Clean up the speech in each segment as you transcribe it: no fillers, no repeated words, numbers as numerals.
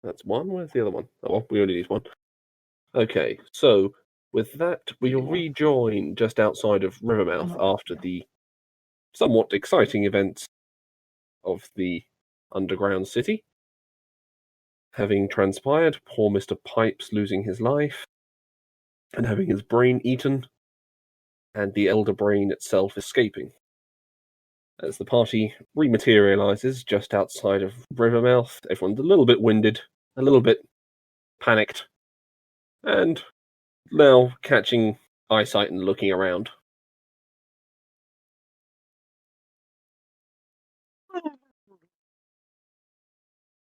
That's one. Where's the other one? Oh, well, we only need one. Okay, so with that, we'll rejoin just outside of Rivermouth after the somewhat exciting events of the underground city. Having transpired, poor Mr. Pipes losing his life, and having his brain eaten, and the Elder Brain itself escaping. As the party rematerializes just outside of Rivermouth, everyone's a little bit winded, a little bit panicked, and now catching eyesight and looking around.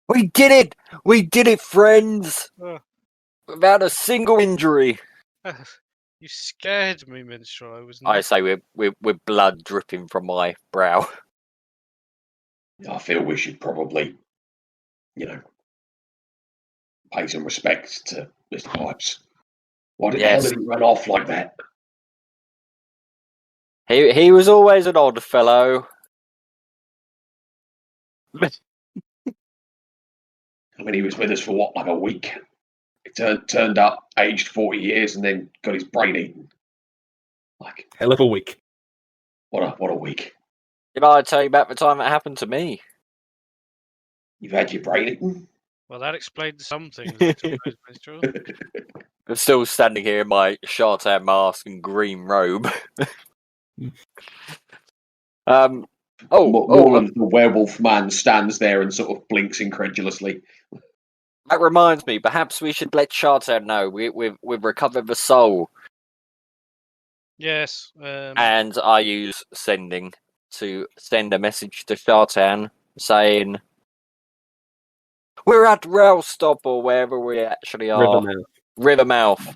We did it! We did it, friends! Without a single injury. You scared me, Minstrel. I say with blood dripping from my brow. I feel we should probably, pay some respects to Mr. Pipes. Why the hell did he run off like that? He was always an odd fellow. I mean, he was with us for what, like a week? He turned up, aged 40 years, and then got his brain eaten. Like, hell of a week. What a week. Did I tell you about the time it happened to me? You've had your brain eaten? Well, that explains some things, I suppose, Minstrel. I'm still standing here in my Chartan mask and green robe. Morland, the werewolf man, stands there and sort of blinks incredulously. That reminds me, perhaps we should let Chartan know we've recovered the soul. Yes. And I use sending to send a message to Chartan saying, we're at Railstop or wherever we actually are. Rivermouth.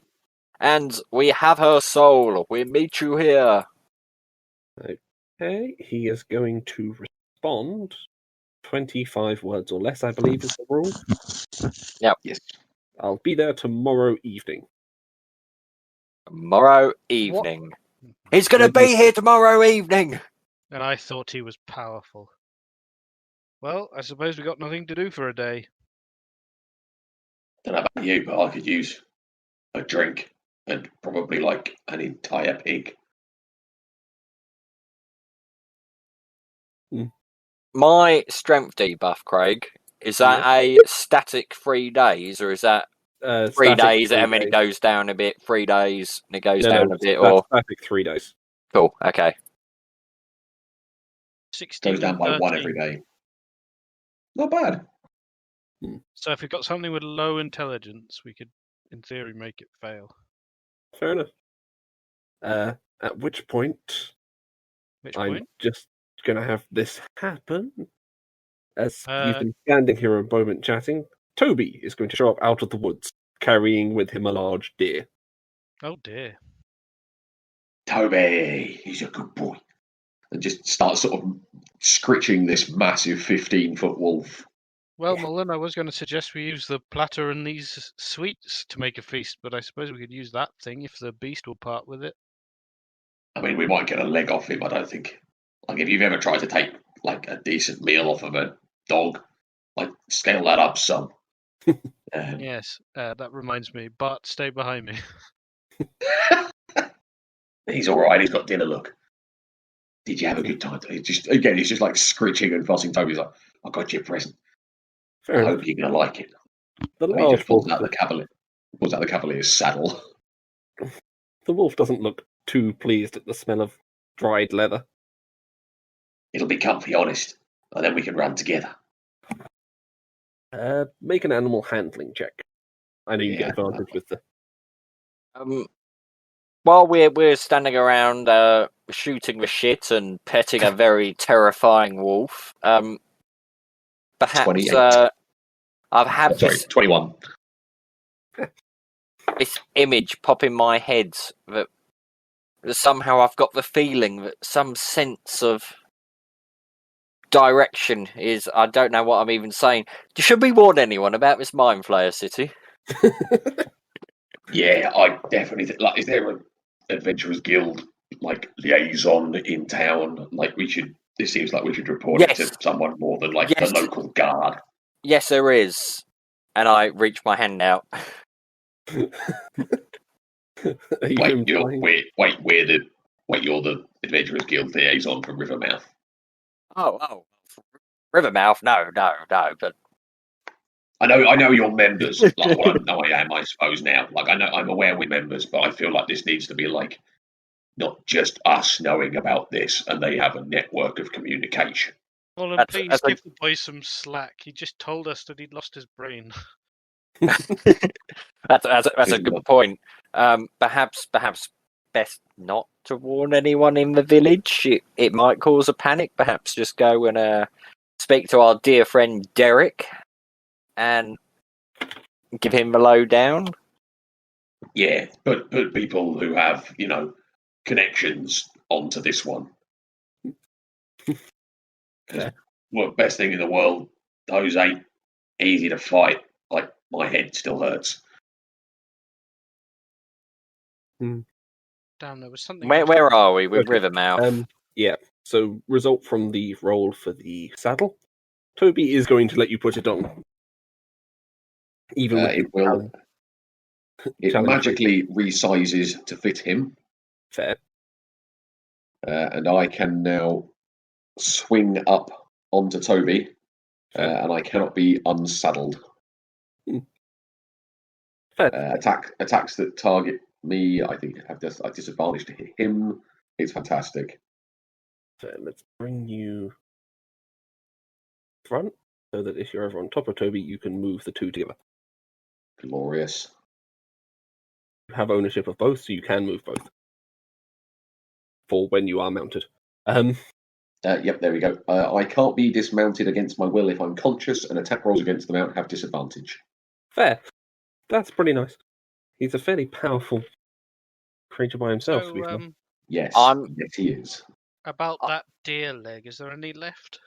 And we have her soul. We meet you here. Okay, he is going to respond. 25 words or less, I believe, is the rule. Yep. Yes. I'll be there tomorrow evening. Tomorrow evening. What? He's going to be here tomorrow evening. And I thought he was powerful. Well, I suppose we got nothing to do for a day. Don't know about you, but I could use a drink and probably like an entire pig. My strength debuff, Craig, is that a static 3 days, or is that 3 days and then it goes down a bit, 3 days and it goes down a bit, or static 3 days? Cool, okay. 16 goes down by 1 every day. Not bad. So if we've got something with low intelligence, we could, in theory, make it fail. Fair enough. At which point, I'm just going to have this happen. As you've been standing here a moment chatting, Toby is going to show up out of the woods, carrying with him a large deer. Oh dear. Toby, he's a good boy. And just start sort of scritching this massive 15-foot wolf. Well, Mullen, I was going to suggest we use the platter and these sweets to make a feast, but I suppose we could use that thing if the beast will part with it. I mean, we might get a leg off him, I don't think. Like, if you've ever tried to take, like, a decent meal off of a dog, like, scale that up some. Yes, that reminds me. Bart, stay behind me. He's all right. He's got dinner look. Did you have a good time? He's just like screeching and fussing. Toby's like, I got you a present. I hope you're going to like it. He just pulls out the cavalier's saddle. The wolf doesn't look too pleased at the smell of dried leather. It'll be comfy, honest, and then we can run together. Make an animal handling check. I know you get advantage with the... While we're standing around shooting the shit and petting a very terrifying wolf, perhaps I've had 21. This image pop in my head that somehow I've got the feeling that some sense of direction is, I don't know what I'm even saying. Should we warn anyone about this Mind Flayer city? Yeah, I definitely think, like, is there an Adventurers Guild, like, liaison in town? Like, this seems like we should report it to someone more than, like, the local guard. Yes, there is. and I reach my hand out. You're the Adventurers Guild liaison from Rivermouth. Oh, Rivermouth? No, but I know you're members. Like, well, I am, I suppose now. Like, I know I'm aware we're members, but I feel like this needs to be like not just us knowing about this, and they have a network of communication. Well, and please give the boy some slack. He just told us that he'd lost his brain. That's a good point. Perhaps best not to warn anyone in the village. It might cause a panic. Perhaps just go and speak to our dear friend Derek and give him the lowdown. Yeah, but people who have, connections onto this one. Yeah. Well, best thing in the world, those ain't easy to fight. Like, my head still hurts. Damn, there was something. Where are we with Rivermouth? Yeah. So, result from the roll for the saddle. Toby is going to let you put it on. Even it will. It magically resizes to fit him. Fair. And I can now swing up onto Toby, and I cannot be unsaddled. Fair. Attacks that target me, I think, have a disadvantage to hit him. It's fantastic. So let's bring you front, so that if you're ever on top of Toby, you can move the two together. Glorious. You have ownership of both, so you can move both. For when you are mounted. Yep, there we go. I can't be dismounted against my will if I'm conscious, and attack rolls against the mount have disadvantage. Fair. That's pretty nice. He's a fairly powerful creature by himself. So, yes, yes, he is. About that deer leg, is there any left?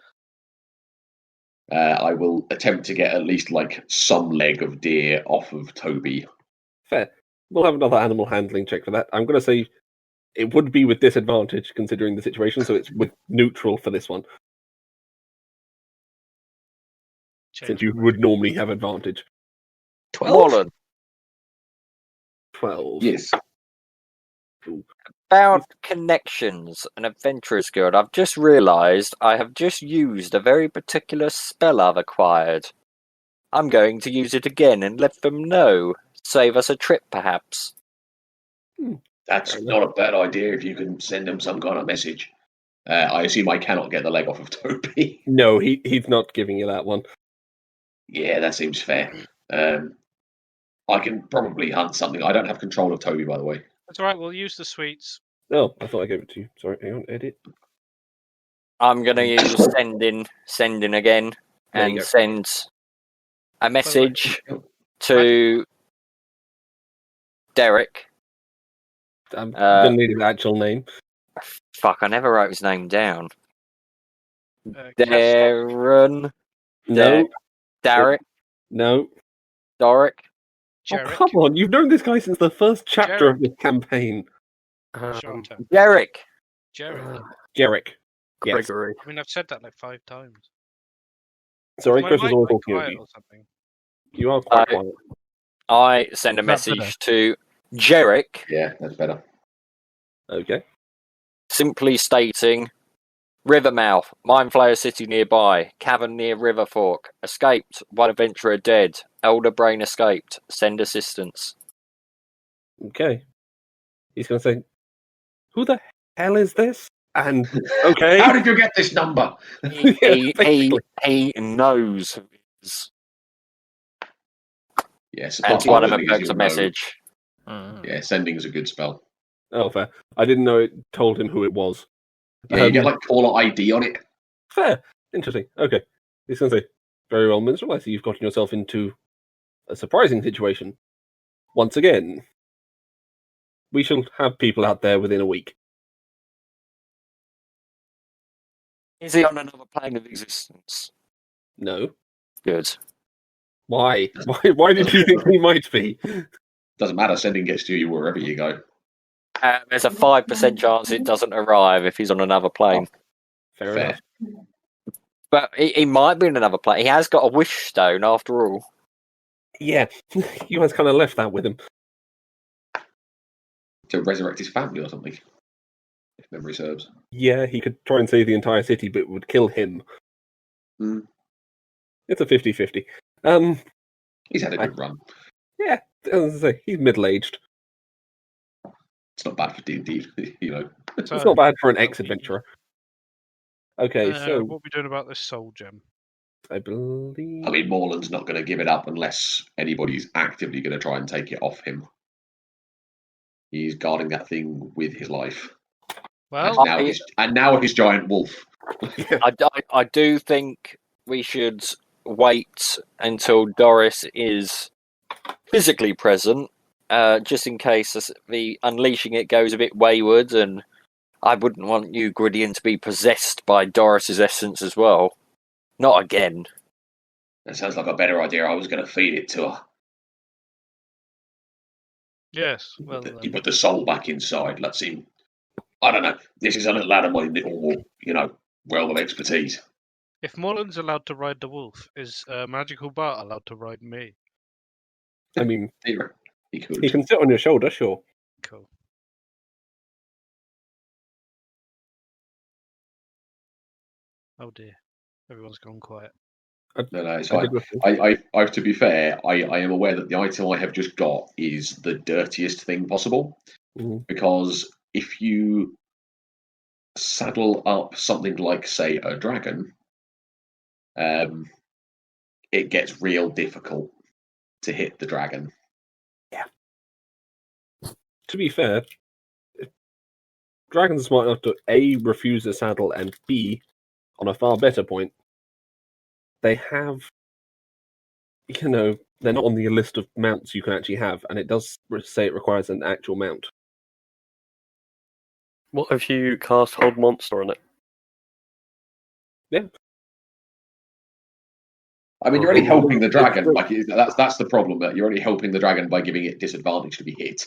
I will attempt to get at least some leg of deer off of Toby. Fair. We'll have another animal handling check for that. I'm going to say it would be with disadvantage considering the situation, so it's with neutral for this one. Since you would normally have advantage. 12? 12. Yes. Cool. About connections and Adventurers Guild, I've just realised I have just used a very particular spell I've acquired. I'm going to use it again and let them know. Save us a trip, perhaps. That's not a bad idea if you can send them some kind of message. I assume I cannot get the leg off of Toby. No, he's not giving you that one. Yeah, that seems fair. I can probably hunt something. I don't have control of Toby, by the way. That's all right. We'll use the sweets. Oh, I thought I gave it to you. Sorry, hang on, edit. I'm going to use sending again, and send a message to Derek. I'm going to need his actual name. Fuck, I never wrote his name down. Darren. No. Derek. No. Doric. Jarek. Oh, come on, you've known this guy since the first chapter of this campaign. Derek. Jarek. Yes. Gregory. I mean, I've said that 5 times. Sorry, Chris was all talking about you. You are quite quiet. I send a message to Jarek. Yeah, that's better. Okay. Simply stating, Rivermouth, Mindflayer City nearby, cavern near River Fork, escaped, one adventurer dead, Elder Brain escaped, send assistance. Okay. He's going to say, who the hell is this? And, okay. How did you get this number? He knows who it is. Yes. And one of them pokes a message. Yeah, sending is a good spell. Oh, fair. I didn't know it told him who it was. Yeah, you get caller ID on it. Fair. Interesting. Okay. He's going to say, very well, Minstrel. I see you've gotten yourself into a surprising situation. Once again, we shall have people out there within a week. Is he on another plane of existence? No. Good. Why? Why did you think he might be? Doesn't matter. Sending gets to you wherever you go. There's a 5% chance it doesn't arrive if he's on another plane. Fair enough. But he might be in another plane. He has got a wish stone after all. Yeah, you guys kind of left that with him. To resurrect his family or something, if memory serves. Yeah, he could try and save the entire city, but it would kill him. Mm. It's a 50-50. He's had a good run. Yeah, as I say, he's middle-aged. It's not bad for D&D, you know. It's not bad for an ex-adventurer. Okay, so what are we doing about this soul gem? I believe... I mean, Morland's not going to give it up unless anybody's actively going to try and take it off him. He's guarding that thing with his life. Well, and now his giant wolf. I do think we should wait until Doris is physically present, just in case the unleashing it goes a bit wayward, and I wouldn't want you, Gwydion, to be possessed by Doris's essence as well. Not again. That sounds like a better idea. I was going to feed it to her. Yes. Well, You put the soul back inside. Let's see. I don't know. This is a little out of my little, realm of expertise. if Morland's allowed to ride the wolf, is Magical Bart allowed to ride me? I mean, He could. he can sit on your shoulder, sure. Cool. Oh dear, everyone's gone quiet. No, it's fine. I, to be fair, I am aware that the item I have just got is the dirtiest thing possible. Mm-hmm. Because if you saddle up something like, say, a dragon, it gets real difficult to hit the dragon. Yeah. To be fair, dragons are smart enough to A, refuse a saddle, and B, on a far better point, they have, they're not on the list of mounts you can actually have, and it does say it requires an actual mount. What if you cast Hold Monster on it? Yeah. I mean, you're only helping the dragon. That's the problem. That you're only helping the dragon by giving it disadvantage to be hit.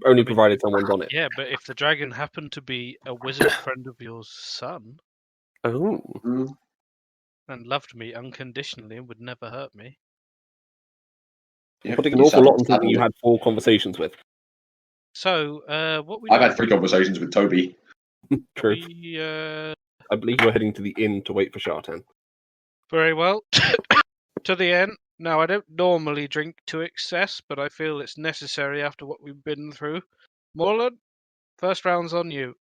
Only provided someone's on it. Yeah, but if the dragon happened to be a wizard friend of yours son, and loved me unconditionally and would never hurt me. You're putting an awful lot on something you had 4 conversations with. So, I've had 3 conversations with Toby. True. I believe we're heading to the inn to wait for Shartan. Very well. To the inn. Now, I don't normally drink to excess, but I feel it's necessary after what we've been through. Morland, first round's on you.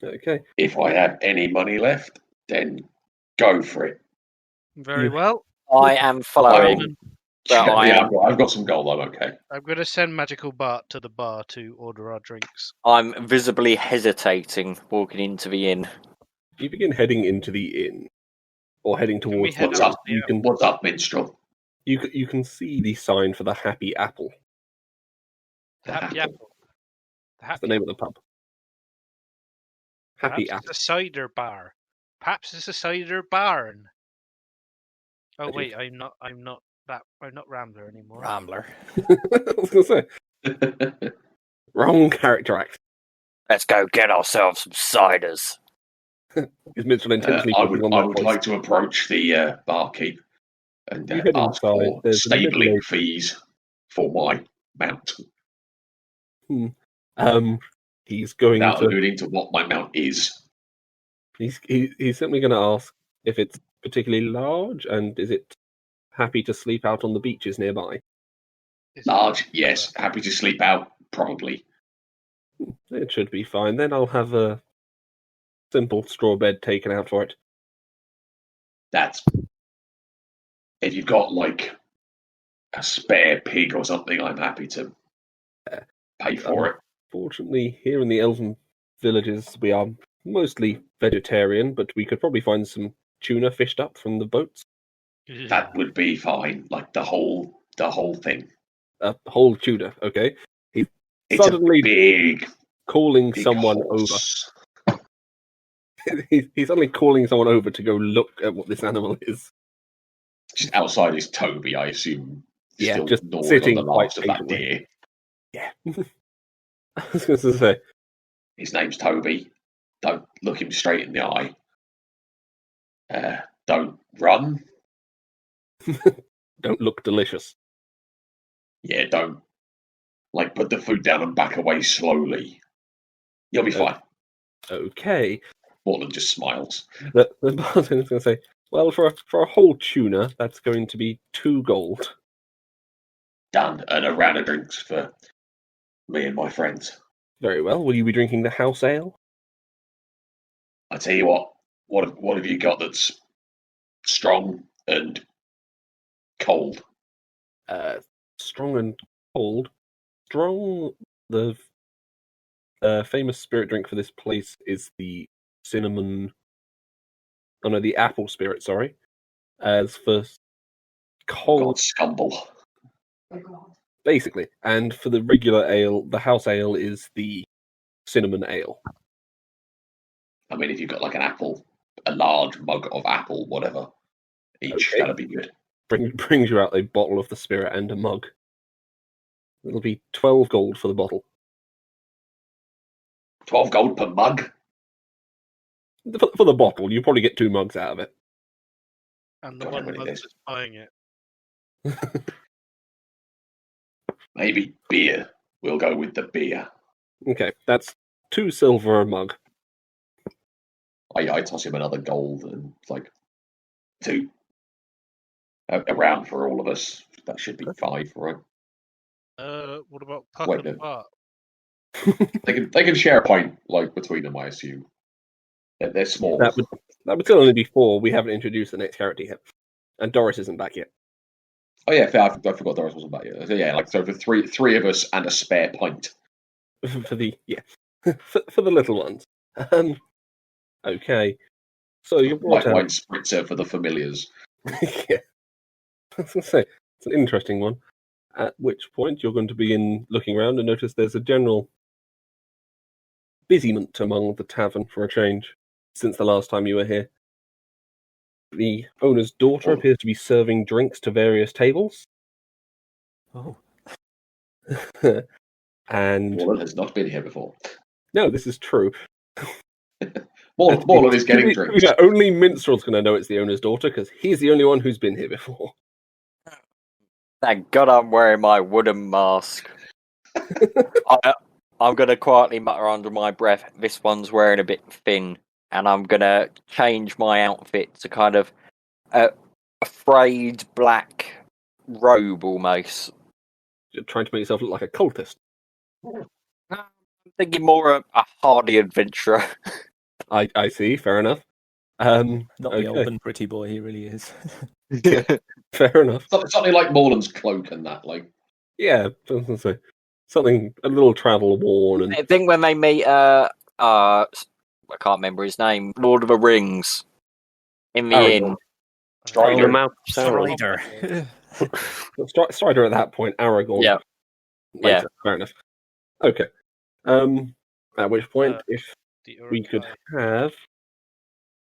Okay. If I have any money left, then go for it. Very well. I am following. I've got some gold. I'm okay. I'm going to send Magical Bart to the bar to order our drinks. I'm visibly hesitating walking into the inn. You begin heading into the inn, or heading towards. What's up, minstrel? You can see the sign for the Happy Apple. The Happy Apple. That's the name of the pub. Happy Apple. It's a cider bar. Perhaps it's a cider barn. Oh wait, I'm not Rambler anymore. Rambler. I was going to say. Wrong character act. Let's go get ourselves some ciders. Is Mitchell intentionally I would like to approach the barkeep and ask for stabling fees for my mount. He's going without to alluding to what my mount is. He's simply going to ask if it's particularly large, and is it happy to sleep out on the beaches nearby? Large, yes. Happy to sleep out, probably. It should be fine. Then I'll have a simple straw bed taken out for it. If you've got like a spare pig or something, I'm happy to pay for it. Fortunately, here in the elven villages, we are mostly vegetarian, but we could probably find some tuna fished up from the boats. That would be fine. Like the whole thing. A whole tuna, okay. He's it's suddenly big calling someone horse. over. He's suddenly calling someone over to go look at what this animal is. Just outside is Toby, I assume. Yeah, still just sitting on the quite last of that deer. Yeah. I was going to say. His name's Toby. Don't look him straight in the eye. Don't run. don't look delicious. Yeah, don't. Like, put the food down and back away slowly. You'll be fine. Okay. Morland just smiles. The bartender's going to say, well, for a whole tuna, that's going to be 2 gold. Done. And a round of drinks for me and my friends. Very well. Will you be drinking the house ale? I tell you what have you got that's strong and cold? Strong and cold. Strong, the famous spirit drink for this place is the cinnamon... Oh no, the apple spirit, sorry. As for cold... Scumble. Basically. And for the regular ale, the house ale is the cinnamon ale. I mean, if you've got like a large mug of apple, whatever, each, Okay. that'd be good. Brings you out a bottle of the spirit and a mug. It'll be 12 gold for the bottle. 12 gold per mug? For the bottle, you probably get 2 mugs out of it. And the God, one really mug is. that's buying it. Maybe beer. We'll go with the beer. Okay, that's 2 silver a mug. I toss him another gold and it's like 2. Around for all of us. That should be 5, right? What about Puck Wait, and no. Bart? They can share a point like between them, I assume. They're small. That would still only be 4. We haven't introduced the next character yet. And Doris isn't back yet. Oh yeah, I forgot Doris wasn't back yet. So yeah, like so for three of us and a spare pint. for the for the little ones. Okay. So you brought White out... wine spritzer for the familiars. Yeah. I was going to say, it's an interesting one. At which point you're going to be looking around and notice there's a general busyment among the tavern for a change since the last time you were here. The owner's daughter appears to be serving drinks to various tables. Oh. And Morland has not been here before. no, this is true. Morland is getting drinks. Yeah, only Minstrel's going to know it's the owner's daughter because he's the only one who's been here before. Thank God I'm wearing my wooden mask. I'm going to quietly mutter under my breath, this one's wearing a bit thin, and I'm going to change my outfit to kind of a frayed black robe almost. You're trying to make yourself look like a cultist. I'm thinking more a hardy adventurer. I see, fair enough. Not okay. the open pretty boy he really is. Fair enough. Something like Morland's cloak and that, like. Yeah, something a little travel worn. And I think when they meet, I can't remember his name, Lord of the Rings, in the inn. Strider. Mouth Strider. Strider at that point, Aragorn. Yeah. Later. Fair enough. Okay. At which point, if we could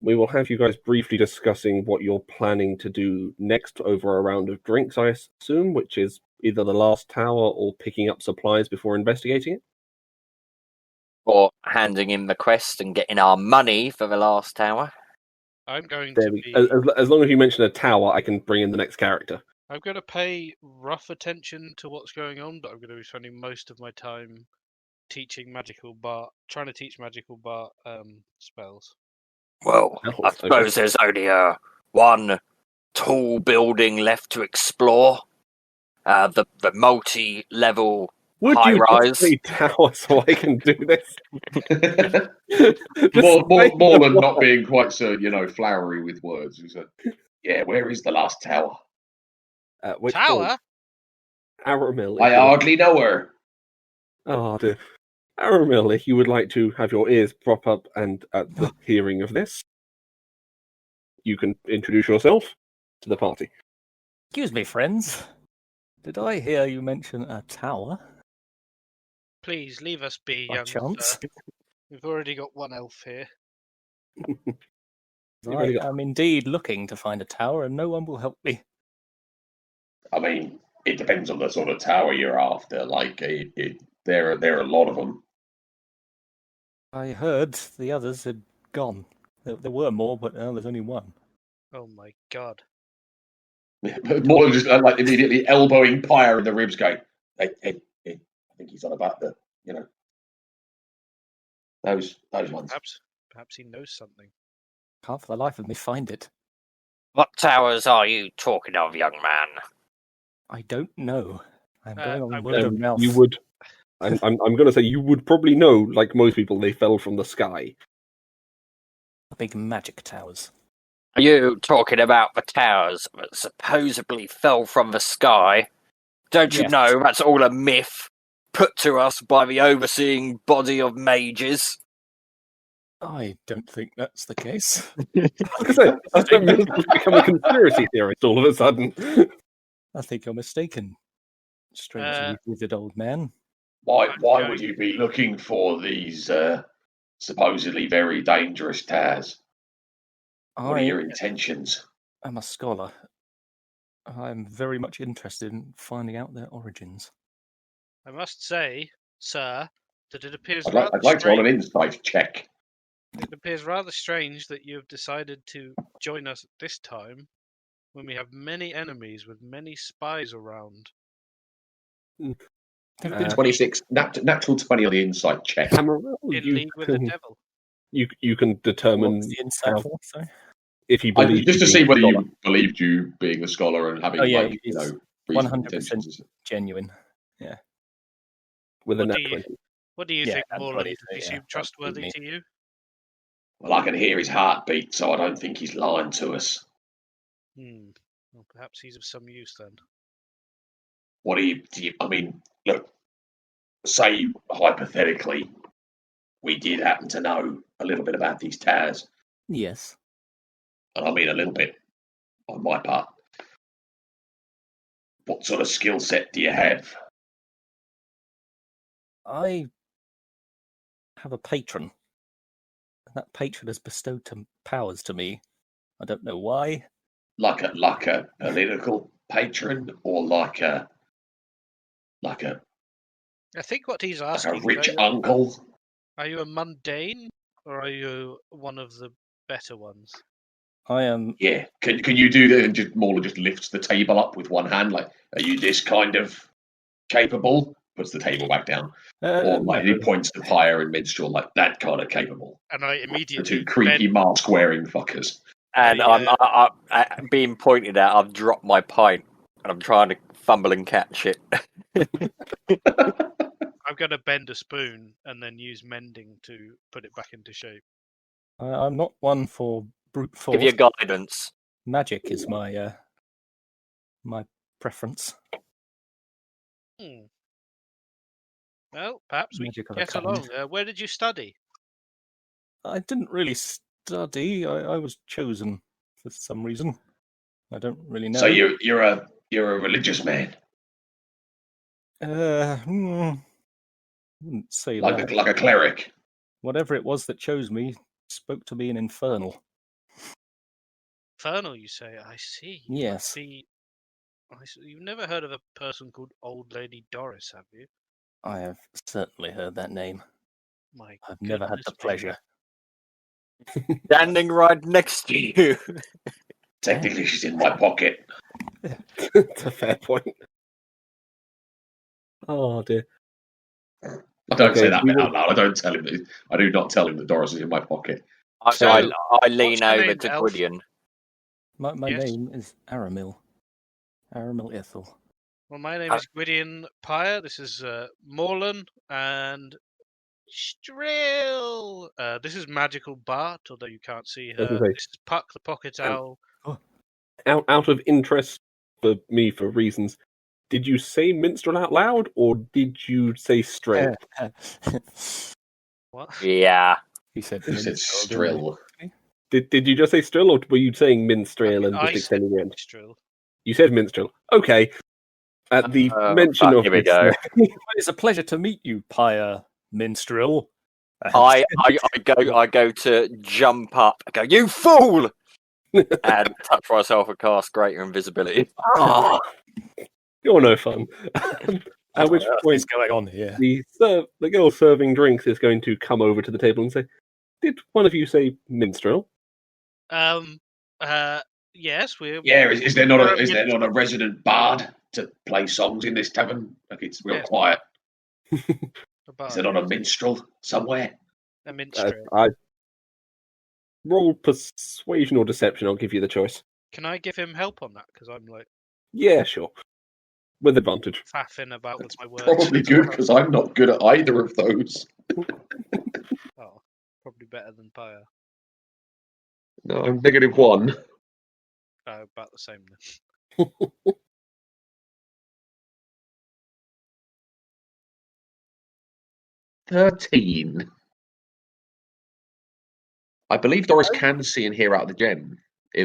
we will have you guys briefly discussing what you're planning to do next over a round of drinks, I assume, which is either the last tower or picking up supplies before investigating it. Or handing in the quest and getting our money for the last tower. I'm going There to we, be. as long as you mention a tower, I can bring in the next character. I'm going to pay rough attention to what's going on, but I'm going to be spending most of my time trying to teach magical Bart spells. Well, Oh, I suppose okay. there's only one tall building left to explore. The multi-level Would high you rise. just say tower so I can do this? Morland not being quite so, flowery with words. He said, yeah, where is the last tower? Which Tower? Aramil. I hardly know her. Oh dear. Aramil, if you would like to have your ears prop up and at the hearing of this, you can introduce yourself to the party. Excuse me, friends. Did I hear you mention a tower? Please leave us be, By young chance? sir. We've already got one elf here. I am indeed looking to find a tower, and no one will help me. I mean, it depends on the sort of tower you're after. Like, there are a lot of them. I heard the others had gone. There were more, but now there's only one. Oh my god. More than just like immediately elbowing Pyre in the ribs, going, hey, I think he's on about the, those ones. Perhaps he knows something. Can't for the life of me find it. What towers are you talking of, young man? I don't know. I'm going on I'm word of mouth. You would. I'm going to say you would probably know, like most people, they fell from the sky. The big magic towers. Are you talking about the towers that supposedly fell from the sky? Don't you Yes. know that's all a myth put to us by the overseeing body of mages? I don't think that's the case. I was going to say, I've become a conspiracy theorist all of a sudden. I think you're mistaken. Strangely withered old man. Why would you be looking for these supposedly very dangerous towers? What are your intentions? I'm a scholar. I'm very much interested in finding out their origins. I must say, sir, that it appears I'd like to roll an insight check. It appears rather strange that you have decided to join us at this time, when we have many enemies with many spies around. 26, natural 20 on the insight check. In league with the devil. You can determine What's the insight for, sorry? If you believe just to see whether you believed you being a scholar and having 100% genuine. Yeah. With a nat 20. What do you think, Morland? Does he seem trustworthy to you? Well, I can hear his heartbeat, so I don't think he's lying to us. Well, perhaps he's of some use then. What do you? I mean, look. Say hypothetically, we did happen to know a little bit about these towers. Yes. And I mean a little bit on my part. What sort of skill set do you have? I have a patron. That patron has bestowed powers to me. I don't know why. Like a political patron, or like a I think what he's asking. Like a rich uncle. Are you a mundane, or are you one of the better ones? I am. Yeah. Can you do that and just lifts the table up with one hand? Like, are you this kind of capable? Puts the table back down. Or like he points to Pyre and Minstrel, like that kind of capable. And I immediately the two creepy mask wearing fuckers. And I'm being pointed at. I've dropped my pint and I'm trying to fumble and catch it. I'm going to bend a spoon and then use mending to put it back into shape. I'm not one for brute force. Give you guidance. Magic is my my preference. Well, perhaps we can get along. Where did you study? I didn't really study. I was chosen for some reason. I don't really know. So you're a religious man. Wouldn't say like that. Like a cleric. Whatever it was that chose me spoke to me in Infernal. Infernal, you say? I see. Yes. You've never heard of a person called Old Lady Doris, have you? I have certainly heard that name. I've never had the me. pleasure. Standing right next to you. Technically, she's in my pocket. That's a fair point. Oh dear. I don't say that out loud. I don't tell him that. I do not tell him that Doris is in my pocket. I lean over to Gwydion. My name is Aramil. Aramil Ithel. Well, my name is Gwydion Pyre. This is Morlan and Strill. This is Magical Bart, although you can't see her. This is Puck the Pocket Owl. Out of interest for me, for reasons, did you say Minstrel out loud, or did you say Strill? What? Yeah. He said Strill. Did you just say Strill, or were you saying Minstrel and just extending it? Minstrel. You said Minstrel. Okay. At the mention of here we go. It's a pleasure to meet you, Pyre Minstrel. I go to jump up. I go, you fool! And touch myself and cast Greater Invisibility. Oh, you're no fun. At which point is going on here? The girl serving drinks is going to come over to the table and say, "Did one of you say Minstrel?" Yes, we're. Yeah, is there not we're is there not a minstrel. resident bard to play songs in this tavern? Like it's real Yes. quiet. About Is there not a minstrel somewhere? a minstrel? I roll persuasion or deception. I'll give you the choice. Can I give him help on that? Because I'm like Yeah, sure. With advantage. faffing about with my words. Probably good because I'm not good at either of those. Oh, probably better than Pyre. No, I'm -1. About the same then. 13. I believe Doris can see and hear out of the gem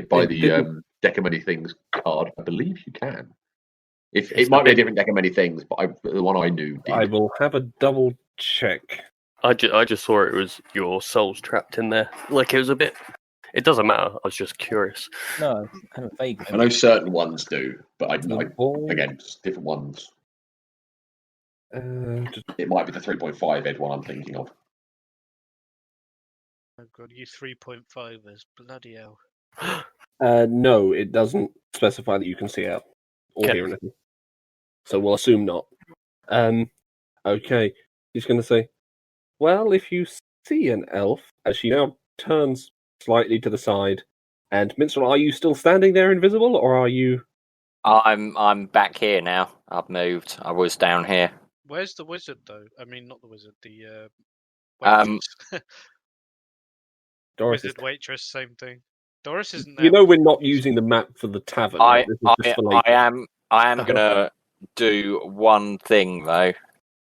by the Deck of Many Things card. I believe you can. If it might be a different Deck of Many Things, but the one I knew did. I will have a double check. I just saw it was your soul's trapped in there. Like, it was a bit... It doesn't matter. I was just curious. No, kind of vague. I know certain ones do, but Ball. again, just different ones. Just It might be the 3.5 Ed one I'm thinking of. Oh god, you 3.5ers, bloody hell. no, it doesn't specify that you can see out or Okay. hear anything. So we'll assume not. Okay. He's going to say, well, if you see an elf, as she now turns slightly to the side, and Minstrel, are you still standing there invisible, or are you... I'm back here now. I've moved. I was down here. Where's the wizard though? I mean, not the wizard. The waitress. Doris is... Wizard, waitress, same thing. Doris isn't there. You know we're not using the map for the tavern. I This is just for later. am gonna do one thing though.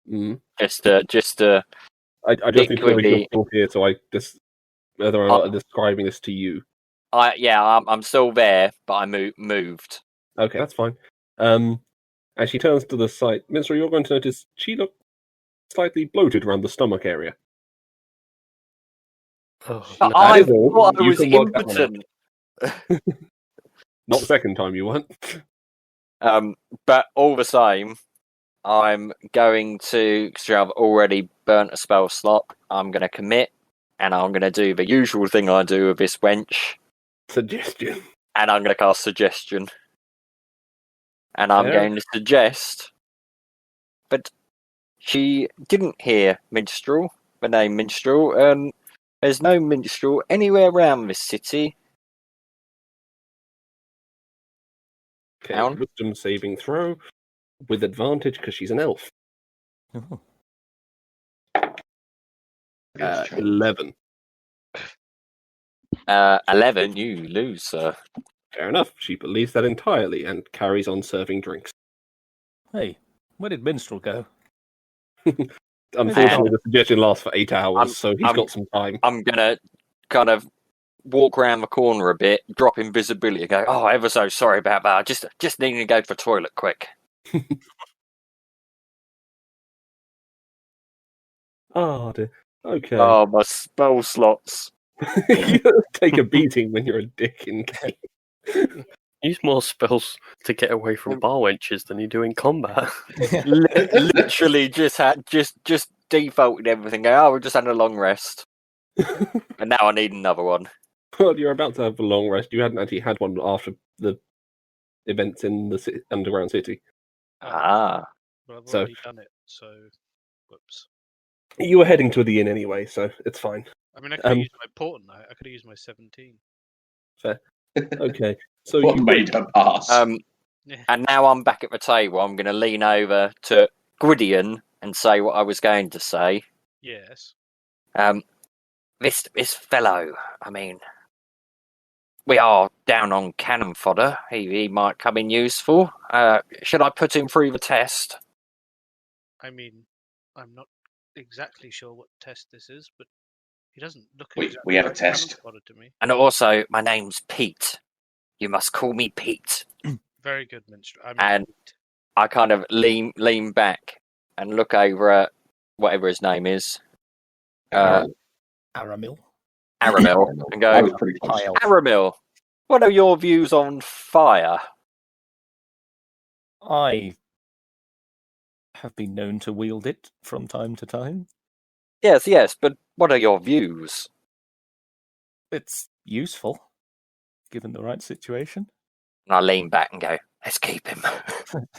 Mhm. Just to I just need to know if quickly- you're still here, so I just... Whether or not I'm describing this to you. I'm still there, but I moved. Okay, that's fine. As she turns to the side, Minstrel, you're going to notice she looks slightly bloated around the stomach area. Oh, But no. I is all. thought I You was can work that one out. impotent. Not the second time you weren't. But all the same, I'm going to, because I've already burnt a spell slot, I'm going to commit, and I'm going to do the usual thing I do with this wench, Suggestion. and I'm going to cast Suggestion. And I'm Fair. going to suggest, but she didn't hear Minstrel, the name Minstrel, and there's no Minstrel anywhere around this city. Okay, Down. wisdom saving throw with advantage because she's an elf. Oh. 11. 11, you lose, sir. Fair enough. She believes that entirely and carries on serving drinks. Hey, where did Minstrel go? Unfortunately, the suggestion lasts for 8 hours, so he's I'm- got some time. I'm gonna kind of walk around the corner a bit, drop invisibility, and go, "Oh, ever so sorry about that. I just needing to go to the toilet quick." Oh, dear. Okay. Oh, my spell slots. You take a beating when you're a dick in game. Use more spells to get away from bar wenches than you do in combat. Literally just defaulted everything. Go, oh, we're just having a long rest, and now I need another one. Well, you're about to have a long rest. You hadn't actually had one after the events in the underground city. Ah, Well, I've So- already done it, so whoops. You were heading to the inn anyway, so it's fine. I mean, I could have Um, used my portent. I could have used my 17. Okay. So What you made her pass? Yeah. and now I'm back at the table. I'm going to lean over to Gwydion and say what I was going to say. Yes. This fellow, I mean, we are down on cannon fodder. He might come in useful. Should I put him through the test? I mean, I'm not exactly sure what test this is, but he doesn't look We exactly have a like test. cannon fodder to me. And also, my name's Pete. You must call me Pete. Very good, Minstrel. And- I kind of lean back and look over at whatever his name is, Aramil. Aramil, and I was go, pretty close. High elf. Aramil, what are your views on fire? I have been known to wield it from time to time. Yes, but what are your views? It's useful. given the right situation. And I lean back and go, let's keep him.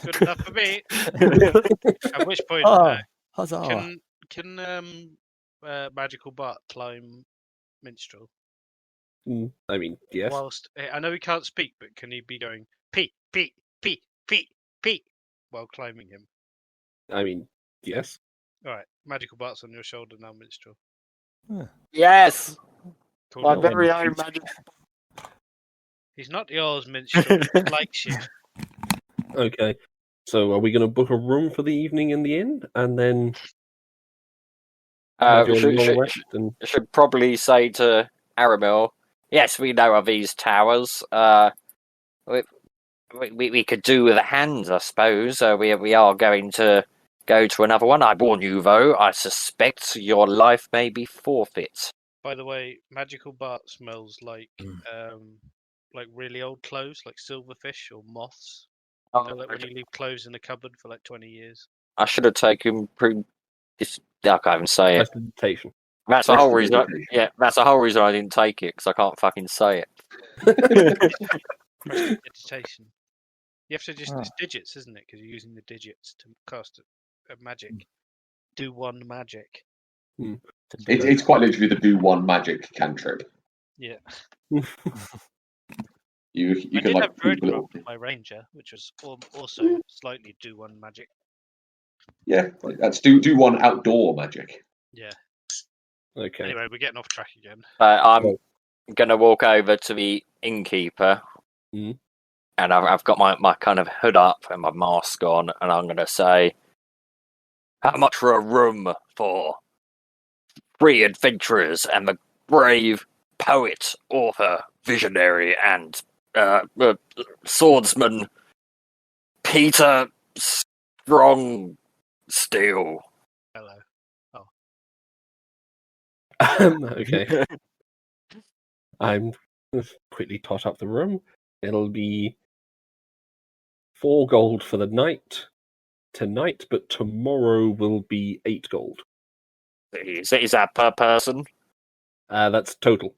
Good enough for me. At which point, Huzzah! can Magical Bart climb Minstrel? I mean, yes. Whilst I know he can't speak, but can he be going Pete, Pete, Pete, Pete, Pete while climbing him? I mean, yes. All right, Magical Bart's on your shoulder now, Minstrel. Yes! Cool. My very own magic. He's not yours, Minstrel. He likes you. Okay. So, are we going to book a room for the evening in the inn, and then have your long rest? And Should probably say to Aramil, yes, we know of these towers. We could do with a hand, I suppose. We are going to go to another one. I warn you, though, I suspect your life may be forfeit. By the way, Magical Bart smells like really old clothes, like silverfish or moths. Like when you leave clothes in a cupboard for like 20 years. I should have taken I can't even say it. presentation. That's the whole reason. That's the whole reason I didn't take it, because I can't fucking say it. Meditation. You have to just it's digits, isn't it? Because you're using the digits to cast a magic. Do one magic. It's quite literally the do one magic cantrip. Yeah. You I can did like have Bird Drop with my ranger, which was also slightly do one magic. Yeah, that's do one outdoor magic. Yeah. Okay. Anyway, we're getting off track again. I'm gonna walk over to the innkeeper, and I've got my kind of hood up and my mask on, and I'm gonna say, "How much for a room for 3 adventurers and the brave poet, author, visionary, and swordsman Peter Strong Steel?" Hello. Okay. I'm quickly tot up the room. It'll be 4 gold for the night tonight, but tomorrow will be 8 gold. Is that per person? That's total.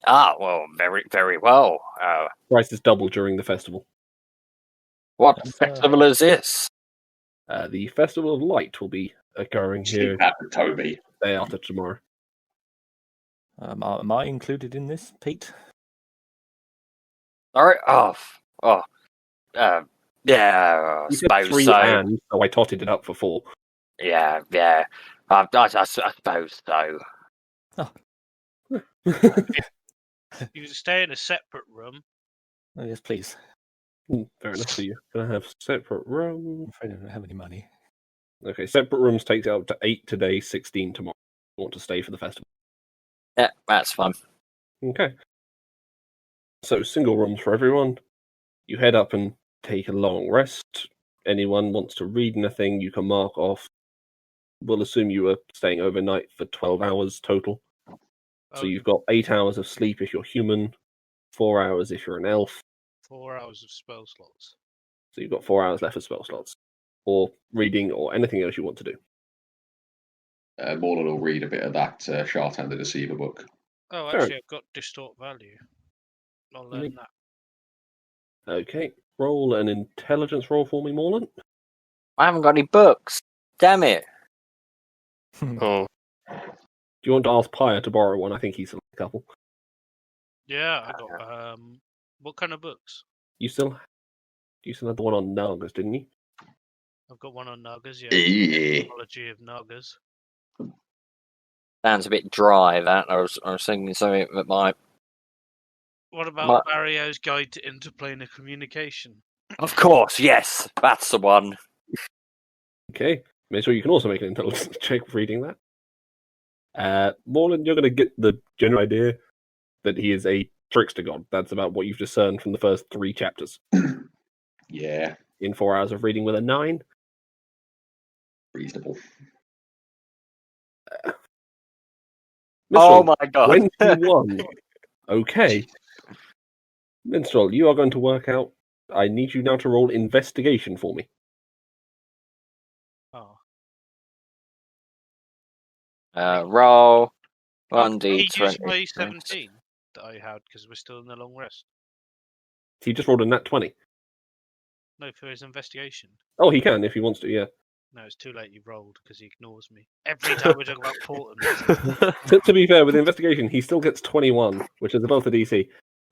Ah, well, very, very well. Price is double during the festival. What festival is this? The Festival of Light will be occurring here Toby. day after tomorrow. Am I included in this, Pete? Sorry? Yeah, I You said suppose 3 so. and, so I totted it up for 4. Yeah. I suppose so. Oh. You can stay in a separate room. Oh, yes, please. Fair enough. So you're going to have separate rooms. I'm afraid I don't have any money. Okay, separate rooms takes it up to 8 today, 16 tomorrow. You want to stay for the festival? Yeah, that's fun. Okay. So, single rooms for everyone. You head up and take a long rest. Anyone wants to read anything, you can mark off. We'll assume you were staying overnight for 12 hours total. So you've got 8 hours of sleep if you're human, 4 hours if you're an elf. 4 hours of spell slots. So you've got 4 hours left of spell slots. Or reading or anything else you want to do. Morlun will read a bit of that Shartan the Deceiver book. Oh, actually, I've got Distort Value. I'll learn that. Okay, roll an intelligence roll for me, Morlun. I haven't got any books. Damn it. Oh. Do you want to ask Pyre to borrow one? I think he's a couple. Yeah, I got. What kind of books? You still had the one on Nagas, didn't you? I've got one on Nagas, yeah. Apology of Nagas. Sounds a bit dry, that. I was thinking something that might... What about Barrio's Guide to Interplanar Communication? Of course, yes. That's the one. Okay. Make sure you can also make an intelligence check reading that. Morlun, you're going to get the general idea that he is a trickster god. That's about what you've discerned from the first 3 chapters. Yeah. In 4 hours of reading with a 9. Reasonable. Oh my god. 21. Okay. Minstrel, you are going to work out. I need you now to roll investigation for me. Oh. Roll He used 1d20. my 17. that I had because we're still in the long rest. He just rolled a nat 20. No, for his investigation. Oh, he can if he wants to, yeah. No, it's too late. You rolled because he ignores me every time we talk about Portland. To be fair, with the investigation, he still gets 21, which is above the DC.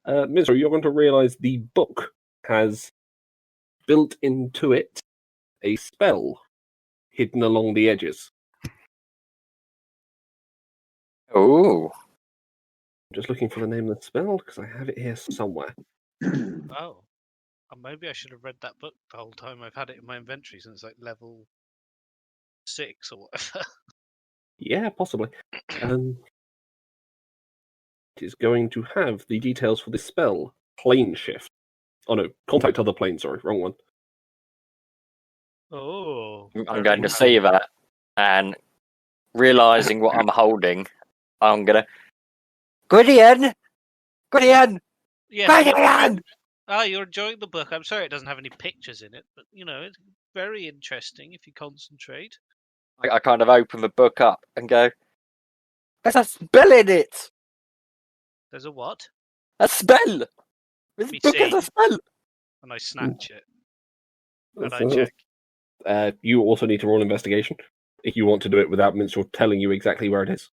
Mizra, you're going to realise the book has built into it a spell hidden along the edges. Oh. I'm just looking for the name of the spell because I have it here somewhere. Oh. Maybe I should have read that book the whole time. I've had it in my inventory since like level 6 or whatever. Yeah, possibly. It is going to have the details for this spell. Plane shift. Oh no, contact other plane, sorry, wrong one. Oh. I'm going to see that, and realising what I'm holding, I'm going to... Gwydion! Gwydion! Yeah. Gwydion! You're enjoying the book. I'm sorry it doesn't have any pictures in it, but it's very interesting if you concentrate. I kind of open the book up and go, there's a spell in it! There's a what? A spell! This Me book has see. a spell! And I snatch it. And I So, check. you also need to roll investigation if you want to do it without Minstrel telling you exactly where it is.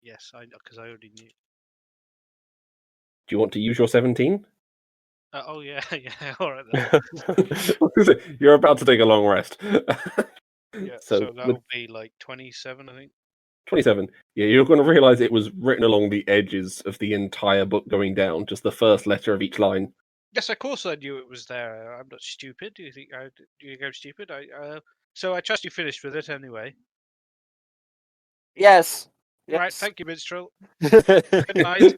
Yes, because I already knew. Do you want to use your 17? Oh yeah, yeah. All right then. You're about to take a long rest. Yeah, so so that'll be like 27, I think. 27. Yeah, you're going to realise it was written along the edges of the entire book going down, just the first letter of each line. Yes, of course I knew it was there. I'm not stupid. Do you think I'm stupid? So I trust you finished with it anyway. Yes. Right, thank you, Minstrel. Good night.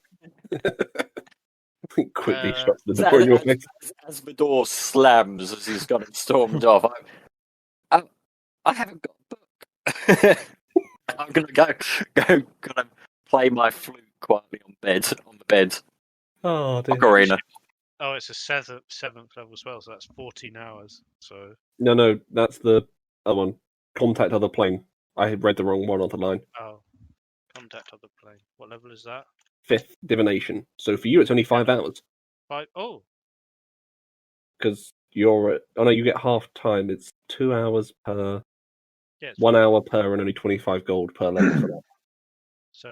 Quickly shuts the door in your face. As the door slams as he's got it stormed off, I haven't got a book. I'm gonna gonna play my flute quietly on the bed. Oh, dear. Ocarina. Oh, it's a seventh level spell, so that's 14 hours. So No, that's the other one. Contact other plane. I had read the wrong one on the line. oh, contact other plane. What level is that? 5th, divination. So for you, it's only 5 hours. 5. Oh, Because you're at... Oh no, you get half time. It's 2 hours per... yeah. it's 1 hour per and only 25 gold per level for that. So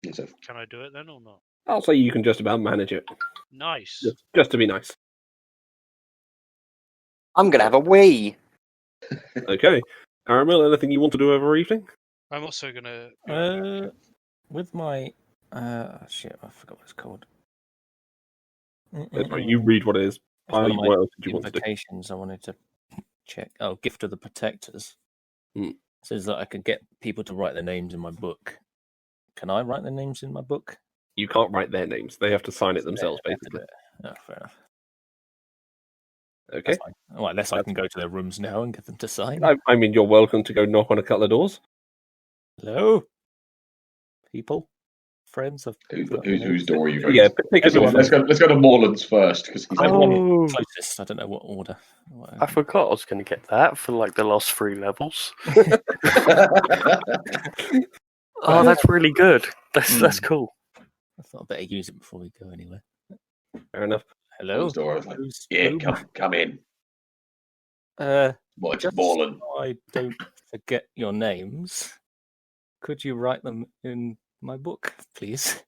Yes, sir. can I do it then or not? I'll say you can just about manage it. Nice. Just to be nice. I'm gonna have a wee. Okay. Aramil, anything you want to do over evening? I'm also gonna. With my shit, I forgot what it's called. That's right, you read what it is. It's one of my What else did you want to do? invocations I wanted to check. Oh, Gift of the Protectors. Hmm. Says that I could get people to write their names in my book. Can I write their names in my book? You can't write their names. They have to sign it themselves, They have to do basically. it. Oh, fair enough. Okay. That's fine. Well, unless I can go to their rooms now and get them to sign. I mean, you're welcome to go knock on a couple of doors. Hello, people, friends of Whose door are you going Yeah, to? pick a door. Let's go to Moreland's first because he's Oh, closest. I don't know what order. I forgot I was going to get that for like the last 3 levels. Oh, that's really good. That's cool. I thought I'd better use it before we go anyway. Fair enough. Hello. Moreland's door. I was like, Who's- yeah, who- come in. Well, it's Just Moreland. so I don't forget your names, could you write them in my book, please?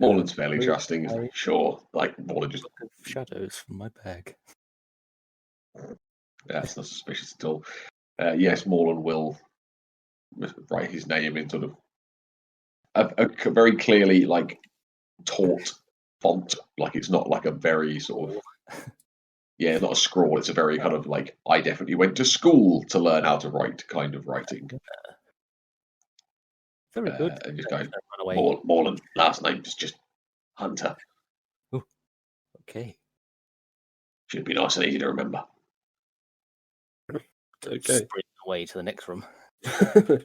Moreland's fairly Who- trusting. He's I- like, sure. Like, Moreland just, Book of Shadows from my bag. that's not suspicious at all. Yes, Moreland will write his name in sort of a very clearly, like, taut font. Like, it's not like a very sort of, yeah, not a scrawl. It's a very kind of like, I definitely went to school to learn how to write kind of writing. Very good. And just Don't going, run away. Moreland, last name's just Hunter. Okay. Should be nice and easy to remember. Okay. Sprint away to the next room.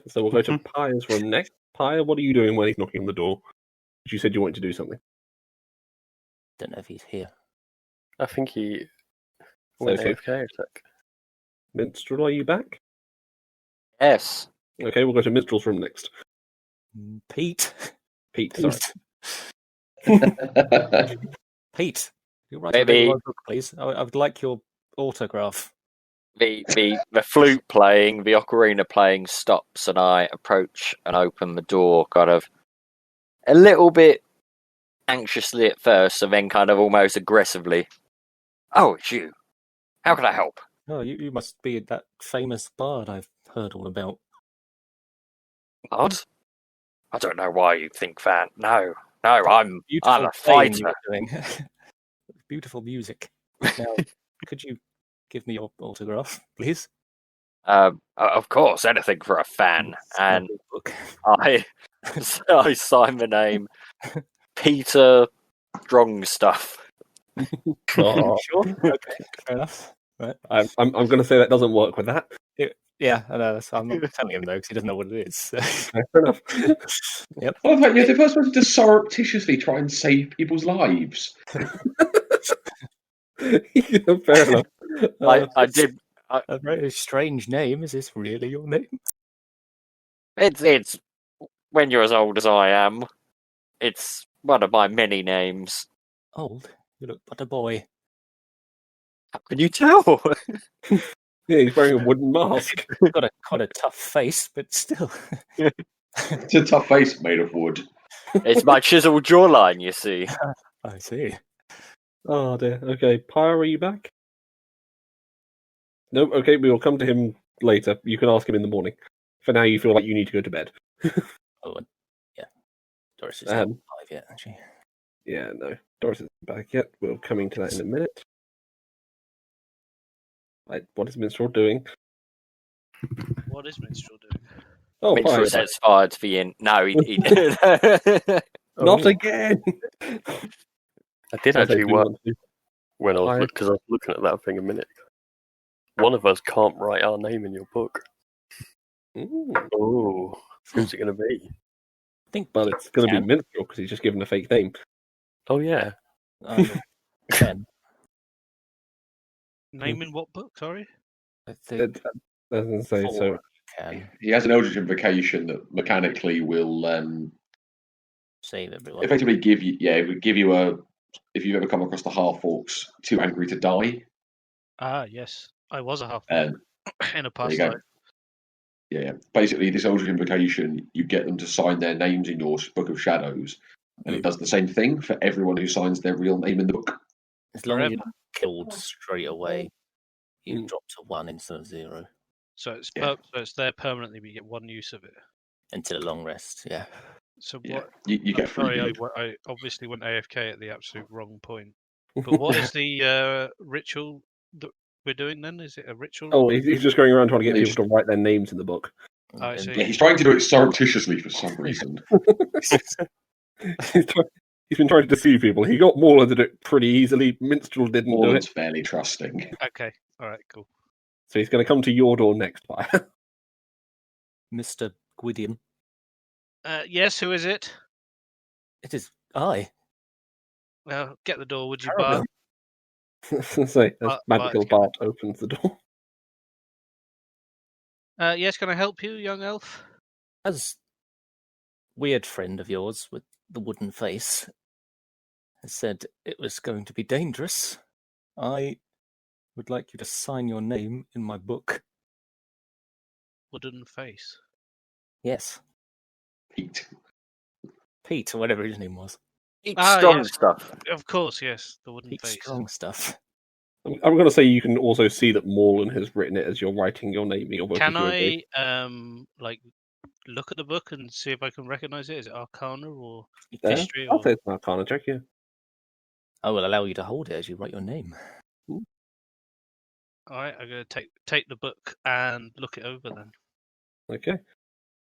So we'll go to Pyre's room next. Pyre, what are you doing when he's knocking on the door? You said you wanted to do something. Don't know if he's here. I think he went Okay. AFK a sec. Minstrel, are you back? Yes. Okay, we'll go to Minstrel's room next. Pete. Pete, sorry. Pete, you're right. Maybe- My book, please. I would like your autograph. The flute playing, the ocarina playing stops, and I approach and open the door, kind of a little bit anxiously at first, and then kind of almost aggressively. Oh, it's you. How can I help? Oh, you must be that famous bard I've heard all about. What? I don't know why you think that. No, I'm Beautiful a playing fighter. you were doing. Beautiful music. Now, could you give me your autograph, please? Of course, anything for a fan. It's my And big book. I sign the name Peter Strongstuff. Oh, Sure. Okay, fair enough. Right. I'm going to say that doesn't work with that. Yeah, I know. I'm not telling him though because he doesn't know what it is. So. Okay, fair enough. Yep. I love that you're the first person to surreptitiously try and save people's lives. Yeah, fair enough. I did. A very strange name. Is this really your name? It's when you're as old as I am. It's one of my many names. Old. You look but a boy. How can you tell? Yeah, he's wearing a wooden mask. Got a quite a tough face, but still. It's a tough face made of wood. It's my chiseled jawline, you see. I see. Oh dear. Okay, Pyre, are you back? Nope. Okay, we will come to him later. You can ask him in the morning. For now, you feel like you need to go to bed. Oh, yeah. Doris is not alive yet, actually. Yeah, no. Doris isn't back yet. We're coming to that in a minute. Right, what is Minstrel doing? What is Minstrel doing? Oh, Minstrel Pyre. sets fire to the inn. No, he Not again! I did As they actually do work want to. when I was Fire. because I was looking at that thing a minute ago. One of us can't write our name in your book. Ooh, Oh, who's it going to be? I think but it's going to be Can. Minstrel because he's just given a fake name. Oh yeah, Ken. Name in what book? Sorry. I think It doesn't say so. Four can He has an Eldritch Invocation that mechanically will save everyone. effectively give you, it would give you a, if you've ever come across the half orcs, too angry to die. Ah, yes. I was a half Um, in a there past you go. life. Yeah, basically, this Eldritch Invocation, you get them to sign their names in your Book of Shadows, and it does the same thing for everyone who signs their real name in the book. As long as you're Forever. not killed straight away, you Mm. drop to 1 instead of 0 So it's Yeah. so it's there permanently. But you get one use of it. until a long rest. Yeah. So Yeah, what? you get free Sorry, blood. I obviously went AFK at the absolute wrong point. But what is the ritual that we're doing then? Is it a ritual? Oh, he's just going around trying to get He's- people to write their names in the book. I And see. Yeah, he's trying to do it surreptitiously for some reason. He's been trying to deceive people. He got Mauler to do it pretty easily. Minstrel didn't do Morland's it. fairly trusting. Okay. All right. Cool. So he's going to come to your door next, Pyre. Mr. Gwydion. Yes. Who is it? It is I. Well, get the door, would you, Caramel. Bart? So as Bart- magical Bart's gonna- Bart opens the door. Yes. Can I help you, young elf? As weird friend of yours with the wooden face has said it was going to be dangerous, I would like you to sign your name in my book. Wooden face. Yes. Pete. Pete, or whatever his name was. Strong yes. stuff. Of course. Yes. The wooden Pete face. Strong stuff. I'm going to say you can also see that Morland has written it as you're writing your name in your book. Can if you agree. I like look at the book and see if I can recognize it? Is it Arcana or history? I'll Or... say it's an Arcana check, yeah. I will allow you to hold it as you write your name. All right. I'm gonna take the book and look it over then. Okay.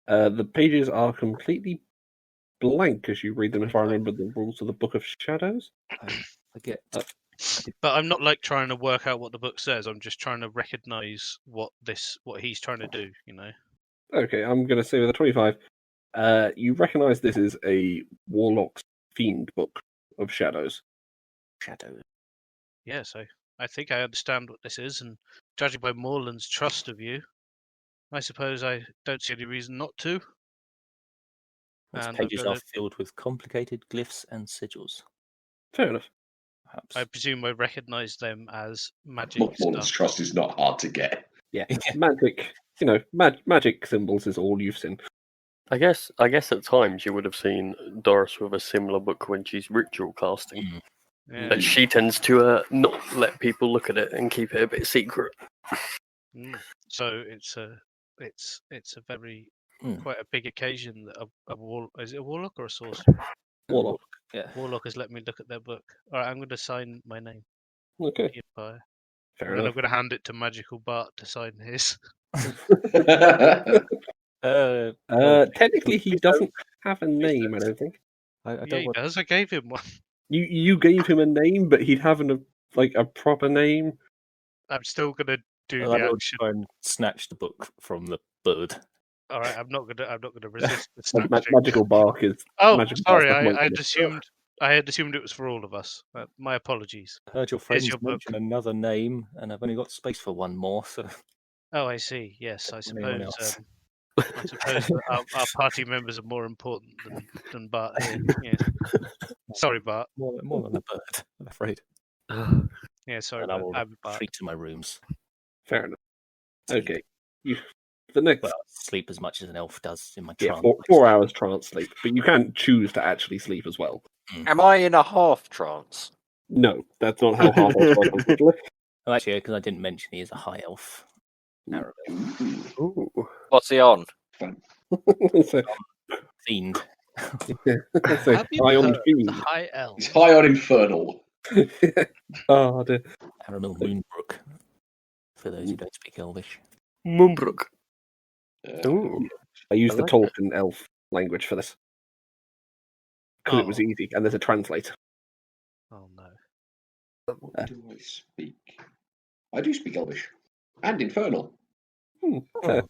The pages are completely blank as you read them, if I remember the rules of the Book of Shadows. I forget. But I'm not like trying to work out what the book says. I'm just trying to recognize what he's trying to do. You know. Okay, I'm going to say with a 25, you recognise this is a Warlock's Fiend book of Shadows. Shadows. Yeah. So I think I understand what this is, and judging by Morland's trust of you, I suppose I don't see any reason not to. Its And pages are filled with complicated glyphs and sigils. Fair enough. Perhaps. I presume I recognise them as magic Morland's stuff. trust is not hard to get. Yeah, magic. Magic symbols is all you've seen. I guess at times you would have seen Doris with a similar book when she's ritual casting. Yeah. But she tends to not let people look at it and keep it a bit secret. So it's a very quite a big occasion that is it a warlock or a sorcerer? Warlock. Yeah. Warlock has let me look at their book. All right, I'm going to sign my name. Okay. Empire. Fair And then enough. I'm going to hand it to Magical Bart to sign his. Technically, he doesn't have a name. I don't think. I Yeah, don't he want. does. I gave him one. You gave him a name, but he'd have a proper name. I'm still going to do I the will action. try and snatch the book from the bird. All right, I'm not going to resist the And snatching. magical bark is. Oh, magical sorry. bark is I mindfulness. had assumed it was for all of us. My apologies. I heard your friends your book. mention another name, and I've only got space for one more, so Oh, I see. Yes, I anyone suppose. else. I suppose that our party members are more important than Bart here. Yes. Sorry, Bart. more than a bird, I'm afraid. Yeah, sorry, And I Bart. will I'm Bart. retreat to my rooms. Fair enough. Okay. The next. Well, sleep as much as an elf does in my Yeah, trance. 4 hours trance sleep, but you can choose to actually sleep as well. Am I in a half trance? No, that's not how half elves work, unfortunately. Oh, actually, because I didn't mention he is a high elf. Arabelle. Ooh. What's he on? so, Fiend. so Have you Ion heard of Fiend. the High Elf? He's high on Infernal. Oh dear. Aramil Moonbrook. For those who don't speak Elvish. Moonbrook. Ooh. I used the like Tolkien elf language for this because it was Oh. easy, and there's a translator. Oh no. What do I speak? I do speak Elvish. And Infernal. Fair.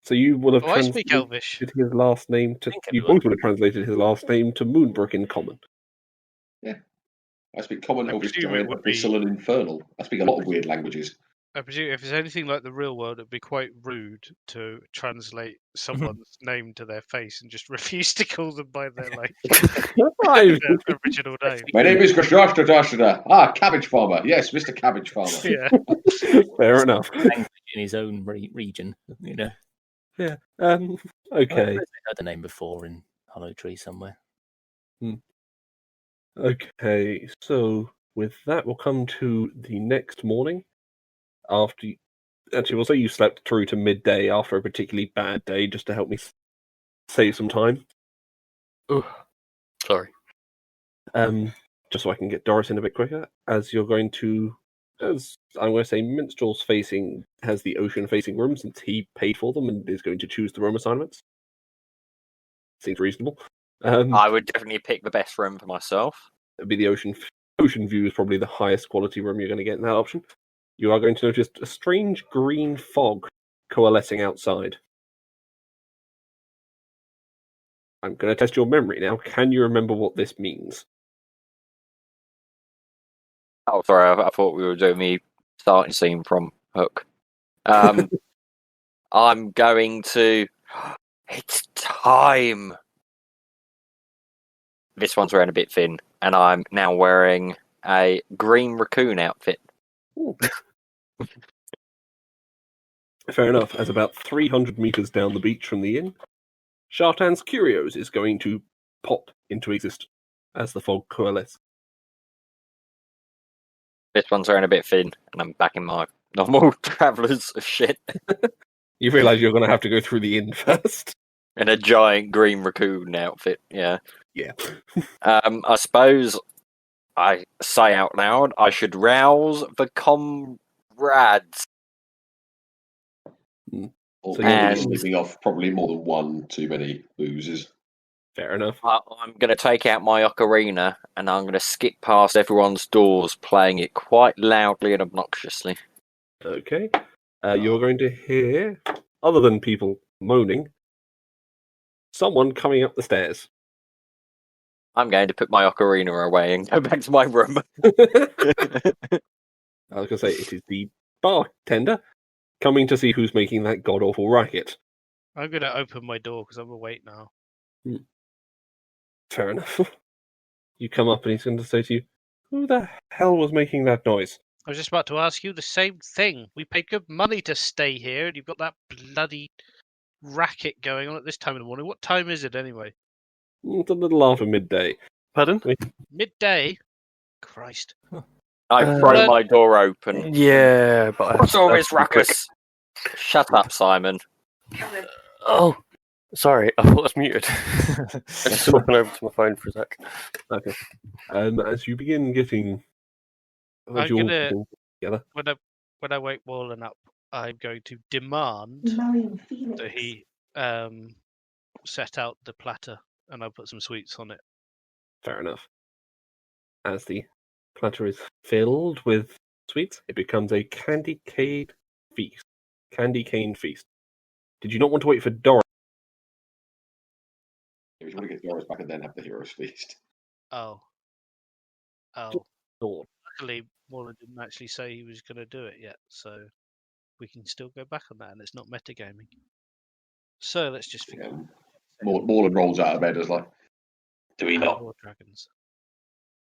So you will have Oh, I speak translated Elvish. his last name to. think You everyone- both would have translated his last name to Moonbrook in common. I speak Common, I Elvish, presume it Giant, would be- Abyssal, and Infernal. I speak a lot of weird languages. I presume if it's anything like the real world, it'd be quite rude to translate someone's name to their face and just refuse to call them by their their original name. My name is Grashashta. Cabbage Farmer. Yes, Mr. Cabbage Farmer. Yeah. Fair enough. Language in his own region, you know. Okay. I heard the name before in Hollow Tree somewhere. Okay, so with that, we'll come to the next morning. Actually, we'll say you slept through to midday after a particularly bad day, just to help me save some time. Sorry. Just so I can get Doris in a bit quicker. As I'm going to say, Minstrel's has the ocean facing room since he paid for them and is going to choose the room assignments. Seems reasonable. I would definitely pick the best room for myself. It'd be the ocean view is probably the highest quality room you're going to get in that option. You are going to notice a strange green fog coalescing outside. I'm going to test your memory now. Can you remember what this means? Oh, sorry, I thought we were doing the starting scene from Hook. I'm going to... It's time! This one's wearing a bit thin, and I'm now wearing a green raccoon outfit. Fair enough. As about 300 meters down the beach from the inn, Shartan's Curios is going to pop into existence as the fog coalesces. This one's wearing a bit thin, and I'm back in my normal traveller's shit. You realise you're going to have to go through the inn first. In a giant green raccoon outfit, yeah. Yeah. I suppose I say out loud, I should rouse the comrades. Or So you're sleeping off probably more than one too many boozes. Fair enough. I'm going to take out my ocarina and I'm going to skip past everyone's doors, playing it quite loudly and obnoxiously. Okay. You're going to hear, other than people moaning, someone coming up the stairs. I'm going to put my ocarina away and go back to my room. I was going to say, it is the bartender coming to see who's making that god-awful racket. I'm going to open my door because I'm awake now. Fair enough. You come up and he's going to say to you, "Who the hell was making that noise?" I was just about to ask you the same thing. We pay good money to stay here, and you've got that bloody racket going on at this time in the morning. What time is it anyway? It's a little after midday. Pardon? Midday? Christ. I throw my door open. Yeah, but I have What's to- all I have this to be quick. ruckus? Shut up, Simon. Oh, sorry, I thought I was muted. I just went over to my phone for a sec. Okay. As you begin getting, I'm you all gonna- getting together. When I wake Wallen up, I'm going to demand that he set out the platter and I'll put some sweets on it. Fair enough. As the platter is filled with sweets, it becomes a candy cane feast. Candy cane feast. Did you not want to wait for Doris? If you want to get Doris back and then have the hero's feast. Oh. Or Luckily, Wallen didn't actually say he was going to do it yet, so we can still go back on that, and it's not metagaming. So let's just forget Morland rolls out of bed as like, do we not? more dragons.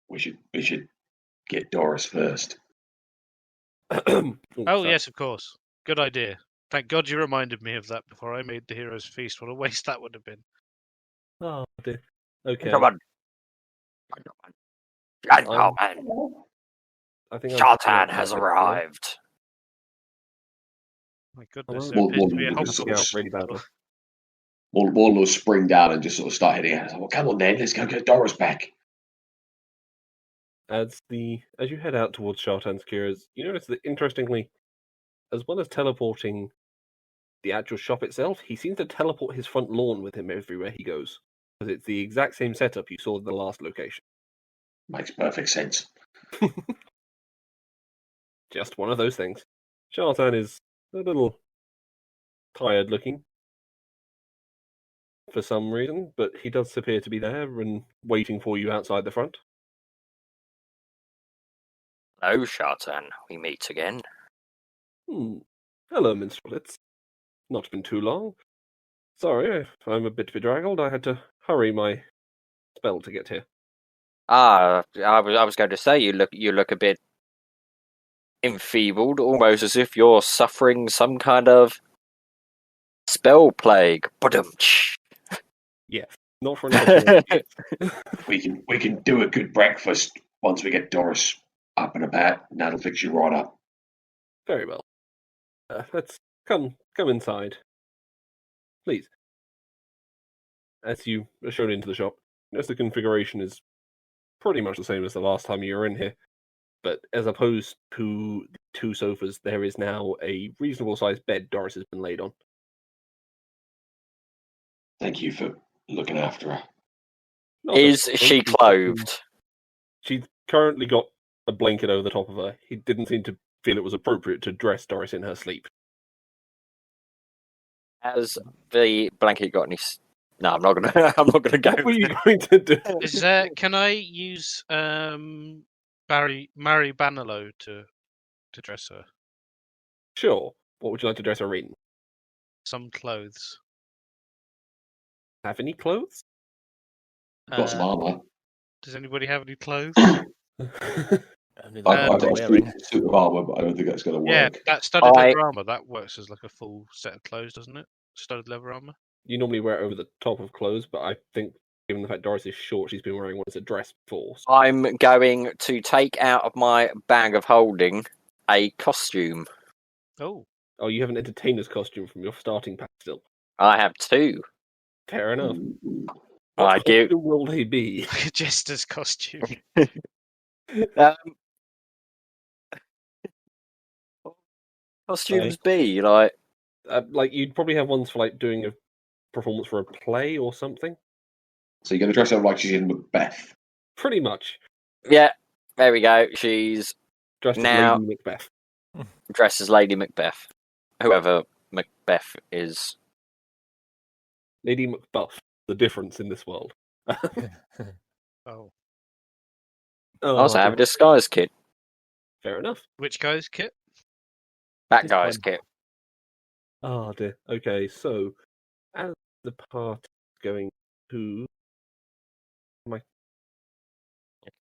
We should get Doris first. Oh, sorry. yes, of course. Good idea. Thank God you reminded me of that before I made the hero's feast. What a waste that would have been. Oh dear. Okay. Gentlemen. Gentlemen. I think Shartan has arrived. My goodness, Well, there appears to be a Morland whole just Helping out really badly. Morland will spring down and just sort of start heading out. Like, well, come on then, let's go get Doris back. As you head out towards Shartan's Cures, you notice that interestingly, as well as teleporting the actual shop itself, he seems to teleport his front lawn with him everywhere he goes. Because it's the exact same setup you saw at the last location. Makes perfect sense. Just one of those things. Shartan is a little tired looking for some reason, but he does appear to be there and waiting for you outside the front. Hello, Shartan. We meet again. Hello, Minstrel. It's not been too long. Sorry, I'm a bit bedraggled. I had to hurry my spell to get here. I was going to say you look a bit enfeebled, almost as if you're suffering some kind of spell plague. Badum-tsh. Yes, not for another 4 years. We can do a good breakfast once we get Doris up and about, and that'll fix you right up. Very well. Let's come inside, please. As you are shown into the shop, notice the configuration is pretty much the same as the last time you were in here, but as opposed to the 2 sofas, there is now a reasonable-sized bed Doris has been laid on. Thank you for looking after her. Not Is a- she clothed? She's currently got a blanket over the top of her. He didn't seem to feel it was appropriate to dress Doris in her sleep. Has the blanket got any? No, I'm not gonna. I'm not gonna go. What were you going to do? Is there? Can I use Mary Bannerlow to dress her? Sure. What would you like to dress her in? Some clothes. Have any clothes? Got some armour. Does anybody have any clothes? Only the I've one got they're a wearing. suit of armour, but I don't think that's going to Yeah, work. that studded leather armor that works as like a full set of clothes, doesn't it? Studded leather armor. You normally wear it over the top of clothes, but I think, given the fact Doris is short, she's been wearing one as a dress before. So I'm going to take out of my bag of holding a costume. Oh, you have an entertainer's costume from your starting pack still. I have 2. Fair enough. Mm. I What give. costume will they be? like a jester's costume. Costumes be like Like you'd probably have ones for like doing a performance for a play or something. So you're going to dress her like she's in Macbeth. Pretty much yeah. There we go. She's dressed Now- as Lady Macbeth. dressed as Lady Macbeth, whoever Macbeth is. Lady Macbeth. The difference in this world. Oh, I also have a disguise kit. Fair enough. which guy's kit? That This guy's one. kit. Oh dear. Okay, so as the party is going to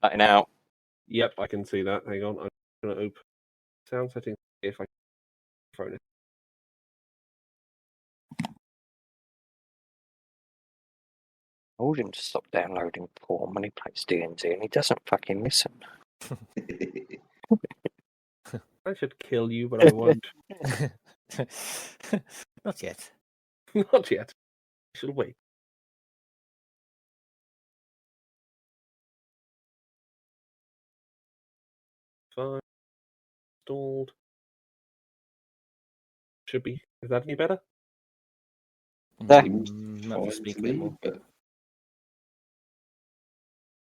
Cutting out. Yep, I can see that. Hang on, I'm going to open sound settings if I can phone it. I told him to stop downloading porn when he plays D&D, and he doesn't fucking listen. I should kill you, but I won't. Not yet. Not yet. I shall wait. Fine. Installed. Should be. Is that any better? Yeah. Seems Let me fine speak to a bit me, more. but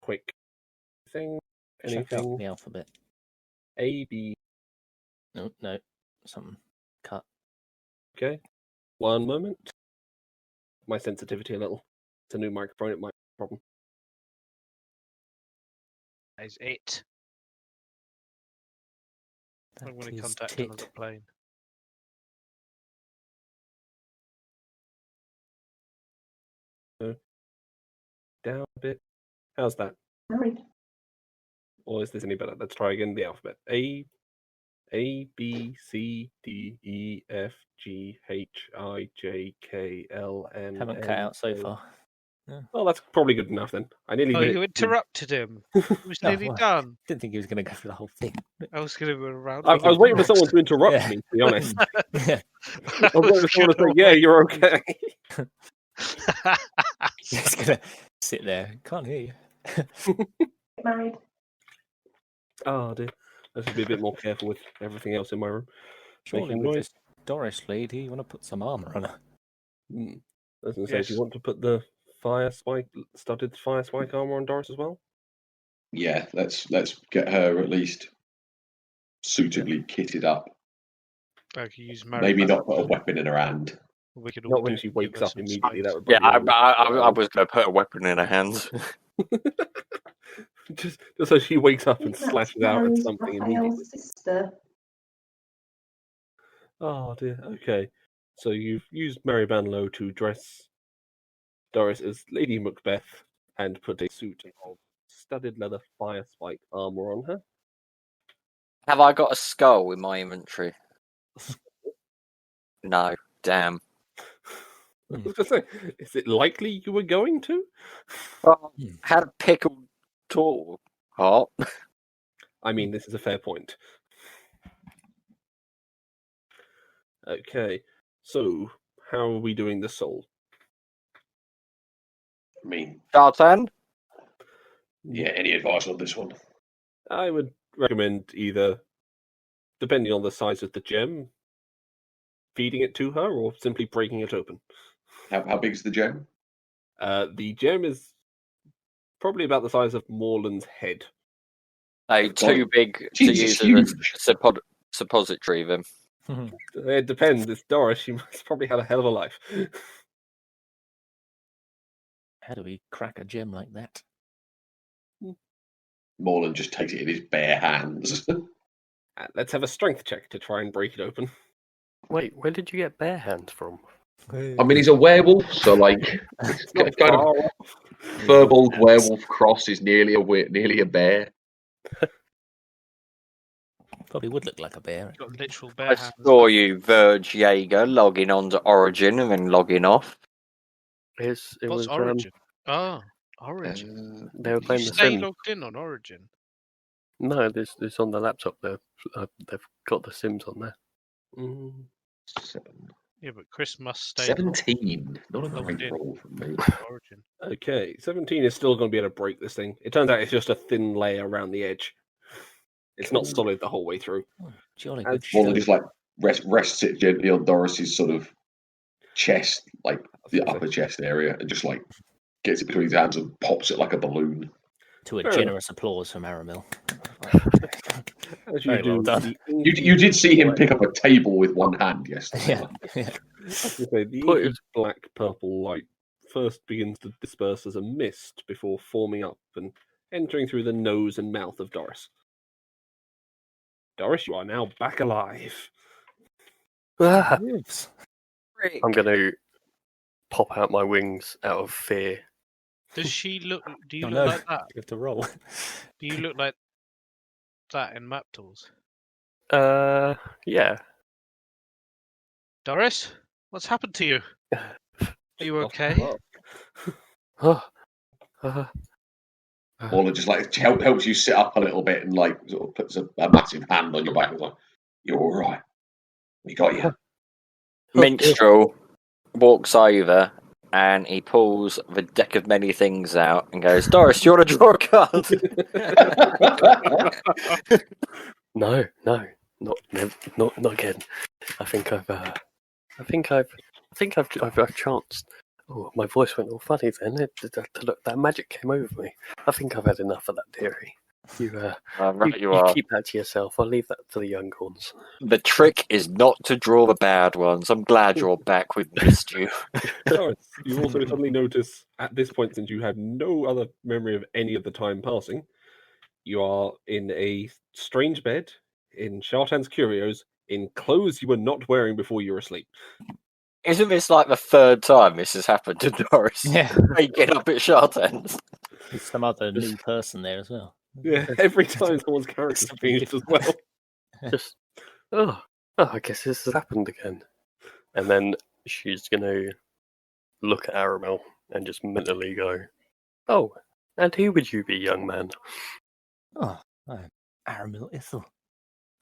Quick thing. Check out Anything? the alphabet. A, B. No, something cut. Okay. One moment. My sensitivity a little. It's a new microphone. It might be a problem. That is it. I'm That going to is contact tit. another plane. Down a bit. How's that? right. Or is this any better? Let's try again the alphabet. A, B, C, D, E, F, G, H, I, J, K, L, N. Haven't N, cut out so O. far. Well, that's probably good enough then. I nearly Oh, did you it. interrupted him. It was Oh, nearly well. done. Didn't think he was going to go through the whole thing. I was going to go around. I was waiting for someone to interrupt Yeah. me, to be honest. Yeah. I was waiting for someone to say, yeah, you're okay. He's going to sit there. Can't hear you. Married. Oh, dear. I should be a bit more careful with everything else in my room. Surely Making with noise. this Doris lady, you want to put some armour on her. I was going to say, do you Yes. want to put the studded fire spike armor on Doris as well? Yeah, let's get her at least suitably kitted up. I could use Mary Maybe Beth. not put a weapon in her hand. We could all Not when do- she give wakes her up some immediately. signs. That would Yeah, probably I was going to put a weapon in her hands. just so she wakes up and slashes out at something immediately. Sister. Oh dear. Okay. So you've used Mary Banlow to dress Doris as Lady Macbeth and put a suit of studded leather fire spike armor on her. Have I got a skull in my inventory? No. Damn. I was gonna say, is it likely you were going to? Had a pickled tall heart. I mean, this is a fair point. Okay. So, how are we doing the soul? I mean, Tartan? yeah, any advice on this one? I would recommend either, depending on the size of the gem, feeding it to her or simply breaking it open. How big's the gem? The gem is probably about the size of Morland's head. No, too big to Jesus, use as huge. a suppository of him. It depends. It's Doris. She must probably had a hell of a life. How do we crack a gem like that? Morland just takes it in his bare hands. Let's have a strength check to try and break it open. Wait, where did you get bare hands from? I mean, he's a werewolf, so like, it's Not kind of far off. furballed werewolf cross is nearly a bear. Probably would look like a bear. Got literal I bare hands. saw you, Verge Jaeger, logging on to Origin and then logging off. It What's was Origin? Oh, Origin. they were You playing The stay Sims. logged in on Origin. No, this on the laptop. They've got The Sims on there. Mm. Yeah, but Chris must stay 17. Not a logged great in roll from me. on Origin. Okay, 17 is still going to be able to break this thing. It turns out it's just a thin layer around the edge. It's not solid the whole way through. Jolly As good Morland show. just like rests it gently on Doris's sort of chest, like the upper chest area, and just like gets it between his hands and pops it like a balloon. To a Fair generous applause from Aramil. As you Very do, well done. the You did see him pick up a table with one hand yesterday. Yeah. I was gonna say, the What inky is- black purple light first begins to disperse as a mist before forming up and entering through the nose and mouth of Doris. Doris, you are now back alive. Lives. I'm going to pop out my wings out of fear Does she look? Do you Oh, look no. like that? You have to roll. Do you look like that in map tools? Yeah. Doris, what's happened to you? Are you okay? Oh, uh, Orla just like helps you sit up a little bit and like sort of puts a massive hand on your back and like, "You're all right. We got you." Minstrel walks over and he pulls the deck of many things out and goes, "Doris, do you want to draw a card?" no, not again. I think I've chanced. Oh, my voice went all funny then. That magic came over me. I think I've had enough of that, dearie. You are. keep that to yourself. I'll leave that to the young ones. The trick is not to draw the bad ones. I'm glad you're back. We've missed you. You also suddenly notice at this point, since you have no other memory of any of the time passing, you are in a strange bed in Shartan's Curios in clothes you were not wearing before you were asleep. Isn't this like the third time this has happened to Doris? Yeah. Waking up at Shartan's. There's some other new person there as well. Yeah, every time someone's character's changed as well. Just I guess this has happened again. And then she's gonna look at Aramel and just mentally go, "Oh, and who would you be, young man?" Oh, I'm Aramil Ithil.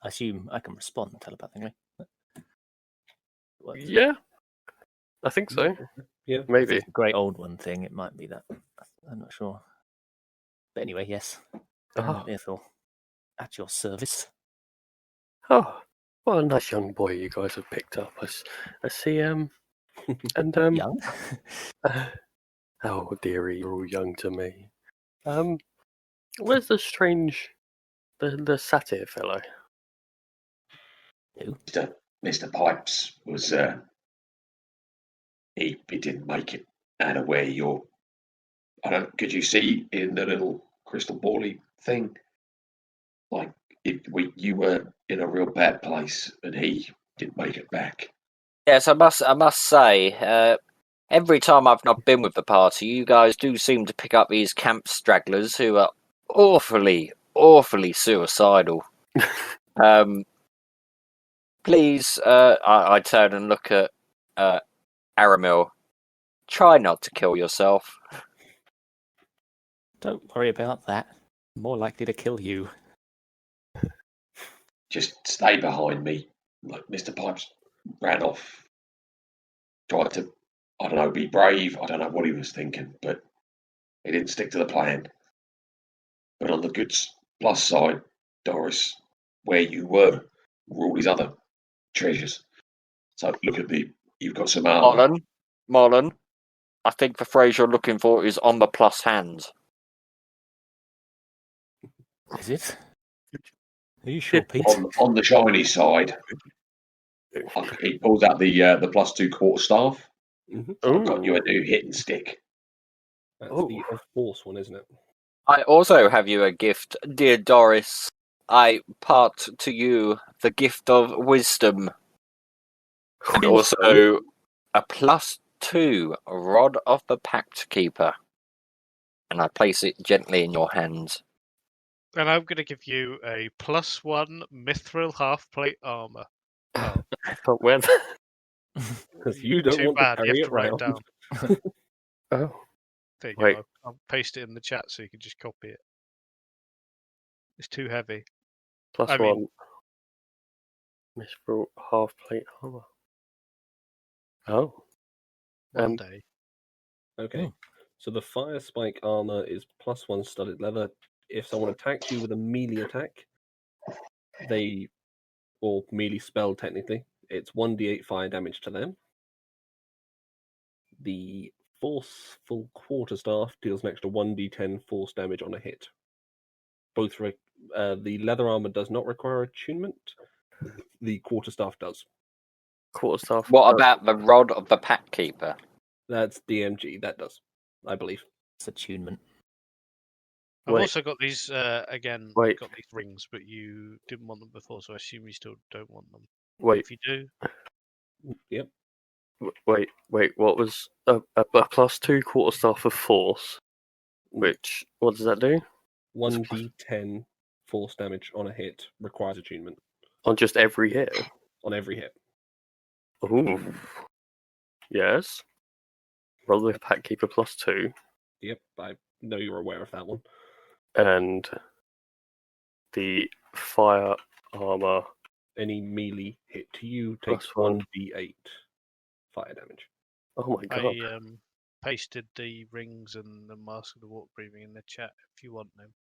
I assume I can respond telepathically. Yeah, I think so. Yeah, Maybe. It's a great old one thing. It might be that. I'm not sure. But anyway, yes. Aramil Ithil. At your service. Oh, what a nice young boy you guys have picked up. I see. And Young? oh dearie, you're all young to me. Where's the strange, the satyr fellow? Who? Mr. Pipes was he didn't make it out of where you're. Could you see in the little crystal bally thing? Like you were in a real bad place, and he didn't make it back. Yes, I must say, every time I've not been with the party, you guys do seem to pick up these camp stragglers who are awfully suicidal. Please, I turn and look at Aramil. Try not to kill yourself. Don't worry about that. More likely to kill you. Just stay behind me. Like Mr. Pipes ran off, tried to, I don't know, be brave. I don't know what he was thinking, but he didn't stick to the plan. But on the good plus side, Doris, where you were all these other treasures. So look at you've got some armor. Marlon, I think the phrase you're looking for is on the plus hand. Is it? Are you sure, Pete? On the shiny side, he pulls out the +2 quarterstaff. Mm-hmm. I've got you a new hitting stick. That's the Force one, isn't it? I also have you a gift, dear Doris. I part to you the gift of wisdom. And also a +2 Rod of the Pact Keeper. And I place it gently in your hands. And I'm going to give you a +1 mithril half-plate armor. Oh. But when? Because you don't Too want bad, to carry you have it to write it around. down. Oh. There you Wait. go. I'll paste it in the chat so you can just copy it. It's too heavy. +1. Mithril half plate armor. Oh. One day. Okay. So the fire spike armor is +1 studded leather. If someone attacks you with a melee attack, or melee spell technically, it's 1d8 fire damage to them. The forceful quarterstaff deals an extra 1d10 force damage on a hit. Both the leather armor does not require attunement. The quarterstaff does. Quarterstaff. What about the Rod of the Pact Keeper? That's DMG. That does, I believe. It's attunement. I've Wait. also got these, again, Wait. got these rings, but you didn't want them before, so I assume you still don't want them. Wait. If you do, Yep. Wait. What was a +2 quarterstaff of force? Which, what does that do? 1d10 force damage on a hit requires attunement. On just every hit? On every hit. Ooh. Yes. Roll with Pack Keeper +2. Yep, I know you're aware of that one. And the fire armor. Any melee hit to you takes +1. 1d8 fire damage. Oh my god. I pasted the rings and the Mask of the Water Breathing in the chat if you want them.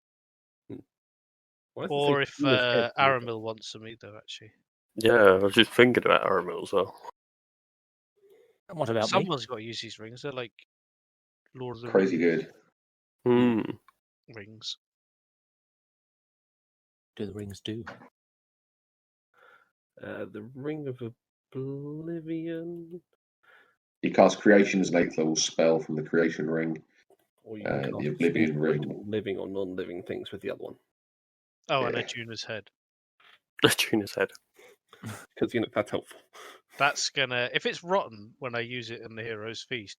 Why does it Or say if Tuna's head? Aramil wants them either, actually. Yeah, I was just thinking about Aramil as well. And what about me? Someone's got to use these rings. They're like Lord of the Crazy Rings good. rings. Do the rings do? The Ring of Oblivion. You cast Creation as an 8th level spell from the Creation Ring. Or you can The cast Oblivion things Ring. like living or non-living things with the other one. Oh, and Yeah. Arjuna's head. Tuna's head. Because, that's helpful. That's gonna. If it's rotten when I use it in the Hero's Feast,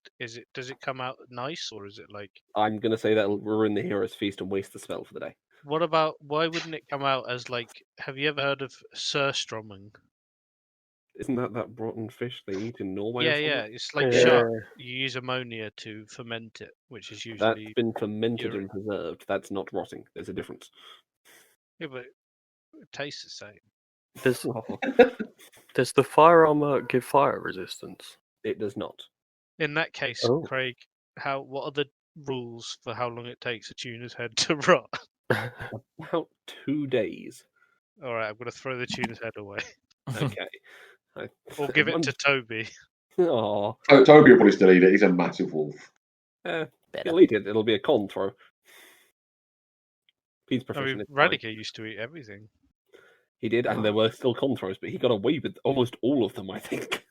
does it come out nice or is it like? I'm going to say that'll ruin the Hero's Feast and waste the spell for the day. What about? Why wouldn't it come out as like? Have you ever heard of surströmming? Isn't that rotten fish they eat in Norway? Yeah, or yeah. something? It's like Yeah. shark. You use ammonia to ferment it, which is That's usually. been fermented urine. and preserved. That's not rotting. There's a difference. Yeah, but it tastes the same. Does, Oh, does the fire armor give fire resistance? it does not. In that case, Oh. Craig, what are the rules for how long it takes a tuna's head to rot? About 2 days. All right, I'm gonna throw the tuna's head away, Okay. or give it to Toby. Oh, Toby will probably still eat it. He's a massive wolf. Better. he'll eat it. It'll be a con throw. He's I proficient. mean, it's fine. Radika used to eat everything. He did, and there were still con throws, but he got away with almost all of them, I think.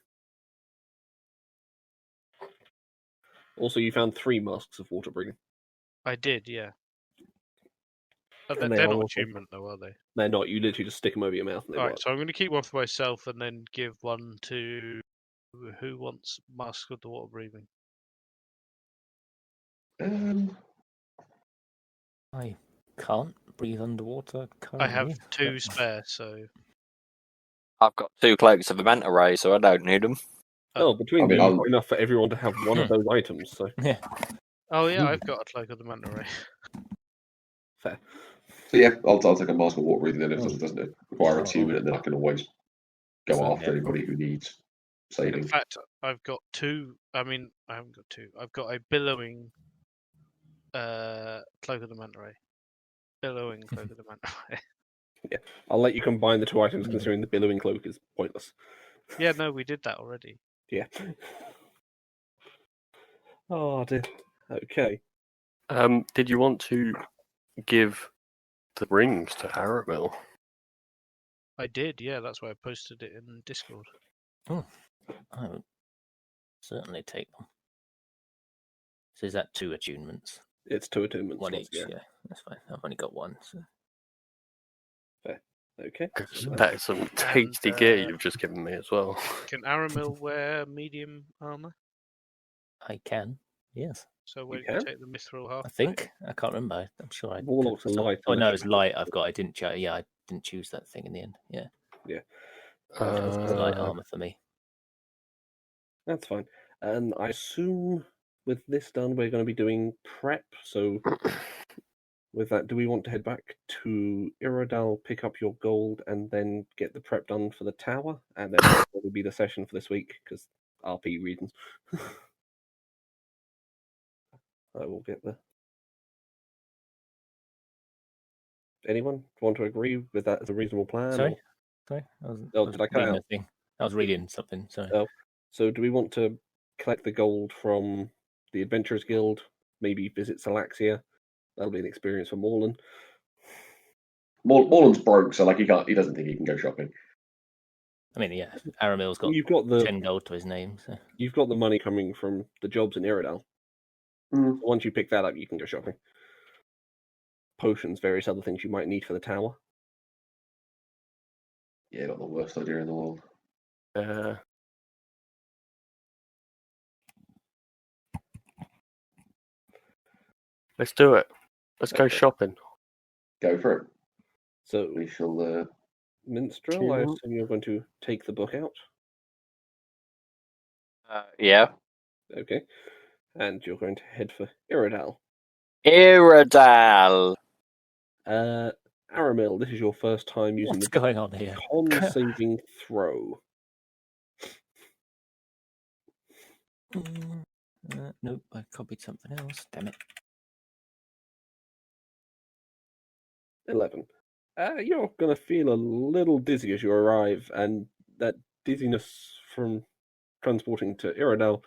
Also, you found 3 masks of water breathing. I did, yeah. And They're they not are also- attunement, though, are they? They're not. You literally just stick them over your mouth and they All work. right, so I'm going to keep one for myself and then give one to who wants Mask of the Water Breathing. I can't breathe underwater I have currently. 2 spare, so I've got 2 cloaks of the manta ray, so I don't need them. Oh, between I mean, you, I'll- you've got enough for everyone to have one of those items, so Yeah. oh yeah, I've got a cloak of the manta ray. fair. So yeah, I'll take a Mask of Water Breathing then if it doesn't require a tune, and then I can always go So, after yeah. anybody who needs In saving. fact, I've got 2. I mean, I haven't got 2. I've got a billowing cloak of the manta ray. Billowing cloak of the manta ray. I'll let you combine the 2 items, Mm. considering the billowing cloak is pointless. Yeah, no, we did that already. Yeah. Oh dear. Okay. Did you want to give the rings to Aramil? I did, yeah. That's why I posted it in Discord. I would certainly take them. So is that 2 attunements? It's 2 attunements. One once each, again. yeah. That's fine. I've only got 1. So. Okay. 'Cause that is some tasty gear you've just given me as well. Can Aramil wear medium armor? I can, yes. So where You do you can? take the mithril half? I think. I can't remember. I'm sure I. Warlocks are light. Oh, no, unless it's you- light I've got. I didn't yeah, I didn't choose that thing in the end. Yeah. It's light armor for me. That's fine. And I assume with this done, we're going to be doing prep. So with that, do we want to head back to Irodal, pick up your gold, and then get the prep done for the tower? And then that will be the session for this week, because RP reasons. I will get the... Anyone want to agree with that as a reasonable plan? Sorry? or- Sorry? I was, Oh, I was did I cut reading out? a thing. I was reading something. Sorry. Oh. So do we want to collect the gold from the Adventurers Guild? Maybe visit Salaxia? That'll be an experience for Morlan. Morland's broke, so like he doesn't think he can go shopping. I mean, yeah, Aramil's got You've got the 10 gold to his name. So. you've got the money coming from the jobs in Irodal. Mm. Once you pick that up, you can go shopping. Potions, various other things you might need for the tower. Yeah, not the worst idea in the world. Let's do it. Let's go Okay. shopping. Go for it. So, We shall. Minstrel, I Tune in. assume you're going to take the book out. Yeah. Okay. And you're going to head for Iridal. Iridal. Aramil, this is your first time using What's the going on here? con saving throw. Nope, I copied something else. Damn it. 11. You're going to feel a little dizzy as you arrive, and that dizziness from transporting to Iridal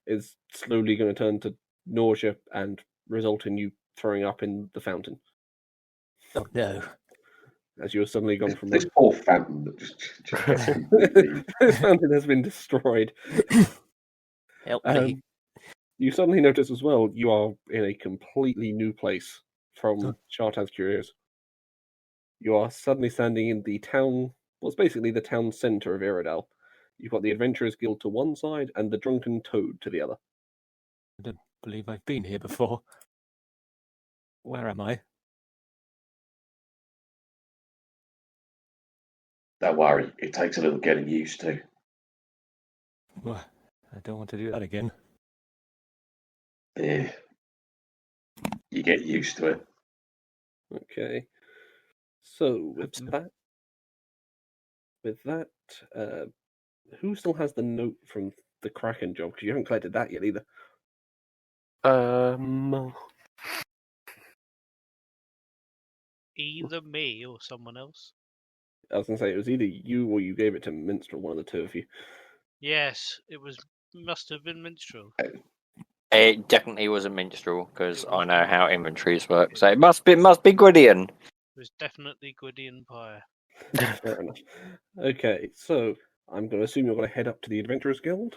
is slowly going to turn to nausea and result in you throwing up in the fountain. Oh no. As you have suddenly gone from This poor fountain that just gets completely. this fountain has been destroyed. Help me. You suddenly notice as well you are in a completely new place from Shartan's Curios. You are suddenly standing in the town, well, it's basically the town centre of Iridal. You've got the Adventurers Guild to one side and the Drunken Toad to the other. I don't believe I've been here before. Where am I? Don't worry, it takes a little getting used to. Well, I don't want to do that again. Yeah. You get used to it. Okay. So with that, who still has the note from the Kraken job? Because you haven't collected that yet either. Either me or someone else. I was going to say, it was either you or you gave it to Minstrel, one of the two of you. Yes, must have been Minstrel. It definitely was a minstrel because I know how inventories work. So it must be Gwydion. It was definitely Gwydion Pyre. Fair enough. Okay, so I'm going to assume you're going to head up to the Adventurers Guild.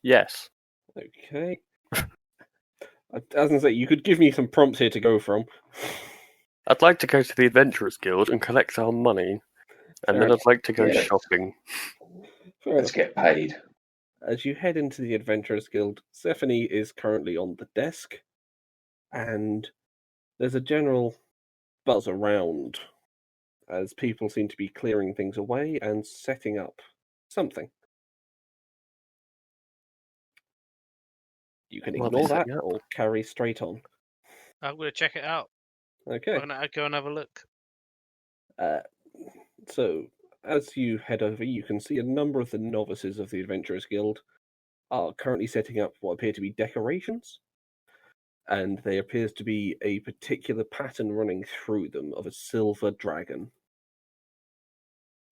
Yes. Okay. I was going to say, you could give me some prompts here to go from. I'd like to go to the Adventurers Guild and collect our money, and then I'd like to go shopping. Let's get paid. As you head into the Adventurers Guild, Stephanie is currently on the desk, and there's a general buzz around as people seem to be clearing things away and setting up something. You can ignore that or carry straight on. I'm going to check it out. Okay. I'm going to go and have a look. So, as you head over, you can see a number of the novices of the Adventurers Guild are currently setting up what appear to be decorations. And there appears to be a particular pattern running through them of a silver dragon.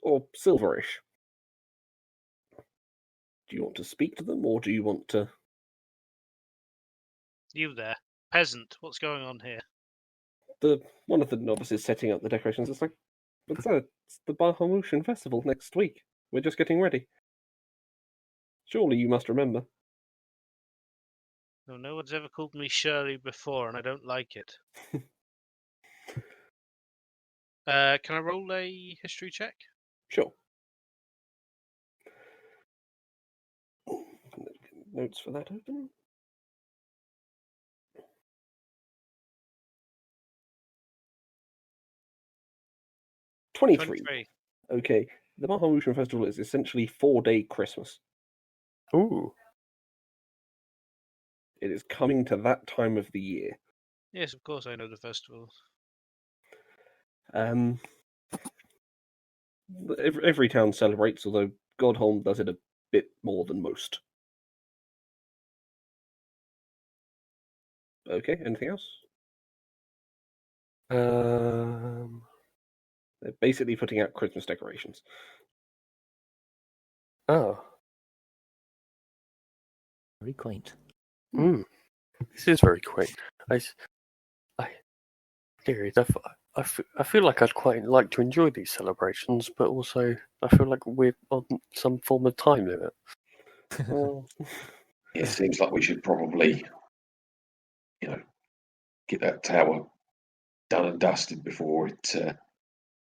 Or silverish. Do you want to speak to them, or do you want to... You there. Peasant, what's going on here? One of the novices setting up the decorations is like, but sir, it's the Bahamutian festival next week. We're just getting ready. Surely you must remember. No, no one's ever called me Shirley before, and I don't like it. Can I roll a history check? Sure. Notes for that open. $23. Okay. The Bahamutian Festival is essentially 4-day Christmas. Ooh. It is coming to that time of the year. Yes, of course I know the festival. Every town celebrates, although Godholm does it a bit more than most. Okay, anything else? They're basically putting out Christmas decorations. Oh. Very quaint. This is very quaint. I feel like I'd quite like to enjoy these celebrations, but also I feel like we're on some form of time limit. It seems like we should probably, get that tower done and dusted before it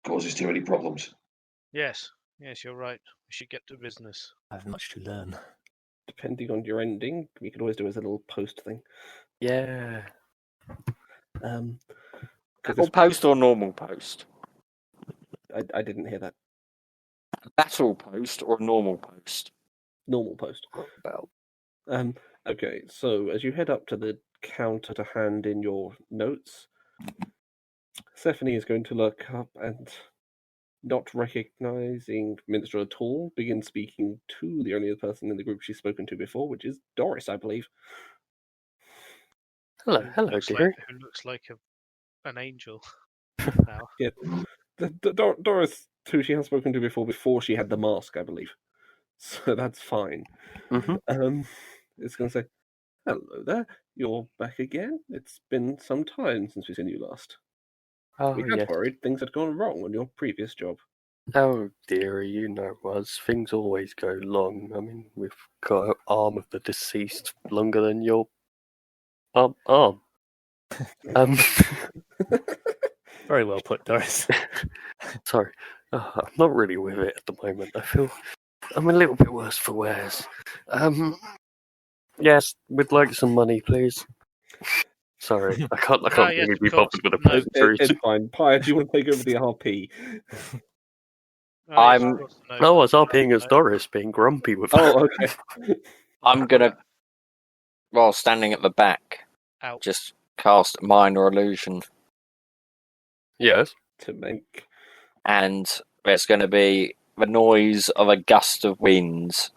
causes too many problems. Yes, you're right. We should get to business. I have much to learn. Depending on your ending, we could always do as a little post thing. Yeah. Battle post or normal post? I didn't hear that. Battle post or normal post? Normal post. Well, Okay, so as you head up to the counter to hand in your notes, Stephanie is going to look up and, not recognizing Minstrel at all, begin speaking to the only other person in the group she's spoken to before, which is Doris, I believe. hello, dear. Who looks like an angel now. Yeah, Doris, who she has spoken to before she had the mask, I believe. So that's fine. Mm-hmm. It's going to say, "Hello there, you're back again. It's been some time since we've seen you last. Oh, We had yes. worried things had gone wrong on your previous job." Oh, dearie, you know us. Things always go long. I mean, we've got an arm of the deceased longer than your arm. Very well put, Doris. Sorry. I'm not really with it at the moment. I feel I'm a little bit worse for wears. Yes, we'd like some money, please. Sorry, I can't yes, really of be course. bothered with a No, pleasantries. It's fine. Pyre, do you want to take over the RP? I'm- No, I was RPing as Doris, being grumpy with Oh, okay. I'm gonna, while standing at the back, Out. just cast minor illusion, Yes. To make. and there's going to be the noise of a gust of wind,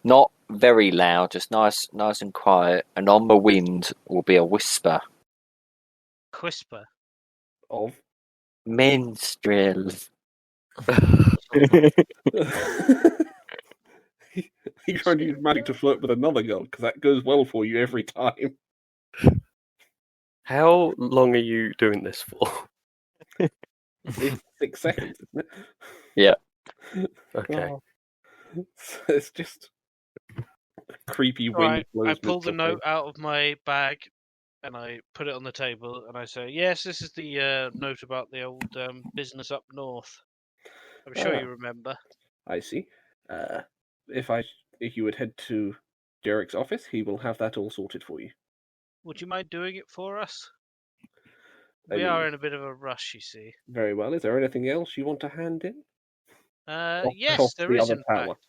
not very loud, just nice and quiet. And on the wind will be a whisper. Whisper. Of. Minstrel. You trying to use magic to flirt with another girl, because that goes well for you every time. How long are you doing this for? It's 6 seconds, isn't it? Yeah. Okay. Oh. So it's just creepy wind. Right, I blows pull the Mr. note out of my bag and I put it on the table and I say, "Yes, this is the note about the old business up north. I'm sure you remember." I see. If you would head to Derek's office, he will have that all sorted for you. Would you mind doing it for us? I We mean, are in a bit of a rush, you see. Very well. Is there anything else you want to hand in? Yes, there the is, other in tower. fact.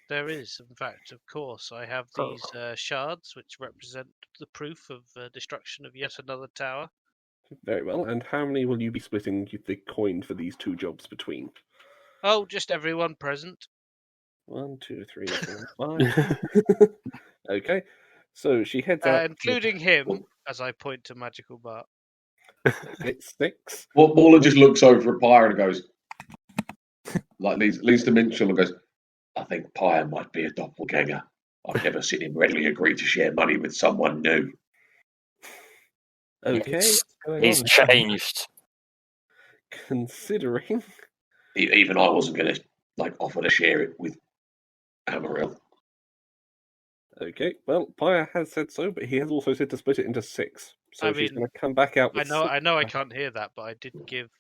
There is, in fact, of course. I have these shards, which represent the proof of destruction of yet another tower. Very well. And how many will you be splitting the coin for these 2 jobs between? Oh, just everyone present. 1, 2, 3, 4, 5. Okay. So she heads out. Including him, as I point to Magical Bart. It's 6. Well, Paula just looks over at Pyre and goes, like leads to Minstrel and goes, "I think Pyre might be a doppelganger. I've never seen him readily agree to share money with someone new." Okay. He's changed. Considering. Even I wasn't going to offer to share it with Amaryl. Okay, well, Pyre has said so, but he has also said to split it into 6. So she's going to come back out with I know I can't hear that, but I did give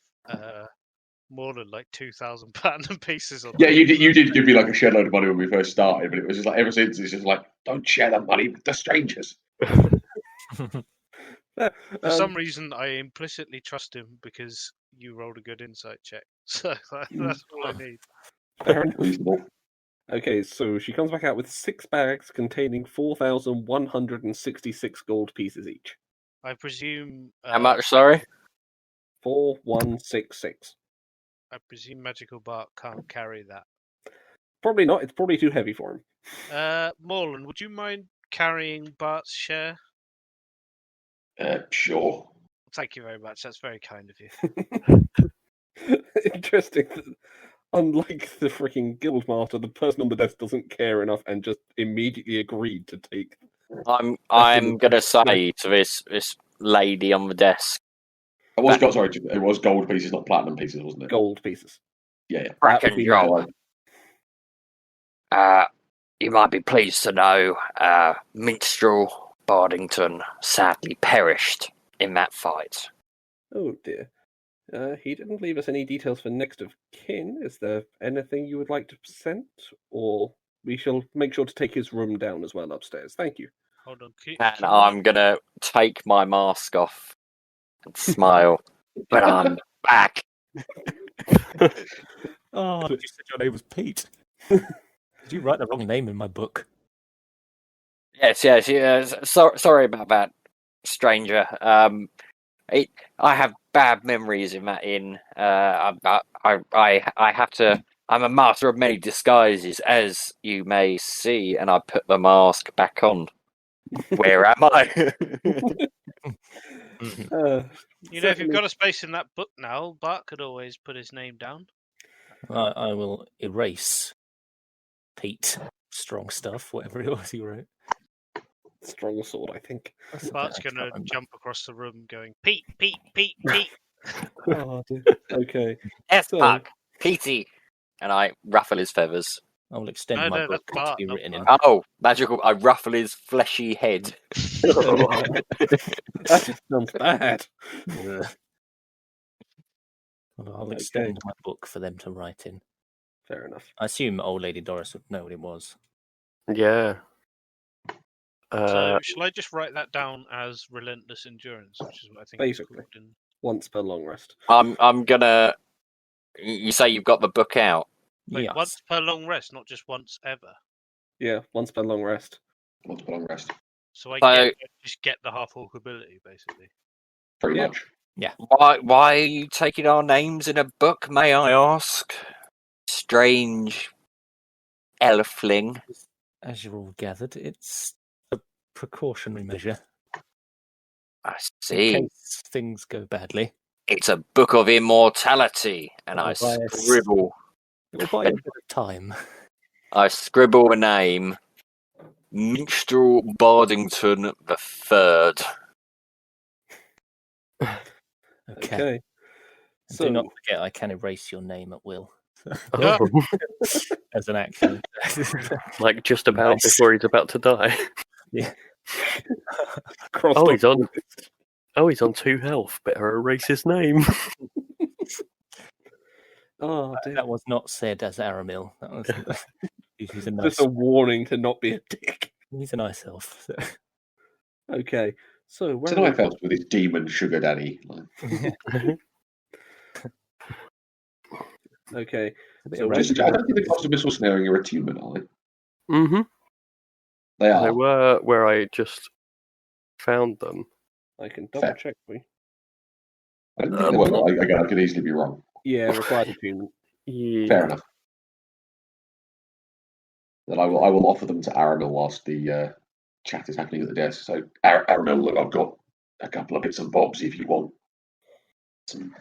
more than 2,000 platinum pieces on Yeah, you did give me a shed load of money when we first started, but it was just ever since it's just don't share the money with the strangers. For some reason, I implicitly trust him because you rolled a good insight check. So that's all I need. Fair enough. Okay, so she comes back out with 6 bags containing 4,166 gold pieces each. I presume. How much, sorry? 4,166. I presume Magical Bart can't carry that. Probably not. It's probably too heavy for him. Morland, would you mind carrying Bart's share? Sure. Thank you very much. That's very kind of you. Interesting. Unlike the freaking Guildmaster, the person on the desk doesn't care enough and just immediately agreed to take. I'm gonna say to this lady on the desk. It was gold pieces, not platinum pieces, wasn't it? Gold pieces. Yeah. Bracken job. You might be pleased to know, Minstrel Bardington sadly perished in that fight. Oh dear. He didn't leave us any details for next of kin. Is there anything you would like to present? Or we shall make sure to take his room down as well upstairs. Thank you. Hold on. And I'm gonna take my mask off and smile, but I'm back. Oh, you said your name was Pete. Did you write the wrong name in my book? Yes. Sorry about that, stranger. I have bad memories in that inn. I have to. I'm a master of many disguises, as you may see, and I put the mask back on. Where am I? If you've got a space in that book now, Bart could always put his name down. I will erase Pete. Strong stuff, whatever it was he wrote. Strong sword, I think. Bart's going to jump across the room going, Pete, Pete, Pete, Pete. Oh, dear. Okay. Yes, So- Puck, Petey. And I ruffle his feathers. I will extend my book that's Bart, to be not written in. Bart. Oh, magical. I ruffle his fleshy head. That just sounds bad. I'll Okay. extend my book for them to write in. Fair enough. I assume old lady Doris would know what it was. Yeah. So shall I just write that down as relentless endurance, which is what I think it's Basically. called in... Once per long rest. I'm gonna. You say you've got the book out. Wait, Yes. once per long rest, not just once ever. Yeah, once per long rest. Once per long rest. So I So- just get the half orc ability, basically. Pretty Yeah. much. Why are you taking our names in a book, may I ask? Strange elfling. As you're all gathered, it's a precautionary measure I in see. case things go badly. It's a book of immortality, and I Oh, yes. scribble. It will buy you a bit of time. I scribble a name. Minstrel Bardington the Third. Okay. Okay. And So, do not forget, I can erase your name at will Yeah. as an action. Like just about Nice. before he's about to die. crossed Oh, off he's on. the list. Oh, he's on 2 health. Better erase his name. Oh, dear. That was not said as Aramil. That was he's a nice, Just a warning to not be a dick. he's a nice elf. So. Okay. So, where Tonight are we? else with his demon sugar daddy. Like, Okay. A bit So of where rage. I don't think the cost of missile snaring are attunement, are they? Mm-hmm. They are. They were where I just found them. I can double Fair. check for you. I don't think they were. Again, I could easily be wrong. Yeah, required attunement. Yeah. Fair enough. Then I will offer them to Aramil whilst the chat is happening at the desk. So Aramil, look, I've got a couple of bits and bobs if you want some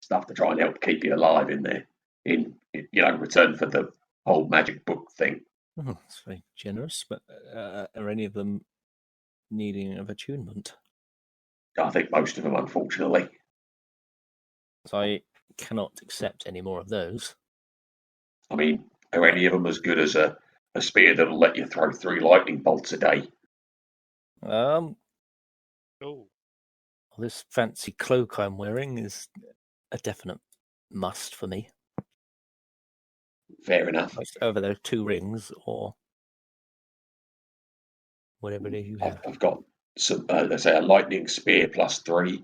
stuff to try and help keep you alive in there. In return for the whole magic book thing. Oh, that's very generous. But are any of them needing of attunement? I think most of them, unfortunately. So I cannot accept any more of those. I mean, are any of them as good as a spear that'll let you throw 3 lightning bolts a day? Oh, Oh, this fancy cloak I'm wearing is a definite must for me. Fair enough. It's over those 2 rings or whatever it is you have. I've got some, let's say, a lightning spear plus 3.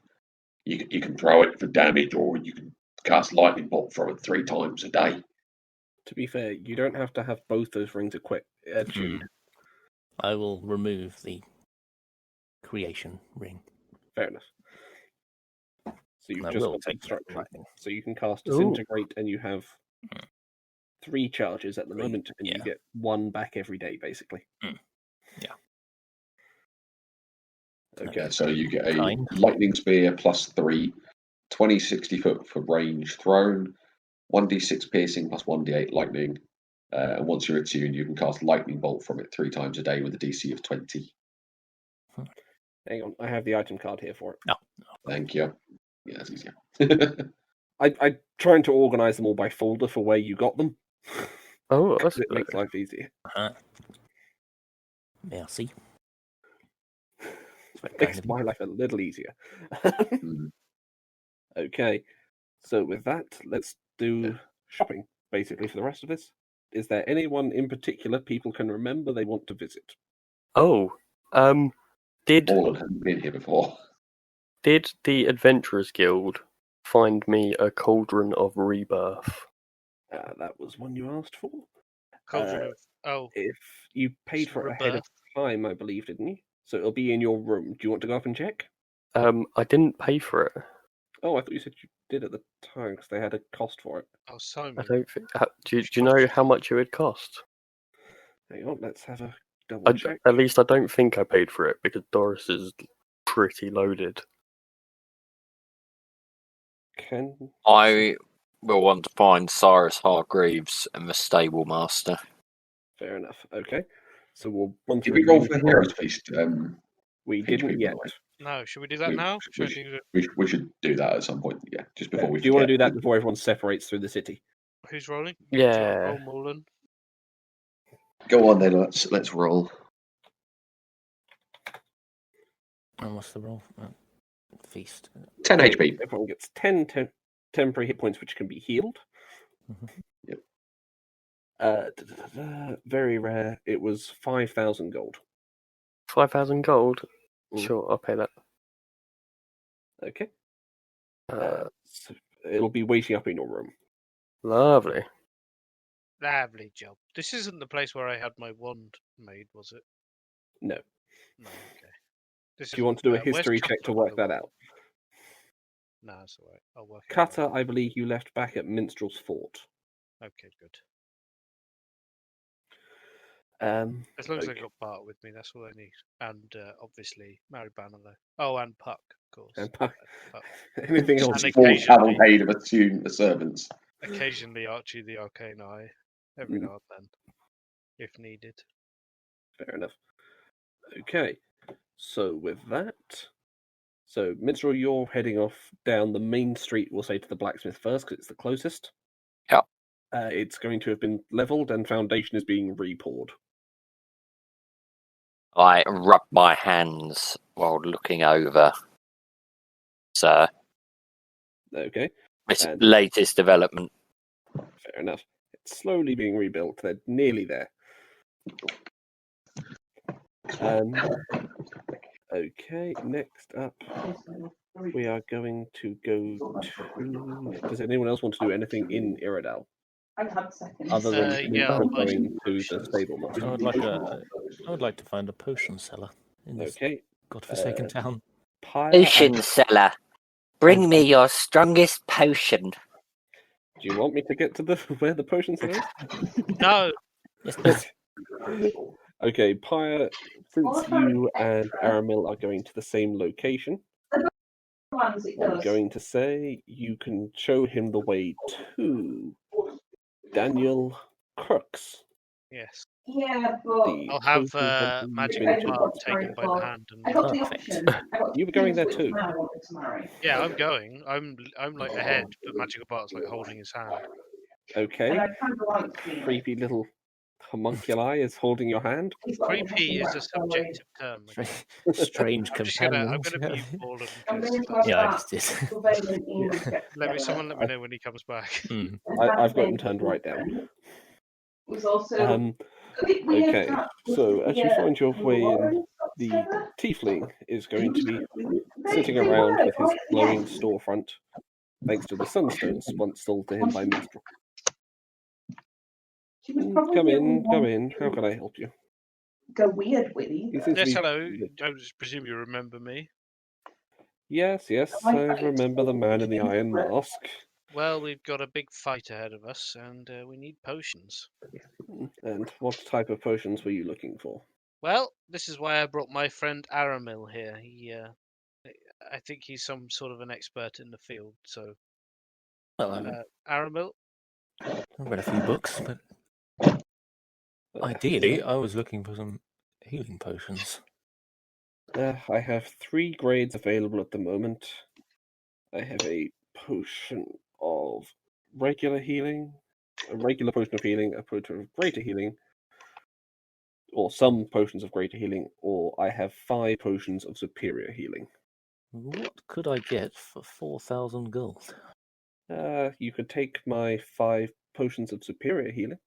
You can throw it for damage, or you can cast lightning bolt from it 3 times a day. To be fair, you don't have to have both those rings attuned. I will remove the creation ring. Fair enough. So you've I just will got take the destruction. lightning. So you can cast Ooh. disintegrate, and you have 3 charges at the 3, moment, and you yeah. get 1 back every day, basically. Yeah. Okay. Yeah, so you get a Kind. lightning spear plus 3, 20 60 foot for range thrown, 1d6 piercing plus 1d8 lightning. And once you're attuned, you can cast lightning bolt from it 3 times a day with a DC of 20. Hang on, I have the item card here for it. Thank you. Yeah, that's easier. I'm trying to organise them all by folder for where you got them. Oh, that's It makes life easier. Merci. It makes my life a little easier. Mm. Okay, so with that, let's do shopping, basically, for the rest of this. Is there anyone in particular people can remember they want to visit? Oh, did Morland hasn't been here before. did the Adventurers Guild find me a Cauldron of Rebirth? That was one you asked for. Cauldron of If you paid for it ahead of time, I believe, didn't you? So it'll be in your room. Do you want to go up and check? I didn't pay for it. Oh, I thought you said you did at the time because they had a cost for it. Oh, Simon. I don't think. Do you know how much it would cost? Hang on, let's have a double check. At least I don't think I paid for it because Doris is pretty loaded. I will want to find Cyrus Hargreaves and the stable master. Fair enough. Okay. So we'll run Did through. we roll for Heroes Feast? We didn't yet. No, should we do that now? We should do that at some point. Yeah, just before we. Do you want to do that before everyone separates through the city? Who's rolling? Yeah. Roll Morland. Go on then. Let's roll. And what's the roll? Feast. 10 HP. Everyone gets 10 temporary hit points, which can be healed. Yep. Very rare. It was 5,000 gold. 5,000 gold. Sure, I'll pay that. Okay. So it'll be waiting up in your room. Lovely. Lovely job. This isn't the place where I had my wand made, was it? No. No, okay. Do you want to do a history check to work that out? No, it's alright. I'll work it Cutter, out. I believe you left back at Minstrel's Fort. Okay, good. As long as I got Bart with me, that's all I need. And obviously, Mary Bannerlow. Oh, and Puck, of course. And Puck. Anything else? And Full cavalcade of attuned servants. Occasionally, Archie the Arcane Eye. Every now and then, if needed. Fair enough. Okay. So with that, Minstrel, you're heading off down the main street. We'll say to the blacksmith first because it's the closest. Yeah. It's going to have been leveled and foundation is being repoured. I rub my hands while looking over, sir. Okay. This latest development. Fair enough. It's slowly being rebuilt. They're nearly there. Okay, next up, we are going to go to... Does anyone else want to do anything in Iredal? Other than going to the stable master? I would like to find a potion seller in this godforsaken town. Potion seller. Bring me your strongest potion. Do you want me to get to where the potion seller is? No. Yes, please. Okay, Pyre, since you and Aramil are going to the same location, I'm going to say you can show him the way to Daniel Crooks. Yes. Yeah, but I'll have Magic Bart take him by the hand. I got the option. You were going there too. Yeah, I'm going. I'm like ahead, but Magic Bart's like holding his hand. Okay. Creepy little homunculi is holding your hand. Creepy is a subjective term. Strange companion. I'm gonna be Morland. Yeah, I just did. Someone let me know when he comes back. I've got him turned right down. Okay, so as you find your way in, the tiefling is going to be sitting around with his glowing storefront, thanks to the sunstones once sold to him by Minstrel. Come in. How can I help you? Go weird, Willie. Yes, hello. I just presume you remember me. Yes, I remember the man in the iron mask. Well, we've got a big fight ahead of us, and we need potions. And what type of potions were you looking for? Well, this is why I brought my friend Aramil here. I think he's some sort of an expert in the field. So, Aramil? I've read a few books, but ideally, I was looking for some healing potions. I have 3 grades available at the moment. I have a potion of regular healing, a regular potion of healing, a potion of greater healing, or some potions of greater healing, or I have 5 potions of superior healing. What could I get for 4,000 gold? You could take my 5 potions of superior healing.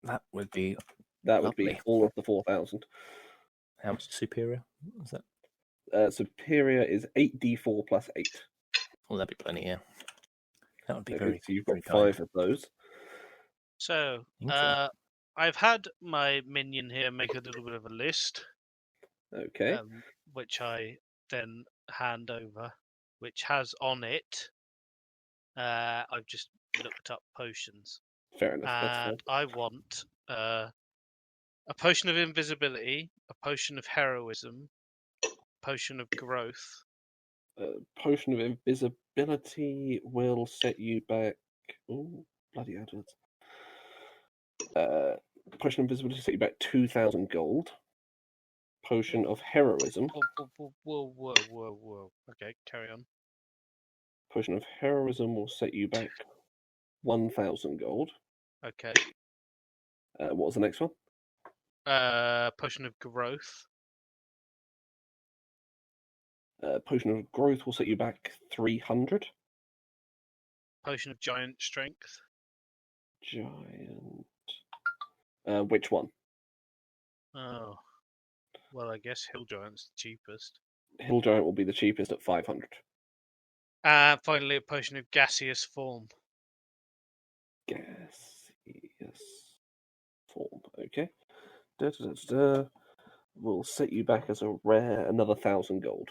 That would be That would be Lovely. all of the 4,000. How much superior was that? Superior is 8d4 plus 8. Well, that'd be plenty, yeah. That would be Okay, very, so you've very got 5 kind. of those. So, Thank you. I've had my minion here make a little bit of a list, Okay, which I then hand over, which has on it. I've just looked up potions, fair enough. That's fine. and I want a potion of invisibility, a potion of heroism, a potion of growth. Potion of invisibility will set you back. Oh, bloody adverts. Potion of invisibility set you back 2,000 gold. Potion of heroism. Whoa. Okay, carry on. Potion of heroism will set you back 1,000 gold. Okay. What was the next one? Potion of growth. Potion of growth will set you back 300. Potion of giant strength. Giant. Which one? Oh. Well, I guess hill giant's the cheapest. Hill giant will be the cheapest at 500. Finally, a potion of gaseous form. Gaseous form. Okay. Will set you back as a rare another 1,000 gold.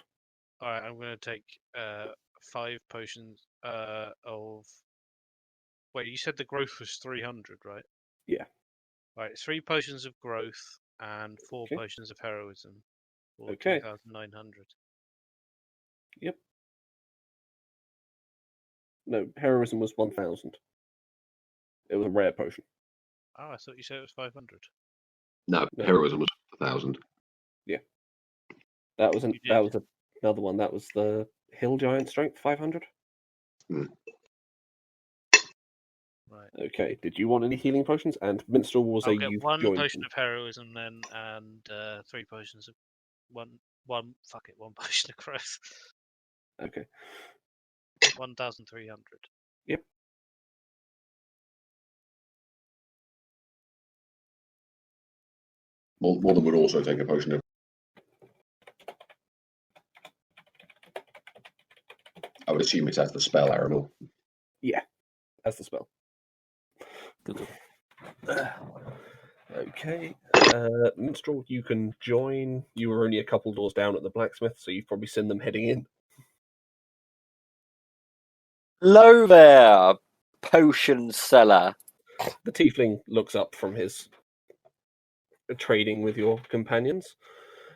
All right, I'm going to take 5 potions of. Wait, you said the growth was 300, right? Yeah. All right, 3 potions of growth and 4 Okay. potions of heroism. For Okay. 2,900. Yep. No, heroism was 1,000. It was a rare potion. Oh, I thought you said it was 500. No, No. heroism was 1,000. That was You did. another one. That was the hill giant strength 500. Right. Okay. Did you want any healing potions? And Minstrel will say I'll get you've 1 joined potion them. of heroism then, and 3 potions of one potion of growth. Okay. 1,300. Yep. Morden would also take a potion of. I would assume it's as the spell, Aramil. Yeah. That's the spell. Good. Okay. Minstrel, you can join. You were only a couple doors down at the blacksmith, so you've probably seen them heading in. Hello there, potion seller. The tiefling looks up from his trading with your companions.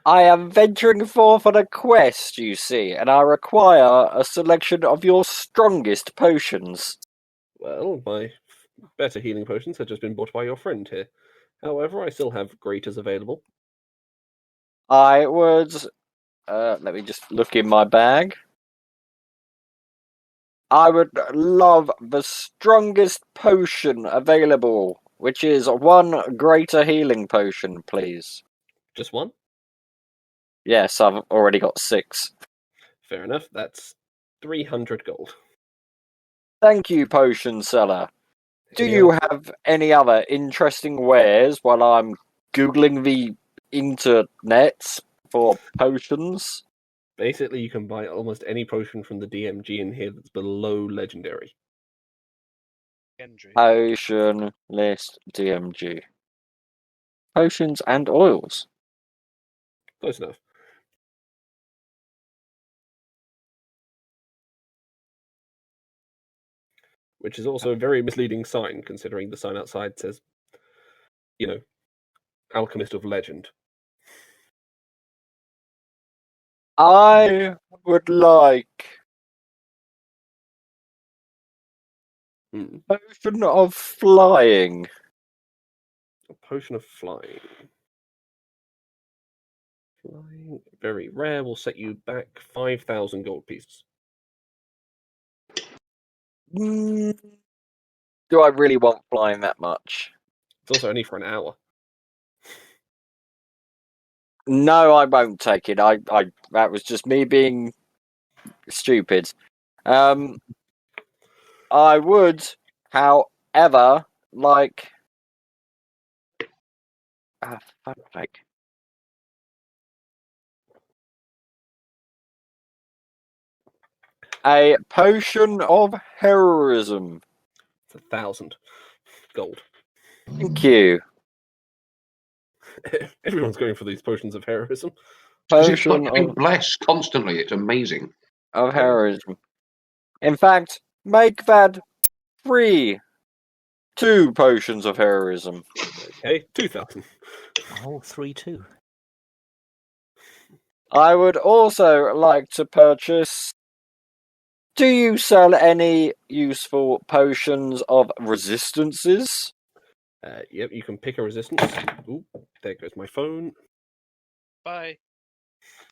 I am venturing forth on a quest, you see, and I require a selection of your strongest potions. Well, my better healing potions have just been bought by your friend here. However, I still have greaters available. I would. Let me just look in my bag. I would love the strongest potion available, which is 1 greater healing potion, please. Just one? Yes, I've already got 6. Fair enough. That's 300 gold. Thank you, potion seller. Do Any you other- have any other interesting wares while I'm Googling the internet for potions? Basically, you can buy almost any potion from the DMG in here that's below legendary. Gendry. Potion list DMG. Potions and oils. Close enough. Which is also a very misleading sign, considering the sign outside says, Alchemist of Legend. I would like potion of flying. A potion of flying. Flying, very rare, will set you back 5,000 gold pieces. Do I really want flying that much? It's also only for an hour. No, I won't take it. I that was just me being stupid. I would, however, like fuck's sake. A potion of heroism. It's 1,000 gold. Thank you. Everyone's going for these potions of heroism. Because it's Potion like being of, blessed constantly. It's amazing. of heroism. In fact, make that 3. 2 potions of heroism. Okay, 2,000. Oh, 3-2. I would also like to purchase. Do you sell any useful potions of resistances? Yep, you can pick a resistance. Ooh, there goes my phone. Bye.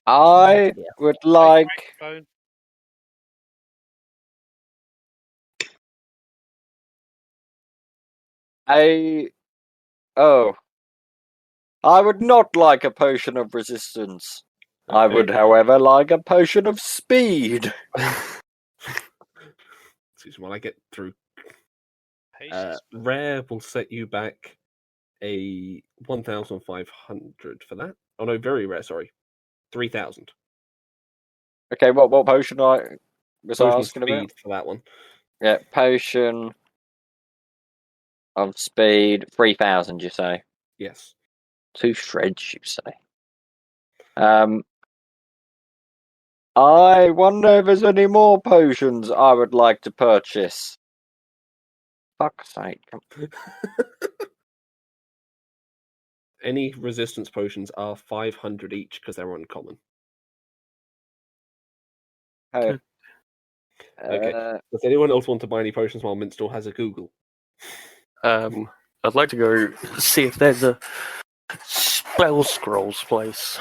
I would like Phone. a. Oh. I would not like a potion of resistance. I Okay. would, however, like a potion of speed. Excuse me while I get through. Patience. Rare will set you back a 1,500 for that. Oh no, very rare. Sorry, 3,000. Okay, what potion I was Potion of asking speed about? for that one. Yeah, potion of speed 3,000. You say Yes. 2 shreds. You say. I wonder if there's any more potions I would like to purchase. Fuck's sake. Any resistance potions are 500 each because they're uncommon. Oh. Okay. Does anyone else want to buy any potions while Minstrel has a Google? I'd like to go see if there's a spell scrolls place.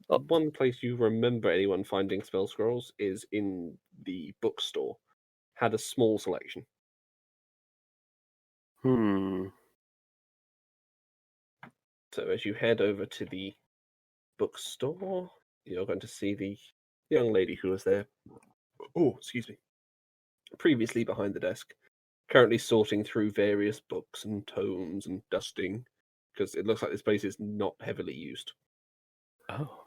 One place you remember anyone finding spell scrolls is in the bookstore. Had a small selection. So as you head over to the bookstore, you're going to see the young lady who was there. Oh, excuse me. Previously behind the desk, currently sorting through various books and tomes and dusting, because it looks like this place is not heavily used. Oh.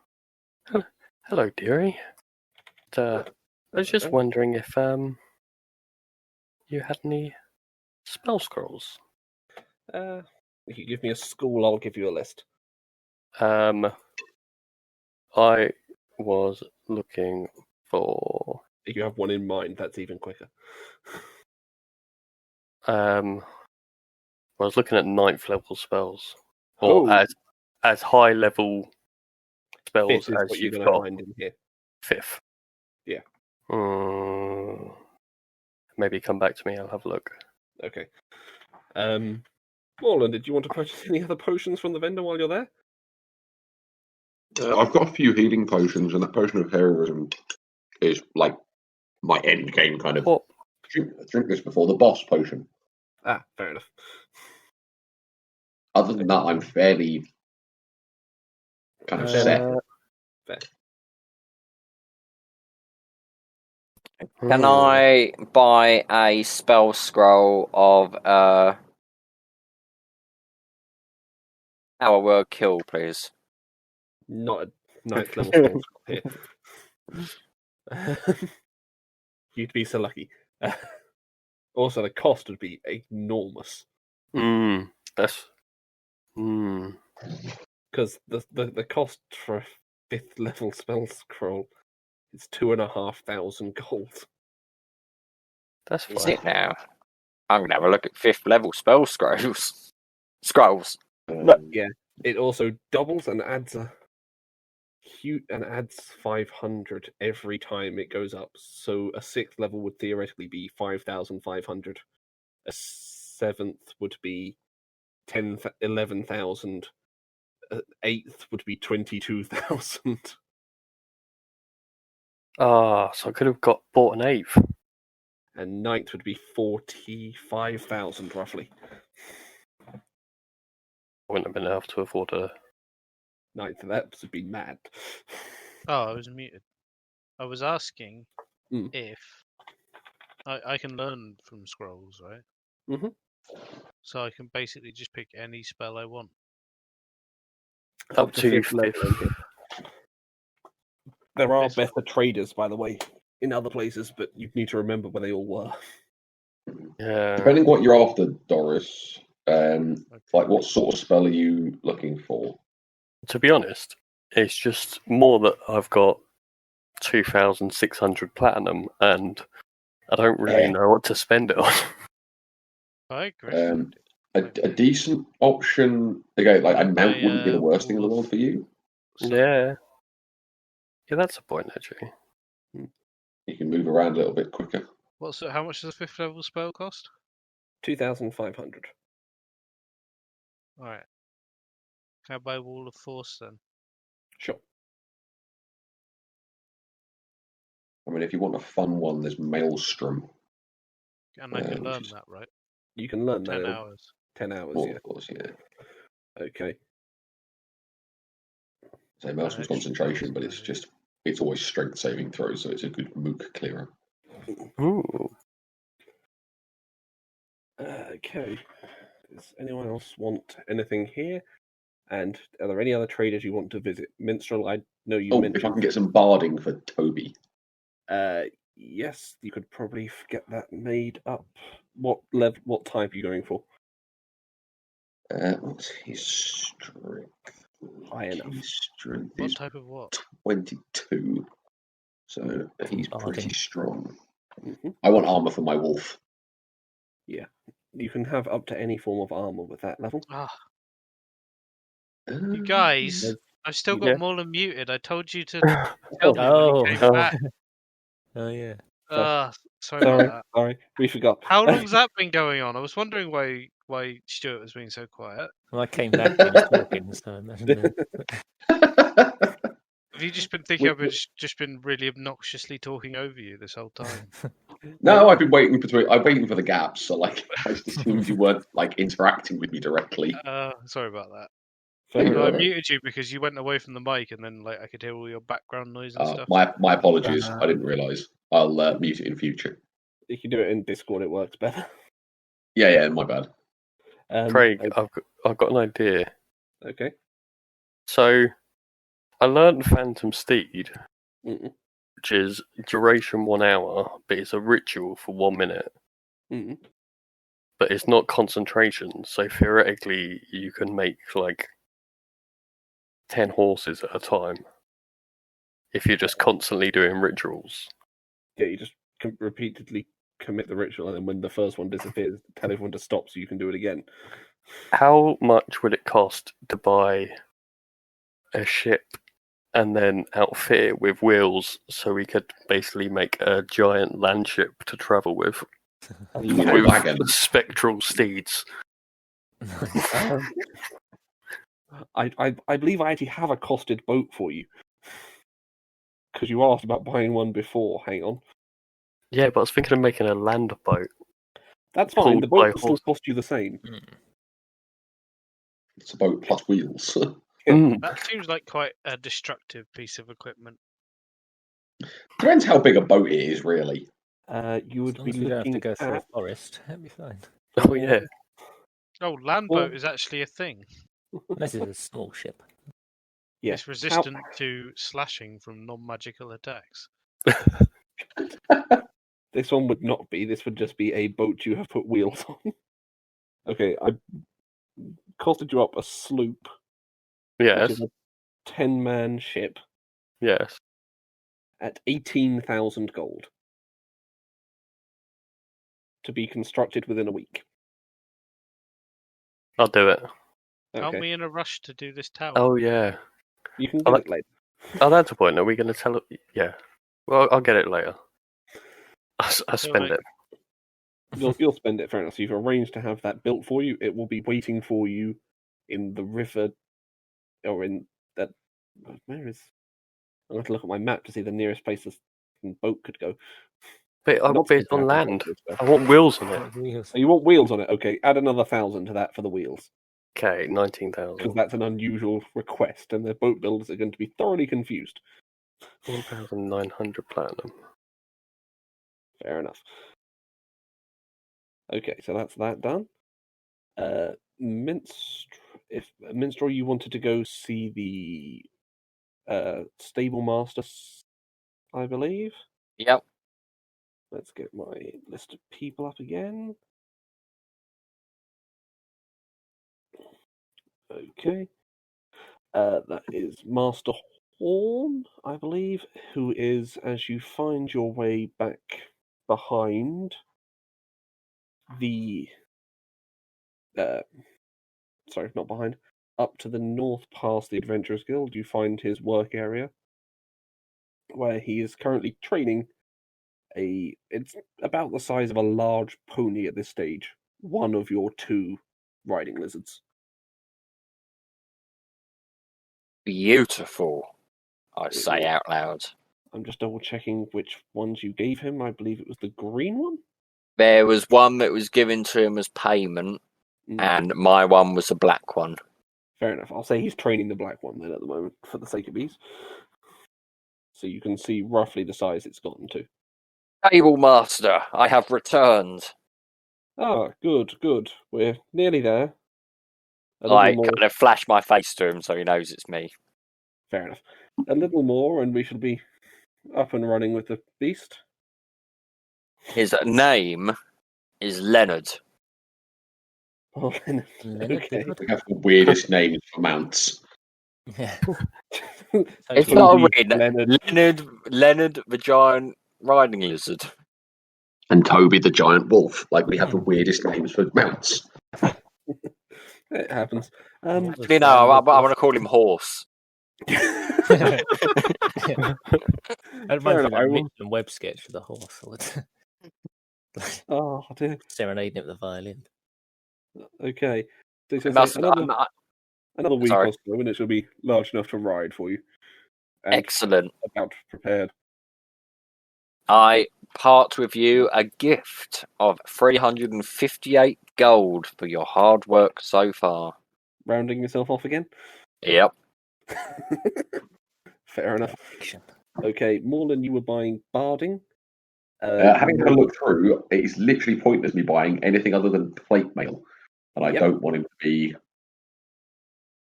Hello, dearie. I was just wondering if you had any spell scrolls. If you give me a school, I'll give you a list. I was looking for. If you have one in mind, that's even quicker. I was looking at 9th level spells, or as high level spells 5th is as what you're you've going to got. find in here. 5th. Yeah. Maybe come back to me. I'll have a look. Okay. Morland, did you want to purchase any other potions from the vendor while you're there? I've got a few healing potions, and that potion of heroism is like my end game kind of. What? Drink this before the boss potion. Ah, fair enough. Other than that, I'm fairly kind of set. Fair. Can I buy a spell scroll of our word kill, please? Not a 9th level spell here. You'd be so lucky. Also, the cost would be enormous. That's. Because the cost for a 5th level spell scroll is 2,500 gold. That's Is fine. it now? I'm gonna have a look at 5th level spell scrolls. Yeah, it also doubles and adds adds 500 every time it goes up. So a 6th level would theoretically be 5,500. A 7th would be 11,000. 8th would be 22,000. So I could have bought an 8th. And 9th would be 45,000 roughly. Wouldn't have been enough to afford a 9th, that would be mad. Oh, I was muted. I was asking if I can learn from scrolls, right? Mm-hmm. So I can basically just pick any spell I want. Up to fifth level. Okay. There are better traders, by the way, in other places, but you need to remember where they all were. Yeah. Depending what you're after, Doris, like what sort of spell are you looking for? To be honest, it's just more that I've got 2,600 platinum, and I don't really know what to spend it on. I agree. A decent option. Again, like a mount wouldn't be the worst thing in the world for you. Yeah, that's a point actually. You can move around a little bit quicker. How much does a 5th level spell cost? 2,500. All right. Can I buy Wall of Force then? Sure. I mean, if you want a fun one, there's Maelstrom. And I can learn that, right? You can learn 10 that. hours. 10 hours, Oh, yeah. of course, yeah. Okay. So Maelstrom's concentration, but it's always strength saving throw, so it's a good mook clearer. Ooh. Okay. Does anyone else want anything here? And are there any other traders you want to visit? Minstrel, I know you mentioned. If I can get some barding for Toby. Yes, you could probably get that made up. What type are you going for? What's his strength? High enough. His strength What is type of what? 22. So he's pretty Barding. strong. Mm-hmm. I want armor for my wolf. Yeah. You can have up to any form of armor with that level. You guys, I've still got Mola muted. I told you to tell me when he came back. Oh yeah. Sorry about that. Sorry, we forgot. How long's that been going on? I was wondering why Stuart was being so quiet. Well, I came back and he was talking, so imagine Have you just been thinking I've just been really obnoxiously talking over you this whole time? No, I've been waiting for the gaps. So like, I just assumed you weren't like interacting with me directly. Sorry about that. No, I muted you because you went away from the mic, and then like I could hear all your background noise and stuff. My apologies. I didn't realise. I'll mute it in future. If you do it in Discord, it works better. Yeah, my bad. Craig, I've got an idea. Okay. So, I learned Phantom Steed, Mm-mm. which is duration 1 hour, but it's a ritual for 1 minute. Mm-mm. But it's not concentration, so theoretically you can make like 10 horses at a time if you're just constantly doing rituals. Yeah, you just repeatedly commit the ritual, and then when the first one disappears, tell everyone to stop so you can do it again. How much would it cost to buy a ship and then outfit it with wheels so we could basically make a giant land ship to travel with? With spectral steeds. I believe I actually have a costed boat for you. Because you asked about buying one before. Hang on. Yeah, but I was thinking of making a land boat. That's fine. The boat will still cost you the same. It's a boat plus wheels. That seems like quite a destructive piece of equipment. Depends how big a boat it is, really. You would be looking don't have to go at... through a forest. That'd be fine. Oh yeah. Oh, land boat is actually a thing. This is a small ship. Yeah. It's resistant to slashing from non-magical attacks. This one would not be. This would just be a boat you have put wheels on. Okay, I costed you up a sloop. Yes. Which is a 10-man ship. Yes. At 18,000 gold. To be constructed within a week. I'll do it. Okay. Aren't we in a rush to do this tower? Oh yeah. You can get it later. Oh, that's a point. Are we going to tell it? Yeah. Well, I'll get it later. I'll spend it. You'll spend it, fair enough. So you've arranged to have that built for you. It will be waiting for you in the river, or in that. Where is? I'm going to look at my map to see the nearest place a boat could go. But I want it on land. I want wheels on it. Oh, you want wheels on it? Okay, add another 1,000 to that for the wheels. Okay, 19,000. Because that's an unusual request, and the boat builders are going to be thoroughly confused. 1,900 platinum. Fair enough. Okay, so that's that done. if Minstrel, you wanted to go see the Stable Master, I believe. Yep. Let's get my list of people up again. Okay. That is Master Horn, I believe, who is, as you find your way back behind the... sorry, not behind. Up to the north past the Adventurers Guild, you find his work area, where he is currently training it's about the size of a large pony at this stage, one of your 2 riding lizards. Beautiful, I say out loud. I'm just double checking which ones you gave him. I believe it was the green one. There was one that was given to him as payment, and my one was a black one. Fair enough. I'll say he's training the black one then at the moment, for the sake of ease. So you can see roughly the size it's gotten to. Table Master, I have returned. Ah, good. We're nearly there. I kind of flash my face to him so he knows it's me. Fair enough. A little more and we shall be up and running with the beast. His name is Leonard. Oh, Leonard. Okay. We have the weirdest names for mounts. Yeah. It's not a weird Leonard the giant riding lizard. And Toby the giant wolf. Like, we have the weirdest names for mounts. It happens. I want to call him Horse. I'd mind enough, I will- a web sketch for the horse. Oh, dear. Serenading it with the violin. Okay. So it's It gonna say must- another week Sorry. or so, and it shall be large enough to ride for you. And Excellent. about prepared. I part with you a gift of 358 gold for your hard work so far. Rounding yourself off again? Yep. Fair enough. Okay, Morland, you were buying barding. Having had a look through, it is literally pointless me buying anything other than plate mail. And I Yep. don't want him to be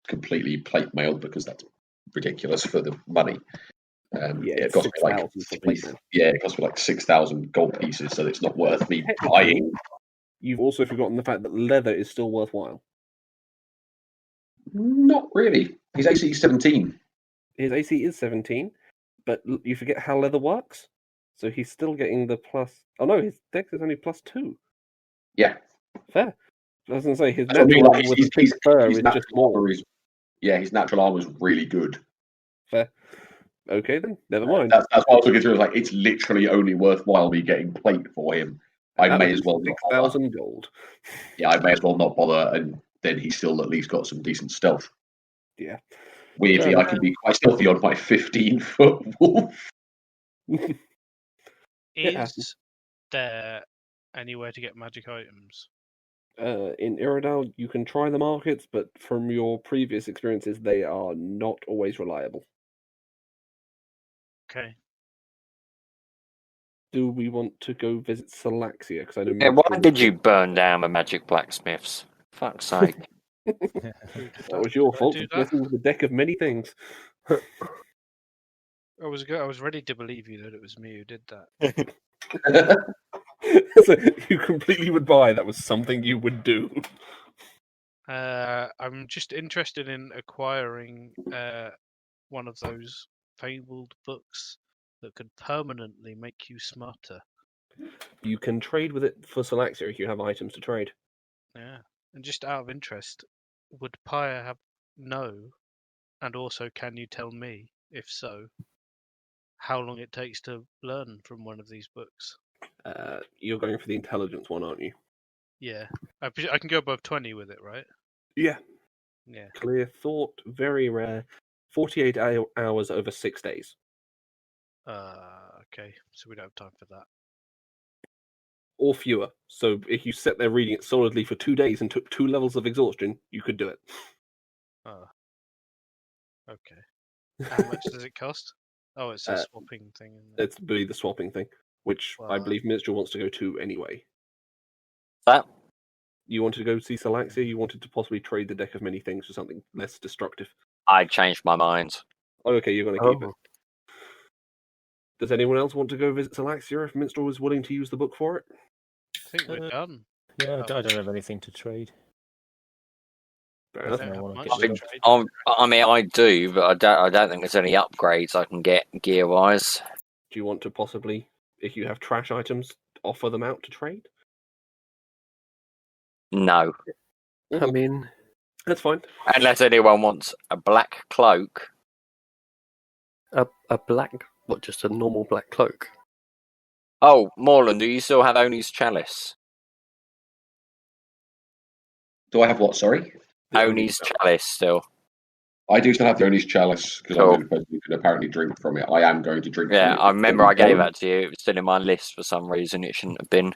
completely plate mail because that's ridiculous for the money. It cost me like 6,000 for plate mail. it cost me like 6,000 gold pieces, so it's not worth me buying. You've also forgotten the fact that leather is still worthwhile. Not really. His AC is 17. His AC is 17, but you forget how leather works. So he's still getting the plus. Oh no, his dex is only +2. Yeah. Fair. I was going to say his That's what I mean, natural like, armor with his- the thick fur his is just natural more. armor is- Yeah, his natural armor is really good. Fair. Okay then, never mind. That's why I was looking through. I was like, it's literally only worthwhile me getting plate for him. I That may was as well not bother. 6,000 gold. Yeah, I may as well not bother, and then he's still at least got some decent stealth. Yeah. Weirdly, I can be quite stealthy on my 15-foot wolf. Is there anywhere to get magic items? In Irodal, you can try the markets, but from your previous experiences, they are not always reliable. Okay. Do we want to go visit Salaxia? Because I know. Yeah, why did you burn down the magic blacksmiths? Fuck's sake. That was your fault do for that? messing with the deck of many things. I was ready to believe you that it was me who did that. So you completely would buy that was something you would do. I'm just interested in acquiring one of those fabled books that could permanently make you smarter. You can trade with it for Salaxia if you have items to trade. Yeah. And just out of interest, would Pyre have no? And also, can you tell me, if so, how long it takes to learn from one of these books? You're going for the intelligence one, aren't you? Yeah. I can go above 20 with it, right? Yeah. Yeah. Clear thought, very rare. 48 hours over 6 days. Okay. So we don't have time for that. Or fewer. So if you sat there reading it solidly for 2 days and took 2 levels of exhaustion, you could do it. Oh. Okay. How much does it cost? Oh, it's a swapping thing. Isn't it? It's be the swapping thing, which I Well, believe Minstrel wants to go to anyway. That You wanted to go see Salaxia? You wanted to possibly trade the deck of many things for something less destructive? I changed my mind. Oh, okay, you're going to keep it. Does anyone else want to go visit Salaxia if Minstrel is willing to use the book for it? I think we're done. Yeah, I don't have anything to trade. Fair I enough. don't I have wanna much get to rid trade. I mean, I do, but I don't think there's any upgrades I can get gear-wise. Do you want to possibly, if you have trash items, offer them out to trade? No. I mean, That's fine. Unless anyone wants a black cloak. a black, what, just a normal black cloak? Oh, Morland, do you still have Oni's Chalice? Do I have what? Sorry, Oni's Chalice still. I do still have the Oni's Chalice because Cool. I'm the only person who can apparently drink from it. I am going to drink Yeah, from it. I remember I gave that to you. It was still in my list for some reason. It shouldn't have been.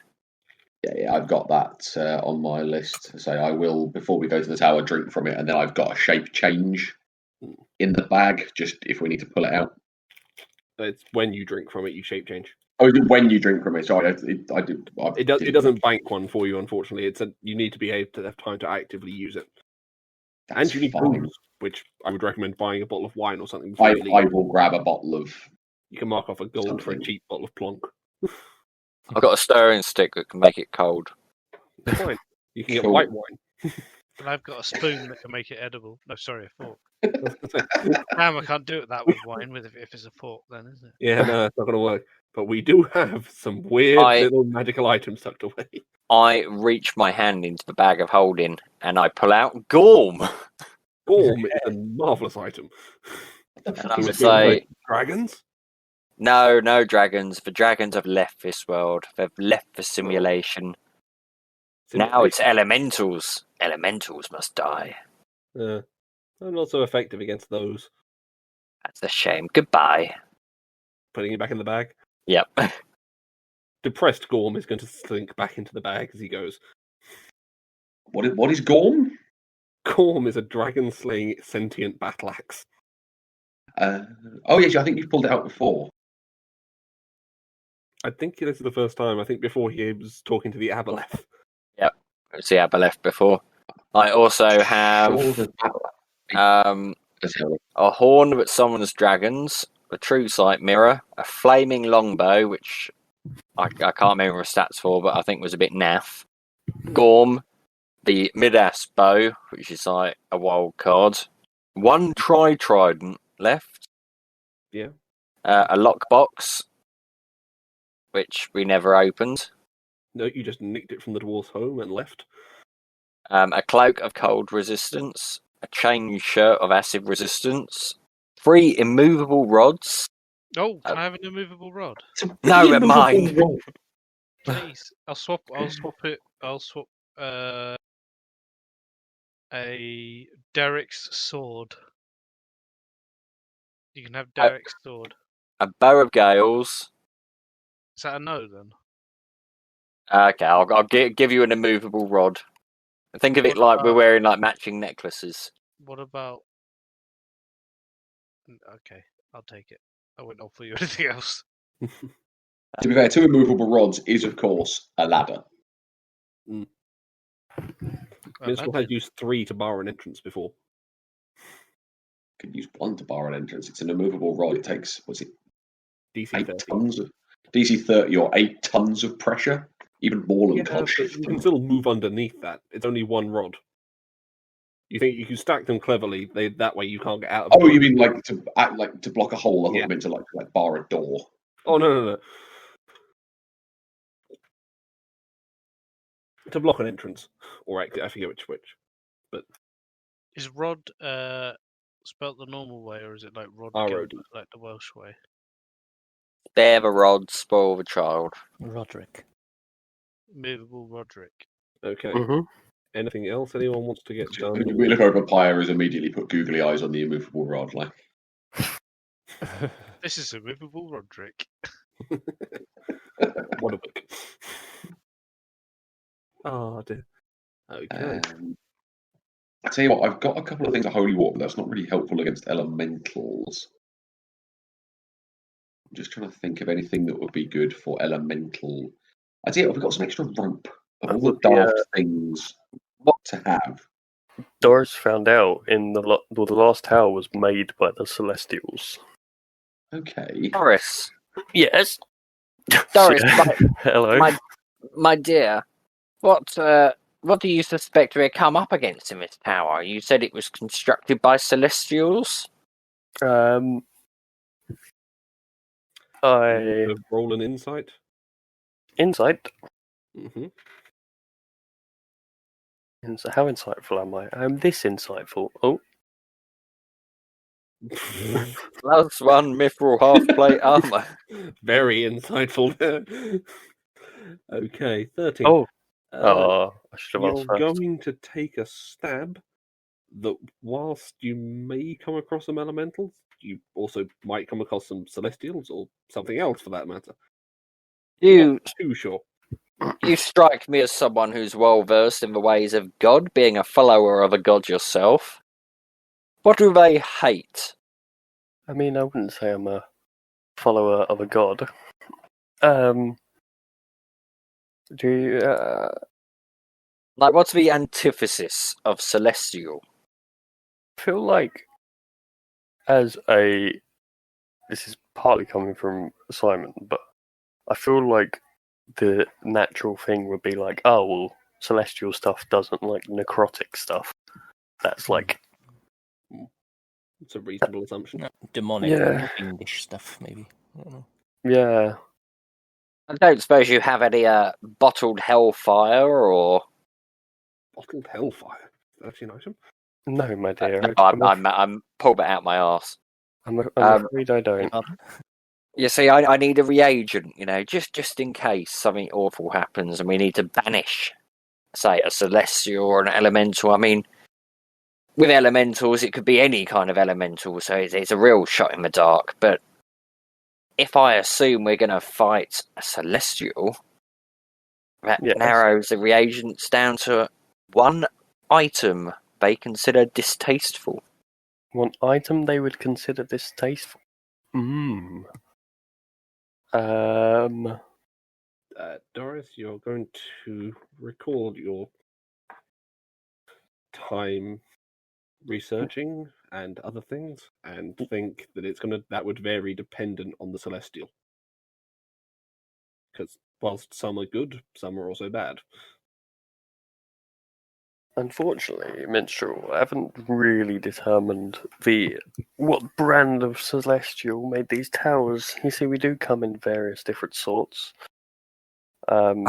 Yeah, I've got that on my list. So I will, before we go to the tower, drink from it, and then I've got a shape change in the bag, just if we need to pull it out. It's when you drink from it, you shape change. Oh, when you drink from it. Sorry, It doesn't bank one for you, unfortunately. You need to be able to have time to actively use it. And you need booze, which I would recommend buying a bottle of wine or something. I will grab a bottle of. You can mark off a gold for a something. cheap bottle of Plonk. I've got a stirring stick that can make it cold. Fine. You can get Cool. white wine. And I've got a spoon that can make it edible. No, sorry, a fork. Damn, I can't do it that with wine. If it's a fork, then isn't it? Yeah, no, it's not going to work. But we do have some weird little magical items tucked away. I reach my hand into the bag of holding and I pull out Gorm. Gorm is a marvellous item. And I would say, dragons? no dragons. The dragons have left this world. They've left the simulation. Now it's elementals. Elementals must die. I'm not so effective against those. That's a shame. Goodbye. Putting it back in the bag. Yep. Depressed Gorm is going to slink back into the bag as he goes. What is Gorm? Gorm is a dragon-slaying sentient battle axe. Oh yes, I think you've pulled it out before. I think this is the first time. I think before he was talking to the Aboleth. Yep. It's the Aboleth before. I also have a horn that summons dragons, a true sight mirror, a flaming longbow, which I can't remember the stats for, but I think was a bit naff. Gorm, the Midas bow, which is like a wild card. One trident left. Yeah. A lockbox, which we never opened. No, you just nicked it from the dwarf's home and left. A cloak of cold resistance, a chain shirt of acid resistance, 3 immovable rods. Oh, can I have an immovable rod? No, they're mine. Please, I'll swap it. I'll swap a Derek's sword. You can have Derek's sword. A bow of gales. Is that a no then? Okay, I'll give you an immovable rod. Think of it like we're wearing like matching necklaces. What about? Okay, I'll take it. I wouldn't offer you anything else. To be fair, 2 immovable rods is, of course, a ladder. Minstrel has used 3 to bar an entrance before. Could use 1 to bar an entrance. It's an immovable rod. It takes, what's it? DC 8 30. tons of DC 30 or 8 tons of pressure. Even more than can't shift you them. can still move underneath that. It's only 1 rod. You think you can stack them cleverly? That way you can't get out of. Oh, you mean like to block a hole? I thought you meant to like bar a door. Oh no. To block an entrance or exit, I forget which. But is rod spelt the normal way, or is it like Rod R-O-D. Gilbert, like the Welsh way? Spare the rod, spoil the child. Roderick. Movable Roderick. Okay. Mm-hmm. Anything else anyone wants to get done? We look over Pyre has immediately put googly eyes on the immovable rod. Like, This is a movable Roderick. What a book. Oh dear. Okay. I tell you what, I've got a couple of things at Holy War, but that's not really helpful against elementals. I'm just trying to think of anything that would be good for elemental. I tell you what, we've got some extra rope. Of all the daft things to have. Doris found out in the last tower was made by the Celestials. Okay. Doris. Yes. Doris, Hello. my dear, what do you suspect we come up against in this tower? You said it was constructed by Celestials? Roll an insight. Insight? Mm-hmm. How insightful am I? I'm this insightful. Oh. Plus one mithril half-plate armor. Very insightful there. Okay, 13. Oh. I should have asked You're first. going to take a stab that whilst you may come across some elementals, you also might come across some celestials or something else for that matter. You Not too sure. You strike me as someone who's well versed in the ways of God, being a follower of a god yourself. What do they hate? I mean, I wouldn't say I'm a follower of a god. Do you, Like, what's the antithesis of celestial? I feel like this is partly coming from Simon, but I feel like the natural thing would be like, oh, well, celestial stuff doesn't like necrotic stuff. That's like... It's a reasonable assumption. Demonic, fiendish stuff, maybe. I don't know. Yeah. I don't suppose you have any bottled hellfire or... Bottled hellfire? That's an item? No, my dear. No, I'm pulled it out my arse. I'm afraid I don't. You see, I need a reagent, just in case something awful happens and we need to banish, say, a celestial or an elemental. I mean, with elementals, it could be any kind of elemental, so it's a real shot in the dark. But if I assume we're going to fight a celestial, that narrows the reagents down to one item they consider distasteful. One item they would consider distasteful? Doris, you're going to record your time researching and other things, and think that that would vary dependent on the celestial. Because whilst some are good, some are also bad. Unfortunately, Minstrel, I haven't really determined what brand of celestial made these towers. You see, we do come in various different sorts. I'm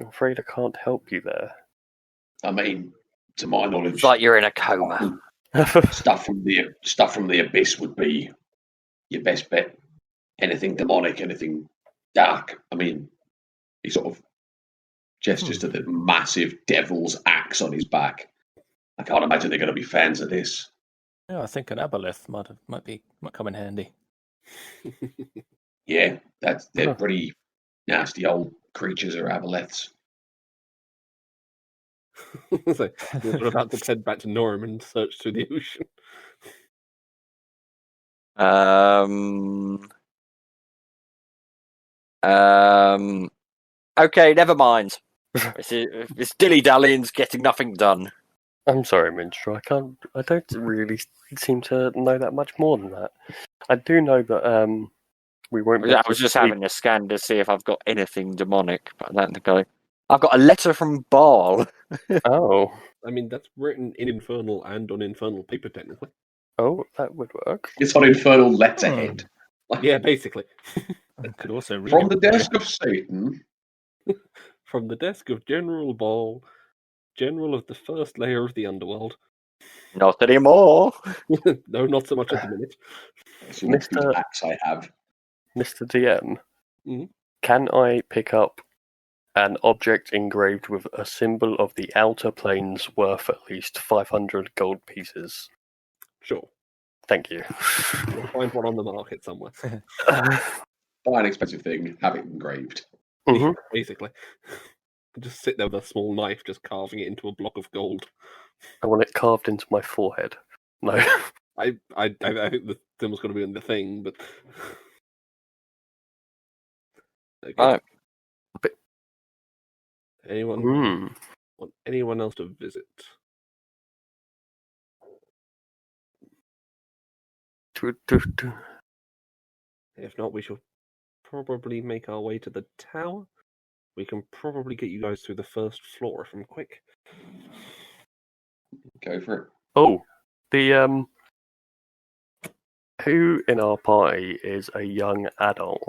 afraid I can't help you there. I mean, to my knowledge, it's like you're in a coma. stuff from the abyss would be your best bet. Anything demonic, anything dark. I mean, he sort of gestures to the massive devil's axe on his back. I can't imagine they're going to be fans of this. Yeah, I think an aboleth might come in handy. Yeah, they're pretty nasty old creatures, are aboleths. So we're about to head back to Norham and search through the ocean. Okay, never mind. This dilly-dallying's getting nothing done. I'm sorry, Minstrel. I don't really seem to know that much more than that. I do know that we won't. I was just having a scan to see if I've got anything demonic, but I don't think I've got a letter from Baal. Oh. I mean, that's written in Infernal and on Infernal paper, technically. Oh, that would work. It's on Infernal letterhead. Yeah, basically. Could also read from the desk of Satan. From the desk of General Baal, General of the first layer of the underworld. Not anymore. No, not so much at the minute. Mr. Axe I have. Mr. DM, can I pick up an object engraved with a symbol of the outer planes worth at least 500 gold pieces? Sure. Thank you. You'll find one on the market somewhere. Buy an expensive thing, have it engraved. Mm-hmm. Basically. Just sit there with a small knife, just carving it into a block of gold. I want it carved into my forehead. No. I think the symbol's going to be in the thing, but... Okay. Anyone want anyone else to visit? If not, we shall probably make our way to the tower. We can probably get you guys through the first floor if I'm quick. Go for it. Oh, the who in our party is a young adult?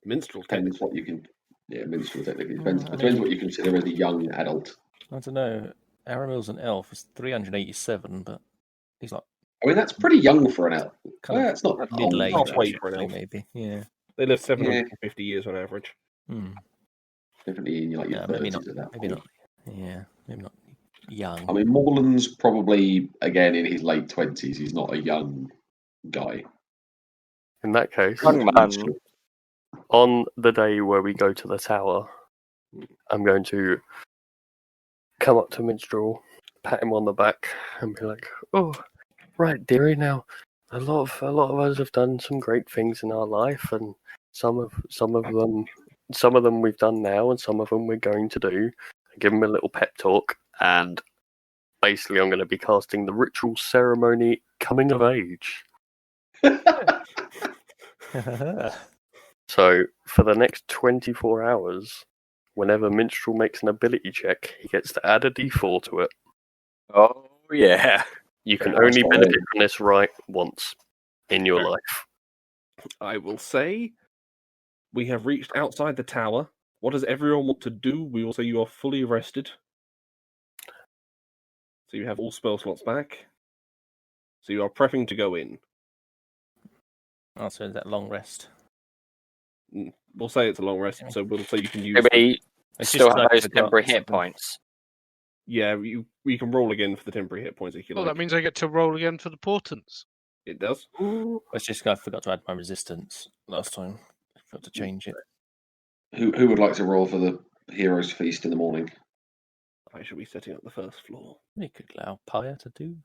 Minstrel, Depends technically. what you can. Yeah, minstrel technically depends what you consider as a young adult. I don't know. Aramel's an elf. He's 387, but he's like I mean, that's pretty young for an elf. kind Well, it's not of old middle age, for an elf. halfway for an elf. maybe. Yeah. They live 750 years on average. Definitely in like your Yeah, maybe 30s not. at that Maybe point. not. Yeah, maybe not young. I mean, Morland's probably again in his late 20s. He's not a young guy. In that case, Young man. on the day where we go to the tower, I'm going to come up to Minstrel, pat him on the back, and be like, "Oh, right, dearie. Now, a lot of us have done some great things in our life, and some of them we've done now, and some of them we're going to do." I give him a little pep talk, and basically, I'm going to be casting the ritual ceremony coming of age. So, for the next 24 hours, whenever Minstrel makes an ability check, he gets to add a d4 to it. Oh, yeah. You can Very only nice benefit one. from this right once in your life. I will say we have reached outside the tower. What does everyone want to do? We will say you are fully rested. So you have all spell slots back. So you are prepping to go in. Oh, so that long rest. We'll say it's a long rest, so we'll say you can use. Maybe It's still just have like those the dark temporary hit something. points. Yeah, you can roll again for the temporary hit points if you Well, like. that means I get to roll again for the portents. It does. It's just I forgot to add my resistance last time. I forgot to change it. Who would like to roll for the Heroes Feast in the morning? I shall be setting up the first floor. We could allow Pyre to do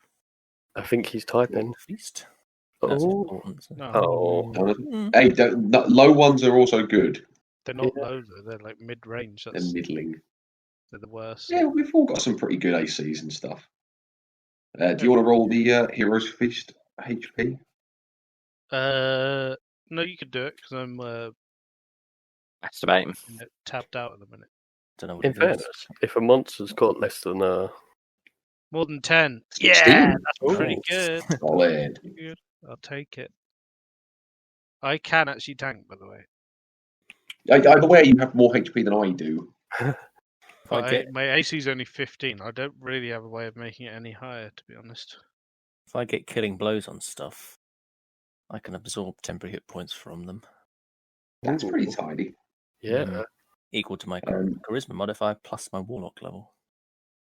I think he's typing. feast. That's Oh, important. So. oh. Hey, low ones are also good. They're not low though; they're like mid-range. They're That's middling. they're the worst. Yeah, we've all got some pretty good ACs and stuff. Do you want to roll the Heroes Feast HP? No, you could do it because I'm Masturbating. tapped out at the minute. Don't know what In it is. fairness, if a monster's got less than More than 10. 16. Yeah, that's pretty Ooh. good. Solid. Pretty good. I'll take it. I can actually tank, by the way. Either way, you have more HP than I do. If I get My AC is only 15. I don't really have a way of making it any higher, to be honest. if I get killing blows on stuff, I can absorb temporary hit points from them, That's pretty tidy. yeah, equal to my charisma modifier plus my warlock level.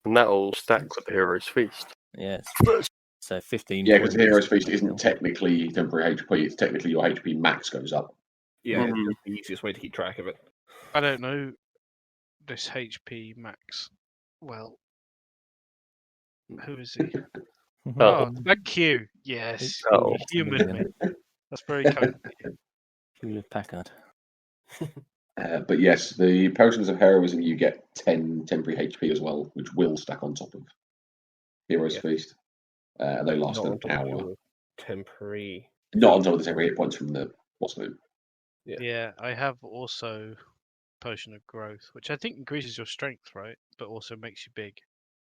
and that'll stack with the Hero's Feast. Yes. So 15. Yeah, because the Heroes Feast isn't technically temporary HP. It's technically your HP max goes up. Yeah, it's just the easiest way to keep track of it. I don't know this HP max well. Who is he? Oh, thank you. Yes. Oh. You humored me. That's very kind. Hewlett Packard. But yes, the Potions of Heroism, you get 10 temporary HP as well, which will stack on top of Heroes Yeah. Feast. They last Not an on top of hour. your temporary. Not on top of the temporary hit points from the what's name. Yeah, I have also Potion of Growth, which I think increases your strength, right? But also makes you big.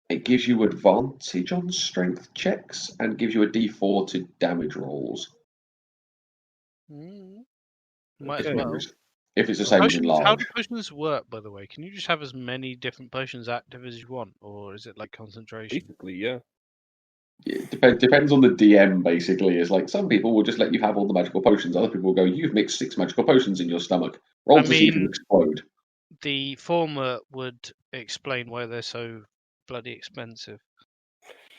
It gives you advantage on strength checks and gives you a D4 to damage rolls. Might as Okay. well. If it's the same as Potions, enlarge. how do potions work, by the way? Can you just have as many different potions active as you want, or is it like concentration? Basically, yeah. It depends on the DM, basically. It's like some people will just let you have all the magical potions. Other people will go, you've mixed 6 magical potions in your stomach. Roll to see if you mean- explode. The former would explain why they're so bloody expensive.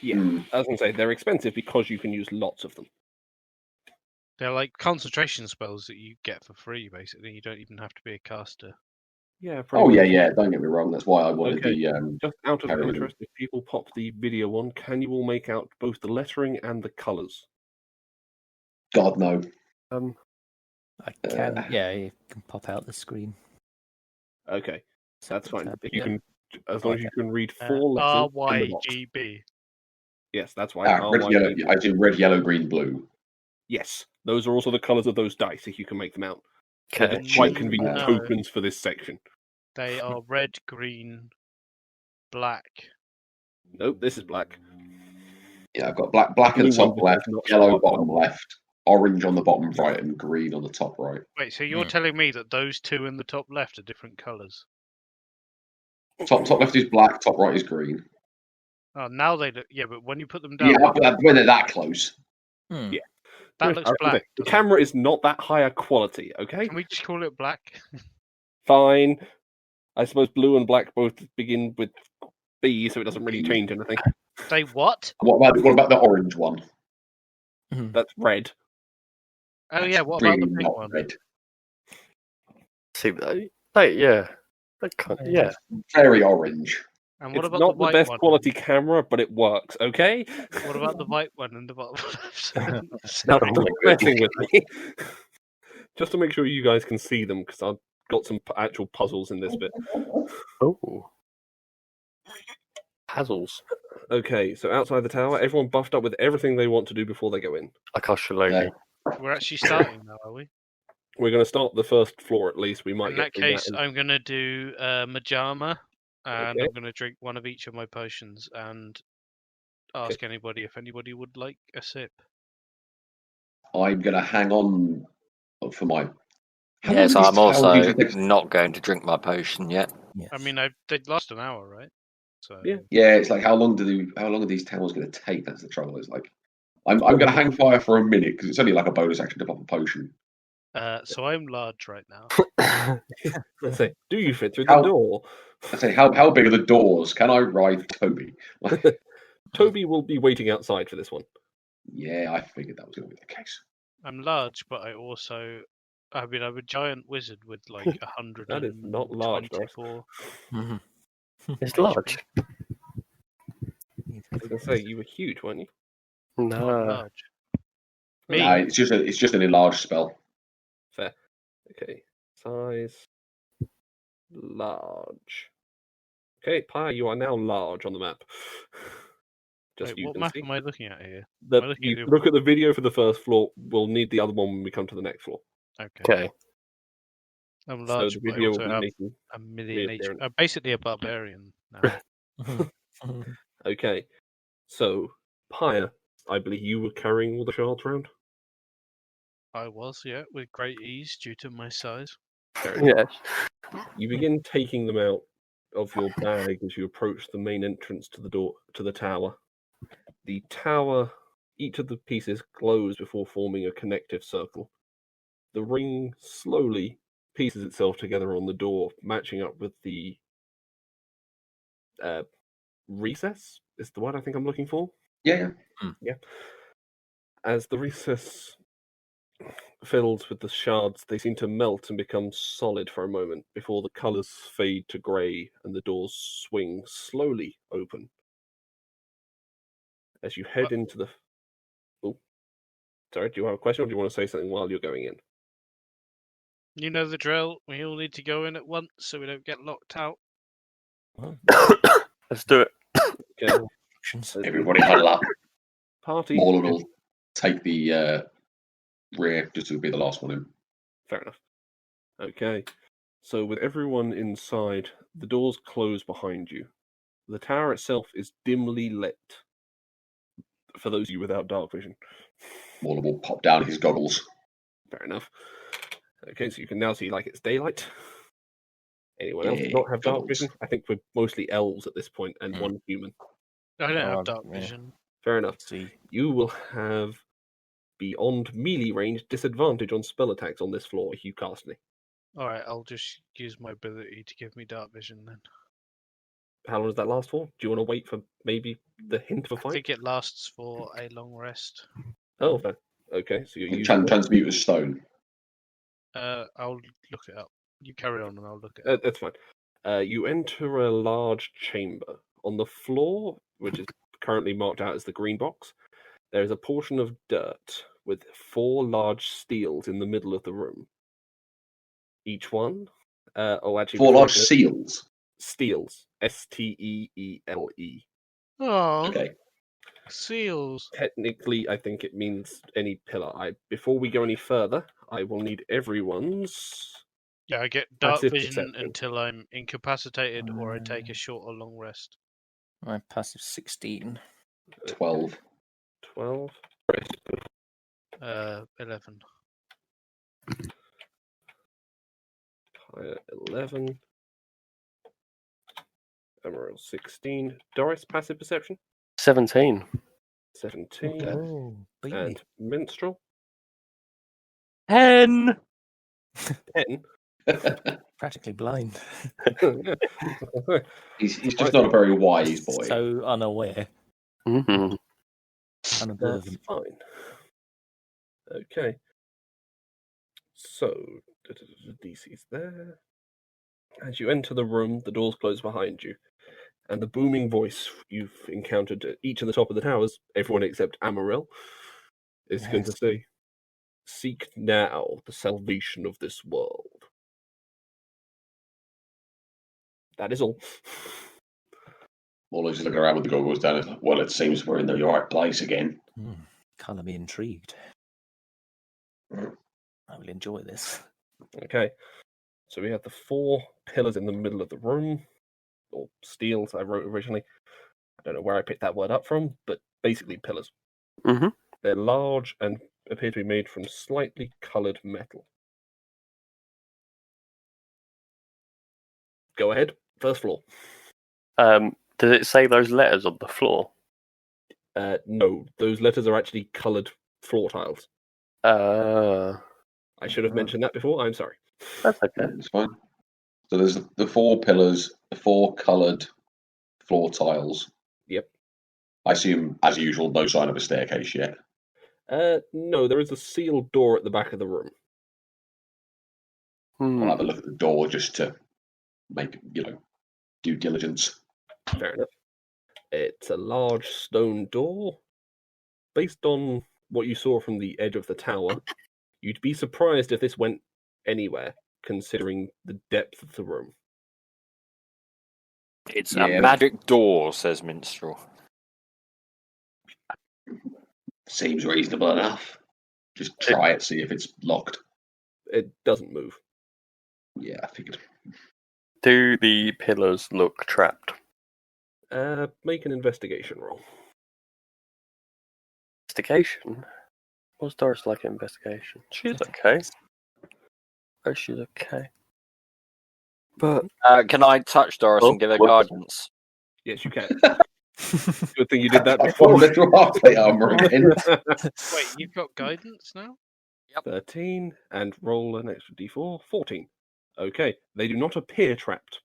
Yeah. I was going to say, they're expensive because you can use lots of them. They're like concentration spells that you get for free, basically. You don't even have to be a caster. Yeah. Oh, much. yeah, don't get me wrong. That's why I wanted Okay. the... Just out of Heroin. interest, if people pop the video on, can you all make out both the lettering and the colours? God, no. I can, yeah, you can pop out the screen. Okay. That's fine. Tab, If you yeah. can, as long as you can read 4 letters in the box. RYGB. Yes, that's right. Red, yellow, RYGB. I did red, yellow, green, blue. Yes, those are also the colours of those dice. If you can make them out, Okay. they're just quite convenient No. tokens for this section. They are red, green, black. Nope, this is black. Yeah, I've got black at the Blue top one left, is not yellow sharp bottom one. left, orange on the bottom right, and green on the top right. Wait, so you're telling me that those two in the top left are different colours? Top left is black, top right is green. Oh, now they look. Yeah, but when you put them down, Yeah, when they're that close. Yeah. that looks I was gonna black. say, the doesn't it? camera is not that higher quality, okay? Can we just call it black? Fine. I suppose blue and black both begin with B, so it doesn't really change anything. They what? What about the orange one? That's red. Oh That's yeah, what about the really pink not one? red. See, yeah. That kind yeah. Very orange. And what It's about not the the white best one? quality camera, but it works, okay? What about the white one in the bottom left? Now, Sorry. stop messing with me. Just to make sure you guys can see them, because I've got some actual puzzles in this bit. Oh. Puzzles. Okay, so outside the tower, everyone buffed up with everything they want to do before they go in. Like our Shillelagh. We're actually starting now, are we? We're going to start the first floor at least. We might In get that through case, that. I'm going to do Majama, and Okay. I'm going to drink one of each of my potions and ask anybody if anybody would like a sip. I'm going to hang on for my. How Yes, long I'm does this tower also usually take? not going to drink my potion yet. Yes. I mean, they'd last an hour, right? So Yeah. Yeah, it's like how long are these towers going to take? That's the trouble. It's like I'm going to hang fire for a minute because it's only like a bonus action to pop a potion. So I'm large right now. Let's say, do you fit through How- the door? I say, how big are the doors? Can I ride Toby? Toby will be waiting outside for this one. Yeah, I figured that was going to be the case. I'm large, but I'm a giant wizard with like 100. That is not large, Doris. It's large. I was going to say, you were huge, weren't you? No. large. Me? No, it's just an enlarged spell. Fair. Okay. Size. Large. Okay, Pyre, you are now large on the map. Just Wait, you what can map see. am I looking at here? The, am I looking you at look at the video for the first floor. We'll need the other one when we come to the next floor. Okay. I'm So large, the but I video also will be have making. a million HP. reappearance. I'm basically a barbarian now. Okay. So, Pyre, I believe you were carrying all the shards around? I was, yeah, with great ease due to my size. Yeah. You begin taking them out of your bag as you approach the main entrance to the door to the tower. The tower, each of the pieces glows before forming a connective circle. The ring slowly pieces itself together on the door, matching up with the recess is the word I think I'm looking for. Yeah. As the recess fills with the shards, they seem to melt and become solid for a moment before the colours fade to grey and the doors swing slowly open. As you head into the... Oh, sorry, do you have a question or do you want to say something while you're going in? You know the drill. We all need to go in at once so we don't get locked out. Let's do it. Okay. Everybody huddle up. Party. Morlun will take the rear just to be the last one in. Fair enough. Okay. So with everyone inside, the doors close behind you. The tower itself is dimly lit. For those of you without dark vision. Morlun will pop down his goggles. Fair enough. Okay, so you can now see like it's daylight. Anyone else Yeah, not have dark goggles. vision? I think we're mostly elves at this point and Mm. one human. I don't Oh, have dark yeah. vision. Fair enough. See. You will have beyond melee range disadvantage on spell attacks on this floor if you cast any. Alright, I'll just use my ability to give me dark vision then. How long does that last for? Do you want to wait for maybe the hint of a I fight? think it lasts for a long rest. Oh, fair. Okay, so you're using Transmute as stone. I'll look it up. You carry on and I'll look it up. That's fine. You enter a large chamber. On the floor, which is currently marked out as the green box, there is a portion of dirt with 4 large steels in the middle of the room. Each one Actually, Four before large I go- seals. Steels. Steele. Oh, Okay. seals. Technically, I think it means any pillar. Before we go any further, I will need everyone's. Yeah, I get dark Passive vision perception. until I'm incapacitated or I take a short or long rest. My passive 16. 12. 12. 11. Tyler, 11. Emerald, 16. Doris, passive perception? 17. 17. Oh, baby. And Minstrel? 10. 10. Practically blind. He's just not a very wise boy. So unaware. Mm-hmm. That's Unobservant. fine. Okay. So, DC's there. As you enter the room, the doors close behind you, and the booming voice you've encountered at each of the top of the towers, everyone except Amaryl, is going to Yes. say, "Seek now the salvation of this world." That is all. Well, I just look around with the goggles down. It's like, well, it seems we're in the right place again. Colour me intrigued. Mm. I will enjoy this. Okay. So we have the 4 pillars in the middle of the room, or steels, I wrote originally. I don't know where I picked that word up from, but basically pillars. Mm-hmm. They're large and appear to be made from slightly coloured metal. Go ahead. First floor. Does it say those letters on the floor? No, those letters are actually coloured floor tiles. I should have mentioned that before. I'm sorry. That's okay. It's fine. So there's the 4 pillars, the 4 coloured floor tiles. Yep. I assume, as usual, no sign of a staircase yet. No, there is a sealed door at the back of the room. I'll have a look at the door just to make, due diligence. Fair enough. It's a large stone door. Based on what you saw from the edge of the tower, you'd be surprised if this went anywhere, considering the depth of the room. It's Yeah. a magic door, says Minstrel. Seems reasonable enough. Just try it, see if it's locked. It doesn't move. Yeah, I figured. Do the pillars look trapped? Make an investigation roll. Investigation? What's Doris like at investigation? She's okay. Oh, she's okay. But Can I touch Doris and give her whoops. guidance? Yes, you can. Good thing you did that I before. found little half-plate armor again. Wait, you've got guidance now? 13, and roll an extra d4. 14. Okay, they do not appear trapped.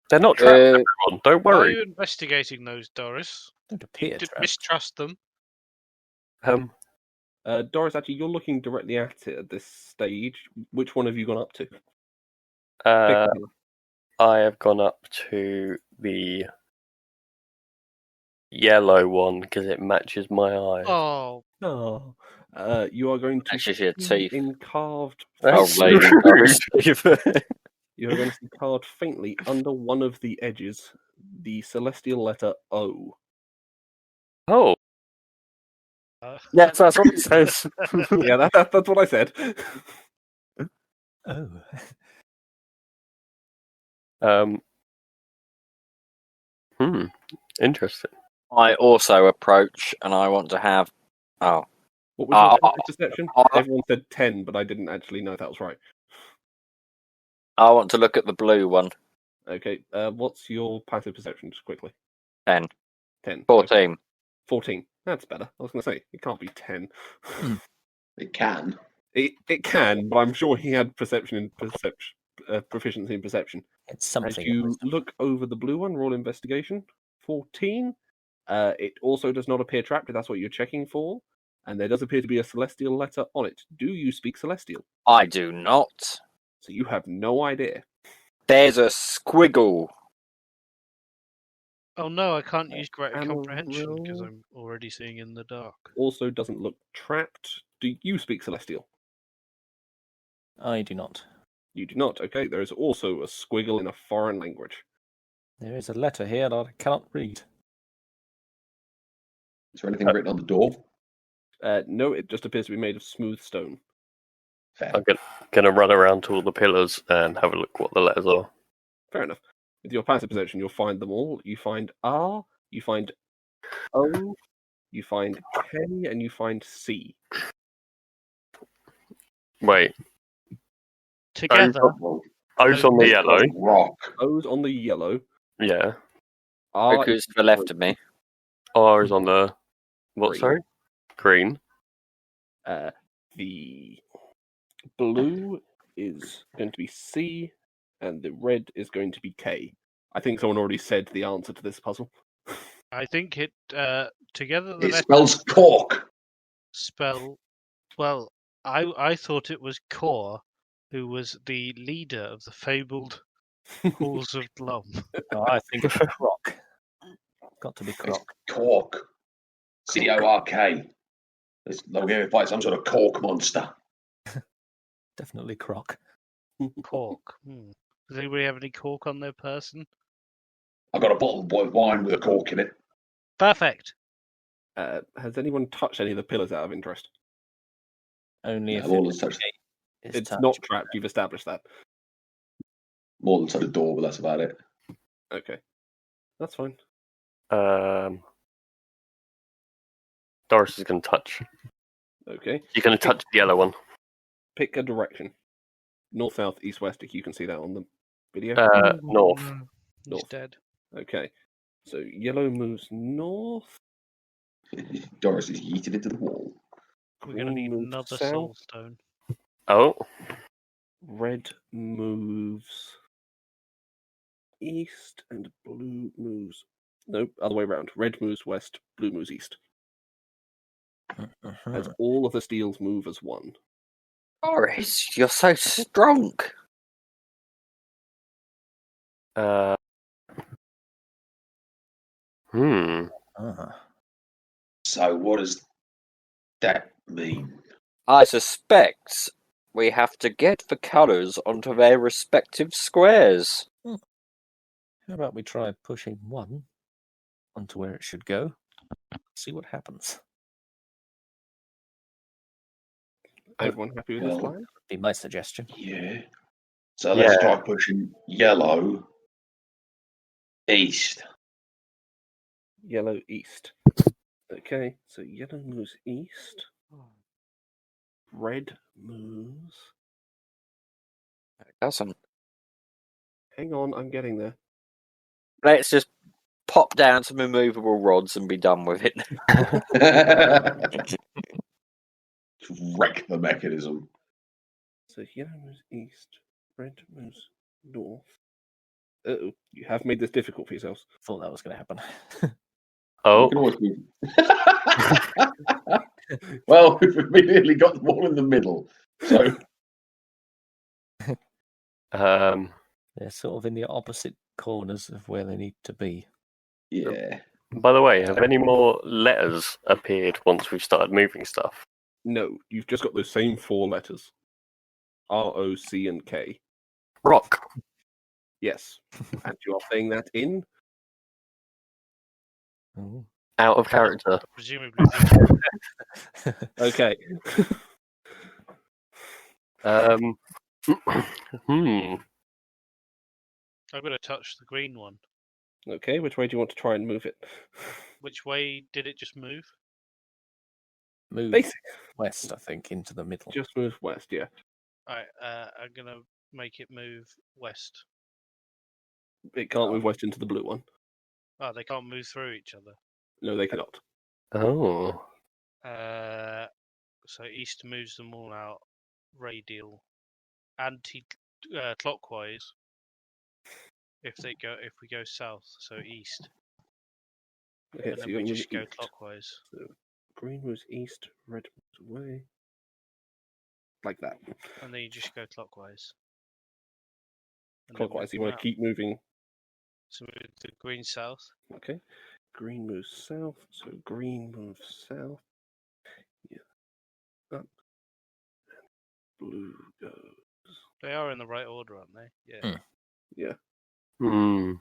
they're not trapped, everyone. Don't Why are worry. you investigating those, Doris? Don't You appear did trapped. mistrust them. Doris, actually, you're looking directly at it at this stage. Which one have you gone up to? I have gone up to the yellow one because it matches my eyes. Oh, Oh, You are going to Matches your see teeth. in carved. That's Oh, lady rude. Doris. You are going to see carved faintly under one of the edges the celestial letter O. Oh, Yes, that's what it says. Yeah, that's what I said. oh. Interesting. I also approach and I want to have. Oh, What was your Uh, passive perception? Everyone said 10, but I didn't actually know if that was right. I want to look at the blue one. Okay, what's your passive perception, just quickly? 10. 10. 14. Okay. 14. That's better. I was going to say, it can't be 10. It can. It can, but I'm sure he had proficiency in perception. It's As something. you look over the blue one, roll investigation. 14. It also does not appear trapped, if that's what you're checking for. And there does appear to be a celestial letter on it. Do you speak celestial? I do not. So you have no idea. There's a squiggle. oh no, I can't use greater Amaryl. comprehension because I'm already seeing in the dark. Also doesn't look trapped. Do you speak celestial? I do not. You do not. Okay, there is also a squiggle in a foreign language. There is a letter here that I cannot read. Is there anything written on the door? No, it just appears to be made of smooth stone. Fair. I'm gonna run around to all the pillars and have a look what the letters are. Fair enough. With your passive perception, you'll find them all. You find R, you find O, you find K, and you find C. Wait, Together, O's on the yellow. Rock. O's on the yellow. Yeah. R Who's to the left of me? R is on the what? Green. Sorry, green. The blue is going to be C, and the red is going to be K. I think someone already said the answer to this puzzle. I think it together the It letters spells cork. spell. Well, I thought it was Kor, who was the leader of the fabled Halls of Glum. Oh, I think it's Croc. Got to be It's Croc. cork. C-O-R-K. They'll give it by some sort of cork monster. Definitely Croc. Cork. Does anybody have any cork on their person? I got a bottle of wine with a cork in it. Perfect. Has anyone touched any of the pillars out of interest? Only Yeah, if more than it's touch. It's not trapped. You've established that. More than touch the door, but that's about it. Okay, that's fine. Doris is gonna touch. Okay, You're gonna touch the yellow one. pick a direction. North, south, east, west. If you can see that on the video. North. He's North. dead. Okay, so yellow moves north. Doris is yeeted into the wall. We're going to Green need moves another south. soul stone. Oh, Red moves east, and blue moves. Nope, other way around. Red moves west, blue moves east. As all of the steels move as one. Boris, you're so strong. So what does that mean? I suspect we have to get the colours onto their respective squares. How about we try pushing one onto where it should go? See what happens. Everyone happy with this Well, plan? Be my suggestion. Yeah. So let's Yeah. try pushing yellow east. Yellow east. Okay, so yellow moves east. Red moves. It doesn't. Hang on, I'm getting there. Let's just pop down some immovable rods and be done with it. Wreck the mechanism. So yellow moves east. Red moves north. Uh-oh, you have made this difficult for yourselves. Thought that was going to happen. You can always move. Well, we've immediately got them all in the middle. So They're sort of in the opposite corners of where they need to be. yeah. By the way, have any more letters appeared once we've started moving stuff? No, you've just got those same four letters. R, O, C, and K. Rock. Yes. And you are saying that in? Oh. Out of character. Presumably. Okay. Hmm. I'm going to touch the green one. Okay, which way do you want to try and move it? Which way did it just move? Move Basic. west, I think, into the middle. Just move west, yeah. Alright, I'm going to make it move west. It can't move west into the blue one. Oh, they can't move through each other. No, they cannot. Oh. So east moves them all out radial, clockwise. If we go south, so east, Okay, and so then you're we going to just move go east. clockwise. So green moves east, red moves away. Like that. And then you just go clockwise. And then Clockwise, move you them want out. to keep moving. So move the green south. Okay. Green moves south, so green moves south. Yeah. Up. And blue goes They are in the right order, aren't they? Yeah. Hmm. Yeah. Hmm.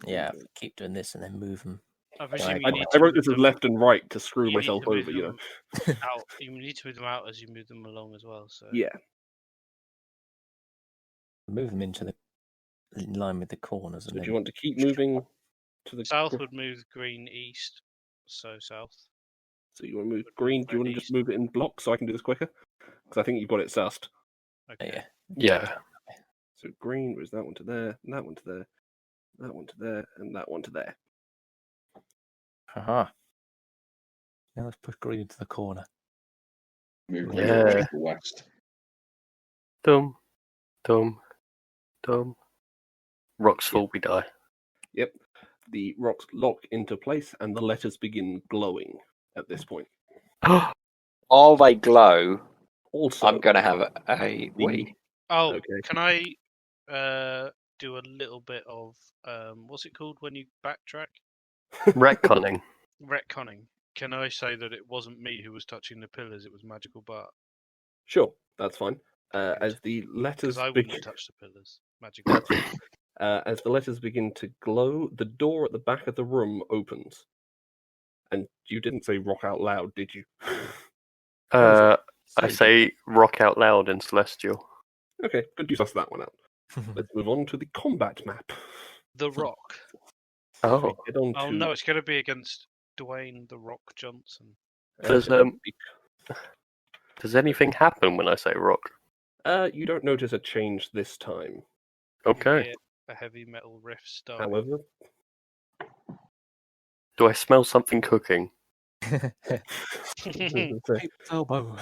Yeah, if we keep doing this and then move them. I presume I- you need I to wrote move this as them left and right to screw you need myself to move over, you know. them out. You need to move them out as you move them along as well. So Yeah. Move them in line with the corners. So And do then you want to keep moving to the south would move green east. So south. So you want to move would green? move Do you want to red just east. move it in blocks so I can do this quicker? Because I think you've got it sussed. Okay. yeah. Yeah. So green was that one to there, and that one to there, that one to there, and that one to there. Haha. Now let's push green into the corner. Move Yeah. to the west. Dum. Dum. Dum. Rocks fall, we die. Yep. The rocks lock into place, and the letters begin glowing at this point. While they glow, Also, I'm going to have a wee. Oh, Okay. can I do a little bit of what's it called when you backtrack? Retconning. Retconning. Can I say that it wasn't me who was touching the pillars? It was Magical Bart. Sure, that's fine. As the letters Because I wouldn't touch the pillars. Magical That's Bart. fine. As the letters begin to glow, the door at the back of the room opens. And you didn't say rock out loud, did you? I say rock out loud in Celestial. Okay, good you suss that one out. Let's move on to the combat map. The Rock. Oh. Get on Oh to, no, it's going to be against Dwayne the Rock Johnson. Does does anything happen when I say rock? you don't notice a change this time. You Okay. hear a heavy metal riff start. However, Do I smell something cooking? there elbow.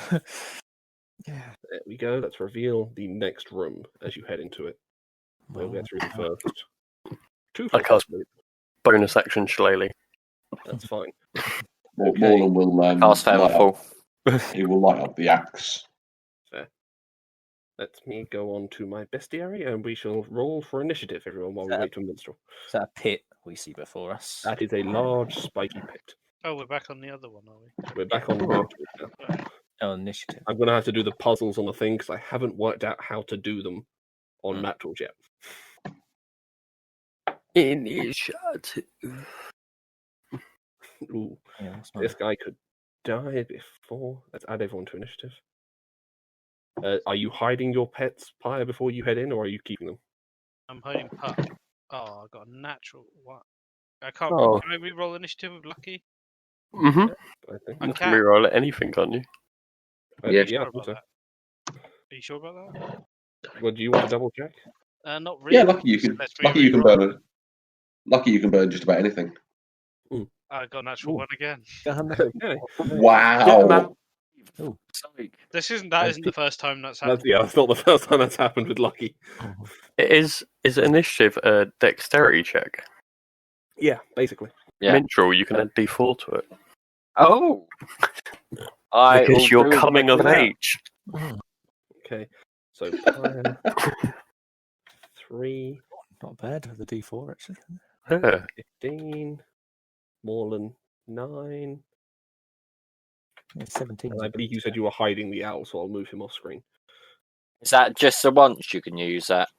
Yeah. we go. Let's reveal the next room as you head into it. We'll get through the first two I floors. cast bonus action shillelagh. That's fine. Morlan will Cast light Favorful. up, he will light up the axe. Fair. Let me go on to my bestiary, and we shall roll for initiative, everyone, while we wait for Minstrel. Is that a pit we see before us? That is a large, spiky pit. Oh, we're back on the other one, are we? We're back on the board now. Oh, initiative. I'm going to have to do the puzzles on the thing because I haven't worked out how to do them on map tools yet. Initiative. Ooh, Yeah, that's not this guy could die before. Let's add everyone to initiative. Are you hiding your pets, Pyre, before you head in, or are you keeping them? I'm hiding Puck. Oh, I got a natural one. I can't. Oh. Can I re-roll initiative with Lucky? Mm-hmm. I think. I You can can. reroll at anything, can't you? Yeah, I Sure think about so. that. Are you sure about that? Well, do you want to double check? Not really. Yeah, lucky you can. Let's Lucky you can re-roll. burn it. Lucky you can burn just about anything. I got a natural Ooh. one again. Okay. Wow. This isn't I the first time that's That's, happened. that's not the first time that's happened with Lucky. Is initiative a dexterity check? Yeah, basically. Yeah. Minstrel, you can add D4 to it. Oh! I will Because you're do coming of exactly that. age. Okay. So, Pyre, 3, Not bad with the D4 actually. Yeah. 15, Morlan, 9. Yeah, 17. And I believe you said you were hiding the owl, so I'll move him off screen. Is that just the once you can use that?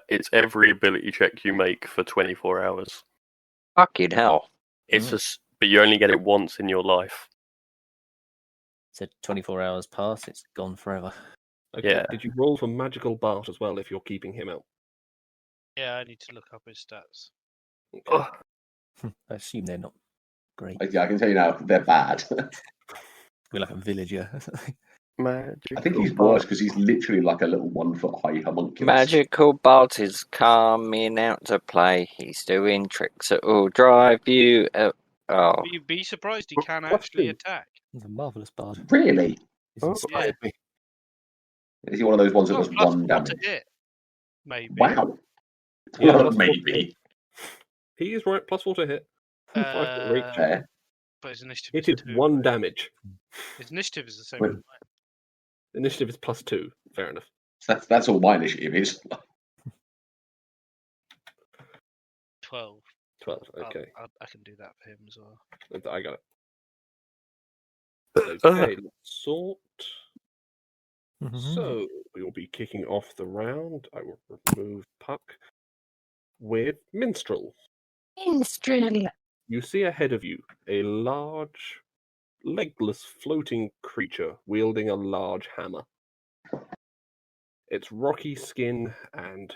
It's every ability check you make for 24 hours. Fucking hell. It's but you only get it once in your life. Said 24 hours pass, it's gone forever. Okay. Yeah. Did you roll for Magical Bart as well if you're keeping him out? Yeah, I need to look up his stats. Okay. I assume they're not great. Yeah, I can tell you now, they're bad. We're like a villager. I think he's worse because he's literally like a little 1 foot high homunculus. Magical Bart is coming out to play. He's doing tricks that will drive you. Oh. You'd be surprised he can What's actually he? attack. He's a marvellous bard. Really? He's Oh, inspired me. Is he one of those ones that Oh, does plus 1 4 damage? to hit. Maybe. Wow. Yeah, Well, plus 4 to hit. maybe. He is right, plus 4 to hit. 5 foot reach. Fair. But his initiative Hit is is 2. 1 damage. His initiative is the same Wait. as mine. Initiative is plus 2. Fair enough. That's all my initiative is. 12. 12. Okay. I can do that for him as well. I got it. Okay, let's sort. Mhm. So, we will be kicking off the round. I will remove Puck with Minstrel. Minstrel. You see ahead of you a large, legless, floating creature wielding a large hammer. Its rocky skin and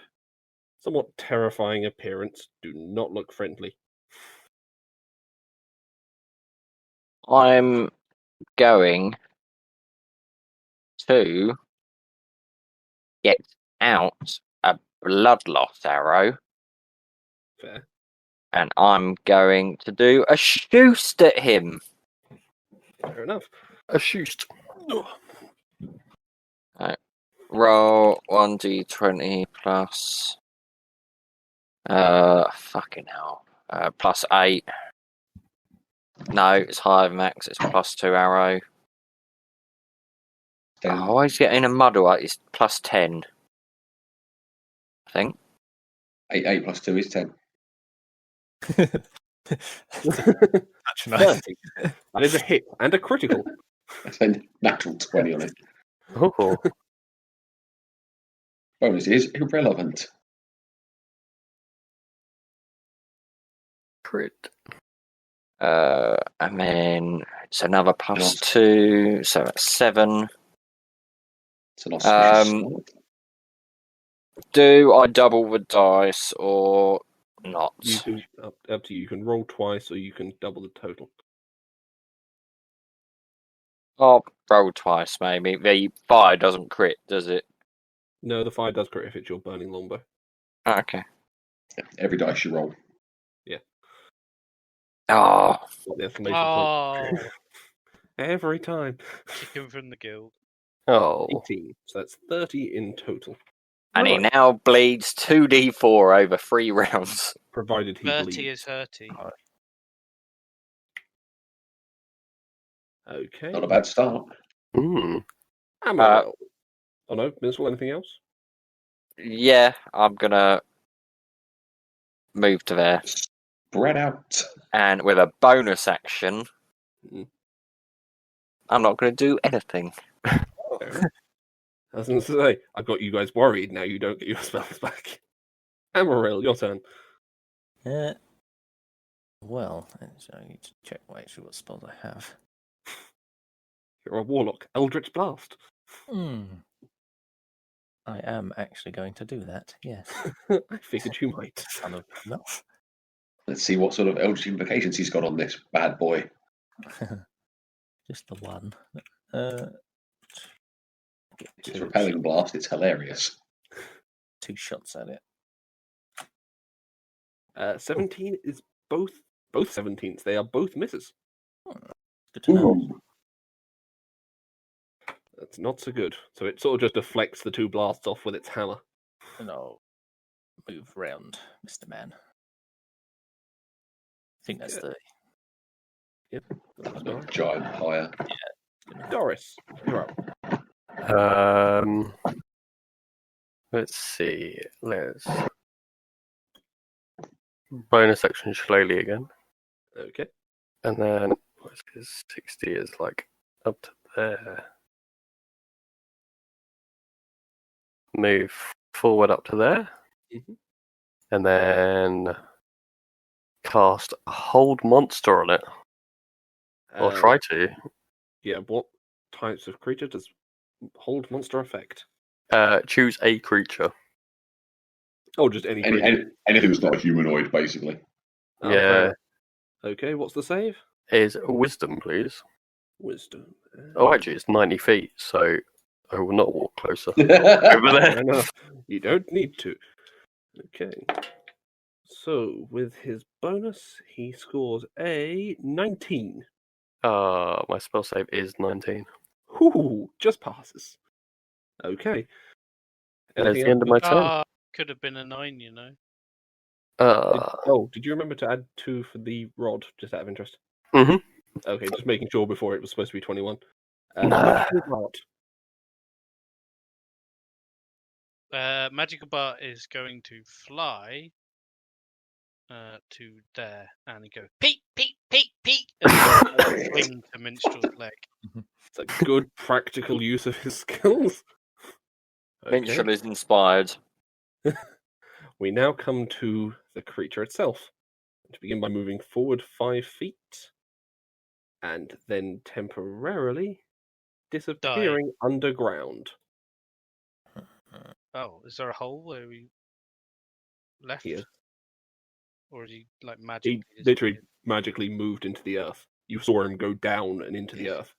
somewhat terrifying appearance do not look friendly. I'm going to get out a bloodloss arrow, Fair. and I'm going to do a shoot at him. Fair enough. A shoot. Roll 1d20 plus. Fucking hell. Plus 8. No, it's higher than max. It's plus 2 arrow. I always get in a muddle. It's plus 10. I think. 8 plus 2 is 10. That's nice. 30. That is a hit and a critical. That's a natural 20 on it. Oh, Bonus is irrelevant. crit. And then it's another plus 2, so that's 7. It's an auspicious start. Do I double the dice or not? You can, up to you. You can roll twice or you can double the total. I'll roll twice, maybe. The fire doesn't crit, does it? No, the fire does crit if it's your burning longbow. Okay. Every dice you roll. Oh, Got the exclamation Oh, point. Every time. chicken from the guild. Oh, 18. So that's 30 in total. and he Right. now bleeds 2d4 over 3 rounds. Provided he 30 bleeds. is 30. Okay. Not a bad start. Amaral. Oh no, Minstrel, anything else? Yeah, I'm gonna move to there. Spread out. And with a bonus action, Mhm. I'm not going to do anything. Fair enough. I was going to say, I've got you guys worried now you don't get your spells back. Amaral, your turn. Well, so I need to check actually what spells I have. You're a warlock. Eldritch Blast. I am actually going to do that, yes. I figured you might. Son of no. Let's see what sort of eldritch implications he's got on this bad boy. Just the one. Get It's repelling blast. It's hilarious. 2 shots at it. 17 is both 17s. They are both misses. Good to know. Ooh. That's not so good. So it sort of just deflects the 2 blasts off with its hammer. And I'll move round, Mr. Man. I think that's the Yep. That's all right. Giant pyre. Doris, you're up. let's see. Let's bonus action Shillelagh again, Okay. and then what's his 60 is like up to there. Move forward up to there, Mhm. and then cast a hold monster on it, or try to. Yeah, what types of creature does hold monster affect? Choose a creature. Oh, just any creature. Anything that's not a humanoid, basically. Oh, Yeah. fair enough. Okay, what's the save? Is wisdom, please. Wisdom. Oh, actually, it's 90 feet, so I will not walk closer. Over Fair there. enough. You don't need to. Okay. So, with his bonus, he scores a 19. My spell save is 19. Ooh, just passes. Okay. That's Anything the end of my else? turn. Could have been a 9, you know. Did you remember to add 2 for the rod, just out of interest? Mhm. Okay, just making sure before it was supposed to be 21. Nah. Magical Bart is going to fly to there and go peek, peek, peek, peek, and swing to Minstrel's leg. It's a good practical use of his skills. Minstrel is inspired. We now come to the creature itself. To begin by moving forward 5 feet, and then temporarily disappearing underground. Oh, is there a hole where we left? Here. Or is he like magically? He literally magically moved into the earth. You saw him go down and into the earth.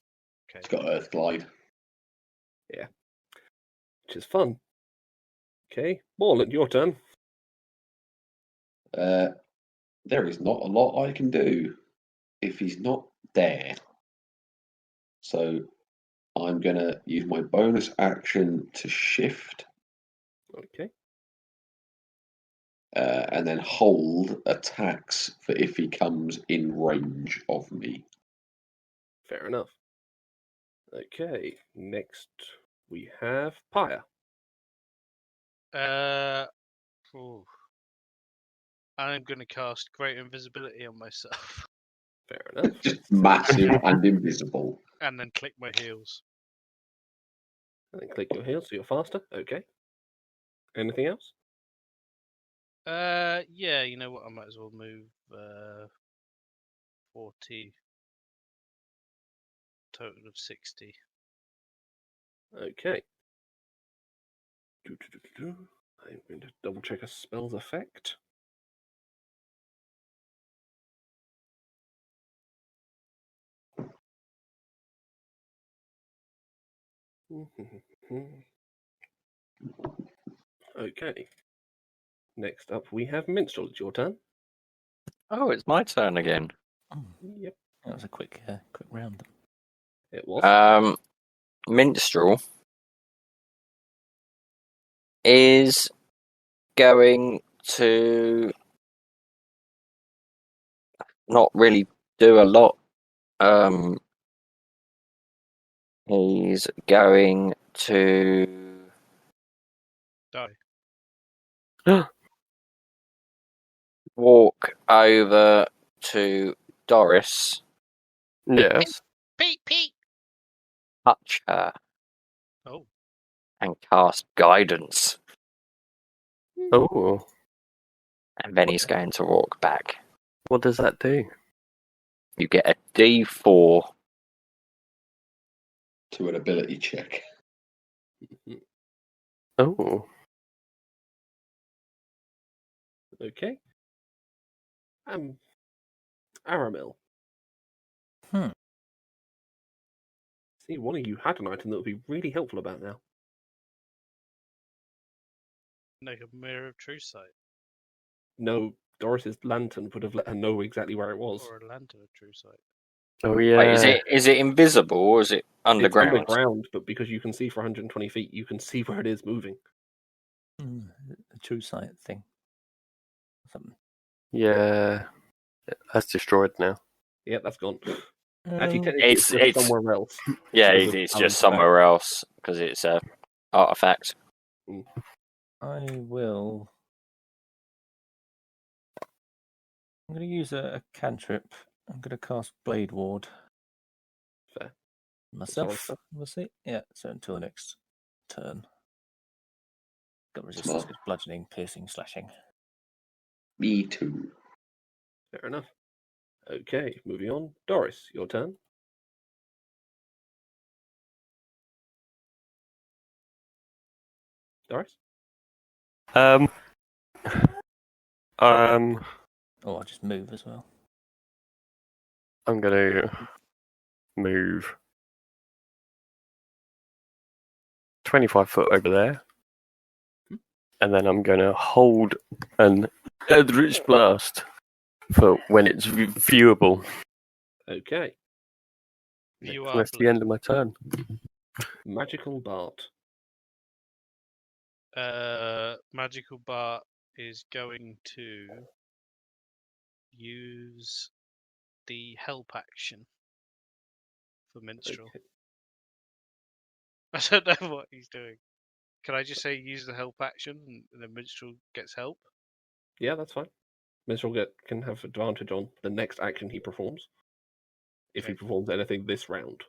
Okay. It's got Earth Glide. Yeah. Which is fun. Okay, Morland, your turn. There is not a lot I can do if he's not there. So I'm going to use my bonus action to shift Okay. and then hold attacks for if he comes in range of me. Fair enough. Okay, next we have Pyre. Ooh. I'm going to cast Great Invisibility on myself. Fair enough. Just massive and invisible. And then click my heels. And then click your heels so you're faster. Okay. Anything else? Yeah, you know what? I might as well move 40. Total of 60. Okay. I'm going to double check a spell's effect. Okay. Next up, we have Minstrel. It's your turn. Oh, it's my turn again. Yep, That was a quick round. it was. Minstrel is going to not really do a lot. He's going to Die. walk over to Doris, Yes. Pete! touch her, Oh, and cast guidance. Oh, And then he's going to walk back. what does that do? You get a D4. To an ability check. Oh, Okay. Aramil. See, one of you had an item that would be really helpful about now. like a Mirror of True Sight. No, Doris's lantern would have let her know exactly where it was. Or a Lantern of True Sight. oh yeah. Wait, is it invisible or is it underground? It's underground, but because you can see for 120 feet, you can see where it is moving. A true sight thing. Something. Yeah, that's destroyed now. Yeah, that's gone. Um, Actually, technically, it's just somewhere else. Yeah, Because of it's Alan's just somewhere else because it's a artifact. I will. I'm going to use a cantrip. I'm going to cast Blade Ward. Fair. Myself, Sorry, we'll see. Yeah, so until next turn. Got resistance Smart. with bludgeoning, piercing, slashing. Me too. Fair enough. Okay, moving on. Doris, your turn. Doris? Um, Oh, I'll just move as well. I'm gonna move 25 foot over there, and then I'm gonna hold an Eldritch Blast for when it's viewable. Okay. You And are that's the end of my turn. Magical Dart. Magical Bart is going to use the help action for Minstrel. Okay. I don't know what he's doing. Can I just say use the help action and then Minstrel gets help? Yeah, that's fine. Minstrel can have advantage on the next action he performs. If he Okay. performs anything this round.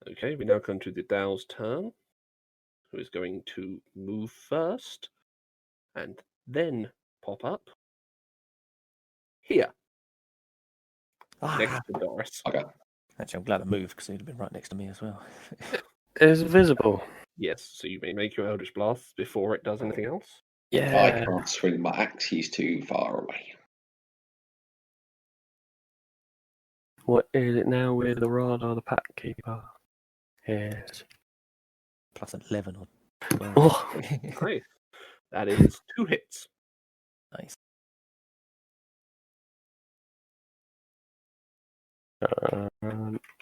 Okay, we now come to the Dow's turn. who is going to move first and then pop up here next to Doris. Okay. Actually, I'm glad I moved because he'd have been right next to me as well. It's visible. Yes, so you may make your Eldritch Blast before it does anything else. I Yeah. can't swing my axe. He's too far away. What is it now with the radar, the pack keeper? Yes. Plus 11 or 12. Oh, Nice. That is 2 hits. Nice.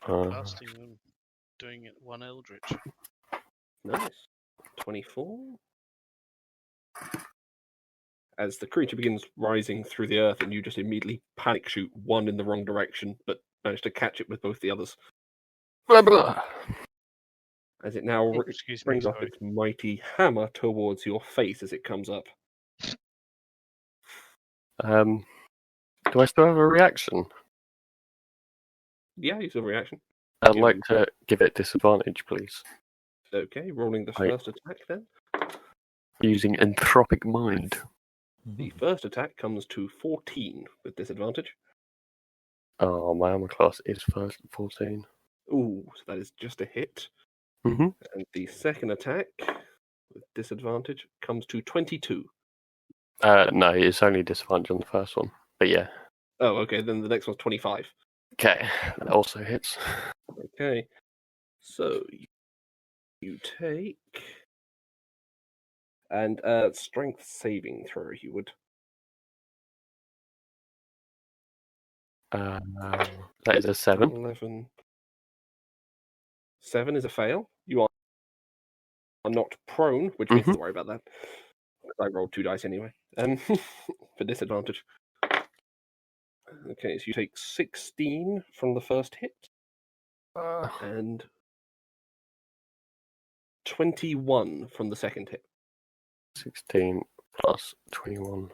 Blasting them, doing it one Eldritch. Nice. 24. As the creature begins rising through the earth, and you just immediately panic shoot one in the wrong direction, but manage to catch it with both the others. blah, blah. As it now Oh, excuse me, brings up sorry. its mighty hammer towards your face as it comes up. Do I still have a reaction? Yeah, use a reaction. I'd You- like to give it disadvantage, please. Okay, rolling the Right. first attack then. Using Entropic Mind. The first attack comes to 14 with disadvantage. Oh, my armor class is first 14. Ooh, so that is just a hit. Mm-hmm. And the second attack with disadvantage comes to 22. No, it's only disadvantage on the first one. But yeah. Oh, okay, then the next one's 25. Okay, that also hits. Okay, so you take... And strength saving throw, you would. That is a 7. 11. 7 is a fail. You are not prone, which means don't worry about that. I rolled 2 dice anyway. For disadvantage. Okay, so you take 16 from the first hit and 21 from the second hit. 16 plus 21.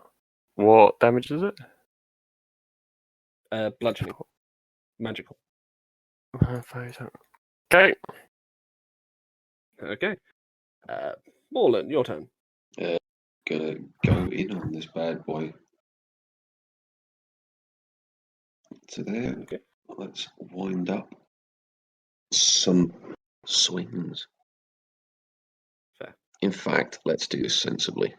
What damage is it? Bludgeoning. Magical. Okay. Okay. Morlan, your turn. Gonna go in on this bad boy. So there. Okay. Let's wind up some swings. Fair. In fact, let's do this sensibly.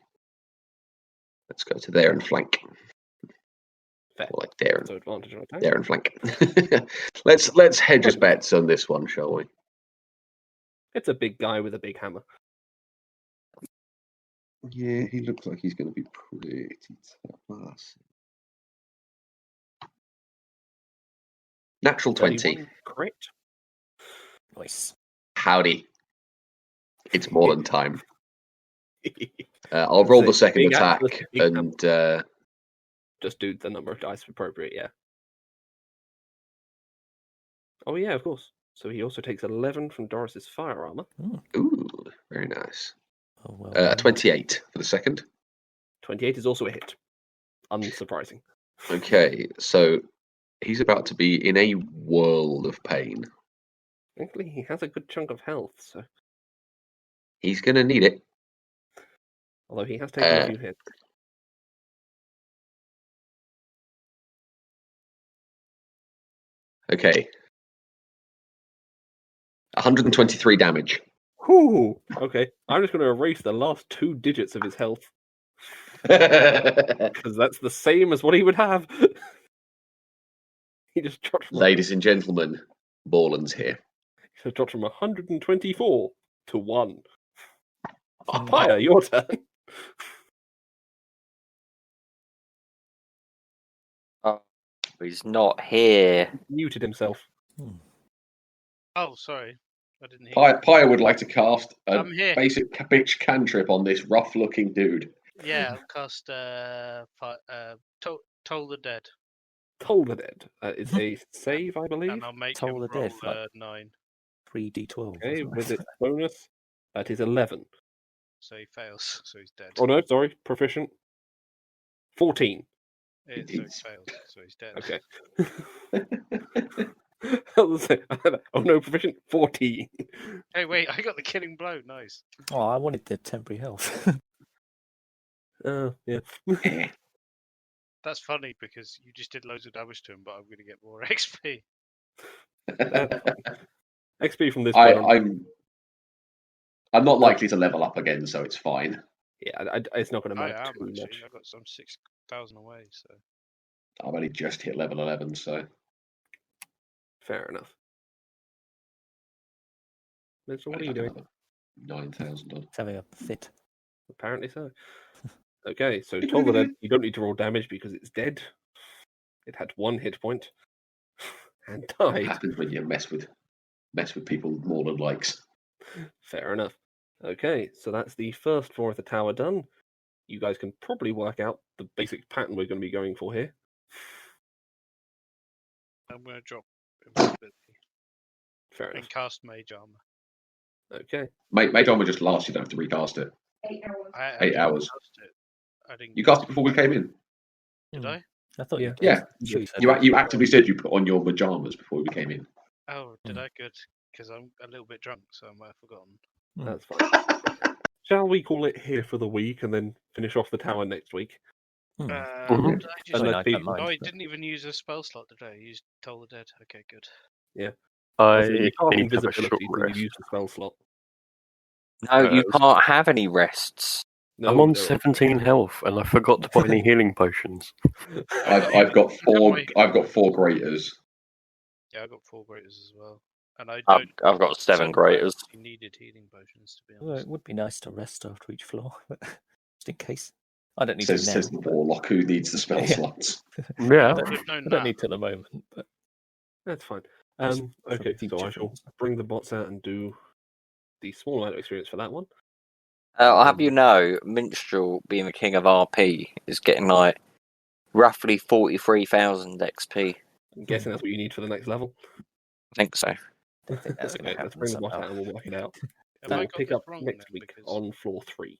Let's go to there and flank. Fair. Or like there and So advantage on attack. there and flank. let's hedge his bets on this one, shall we? It's a big guy with a big hammer. Yeah, he looks like he's going to be pretty tough. Natural 20. 31 crit. Nice. Howdy. It's Morlan time. I'll roll the second Big attack axe with a big and Just do the number of dice appropriate, yeah. Oh yeah, of course. So he also takes 11 from Doris's fire armor. ooh, very nice. Oh, well. 28 for the second. 28 is also a hit. Unsurprising. Okay, so he's about to be in a world of pain. Thankfully, he has a good chunk of health, so He's going to need it. although he has taken a few hits. Okay. 123 damage. Whew! Okay, I'm just going to erase the last 2 digits of his health Ladies because that's the same as what he would have. He just dropped from and gentlemen, Borland's here. he just dropped from 124 to 1. Pyre, your turn. He's not here. Muted himself. Oh, sorry. I didn't hear. Pyre would like to cast a I'm here. basic bitch cantrip on this rough-looking dude. Yeah, I'll cast Toll the Dead. Toll the Dead. It's a save, I believe. And I'll make Toll him the Dead, roll like- 9. 3d12. Okay, wasn't it? with its bonus, that is 11. So he fails, so he's dead. Oh no, sorry, proficient. 14. So he It's- failed, so he's dead. Okay. Oh no, proficient 14. Hey, wait, I got the killing blow. Nice. Oh, I wanted the temporary health. Yeah. Eh. That's funny because you just did loads of damage to him, but I'm going to get more XP. XP from this point on. I'm not likely to level up again, so it's fine. Yeah, it's not going to I matter am too actually. much. I got some 6,000 away, so. I've only just hit level 11, so. Fair enough. Mitchell, what are you doing? 9,000 on. It's having a fit. Apparently so. Okay, so Toll the Dead, you don't need to roll damage because it's dead. It had 1 hit point and What died. happens when you mess with people more than likes? Fair enough. Okay, so that's the first floor of the tower done. You guys can probably work out the basic pattern we're going to be going for here. I'm going to drop invisibility Fair enough. and cast Mage Armor. Okay. Mage Armor just lasts, you don't have to recast it. 8 hours. I 8 didn't hours. cast it. I didn't. You cast it before we came in. Did I? I thought Yeah. you did. Yeah. Sure you said You actively said you put on your pajamas before we came in. Oh, did I? Good. Because I'm a little bit drunk, so I might have forgotten. That's fine. Shall we call it here for the week and then finish off the tower next week? Hmm. Did I And just... let I the- don't mind, Oh, I but- didn't even use a spell slot, did I? I used Toll the Dead. Okay, good. I Also, you cast need to have a short invisibility, so rest. you use the spell slot. No, you Uh, can't have any rests. No, I'm on there are- 17 health, and I forgot to buy any healing potions. I've got four graters. Yeah, I got 4 graters as well. And I I've, don't. I've got 7 graters. You needed healing potions, to be Well, honest. it would be nice to rest after each floor, but just in case. I don't need Says to now. the warlock who needs the spell Yeah. slots. Yeah. I I don't, would have known I don't that. need to at the moment, but That's fine. Just for Okay, so future I shall things. bring the bots out and do the small amount of experience for that one. I'll have you know, Minstrel, being the king of RP, is getting like roughly 43,000 XP. I'm guessing that's what you need for the next level. I think so. I don't think that's going Okay, to let's happen bring the bot somehow. out and we'll work it out. Have So I we'll got pick this up wrong next then? week Because on floor 3.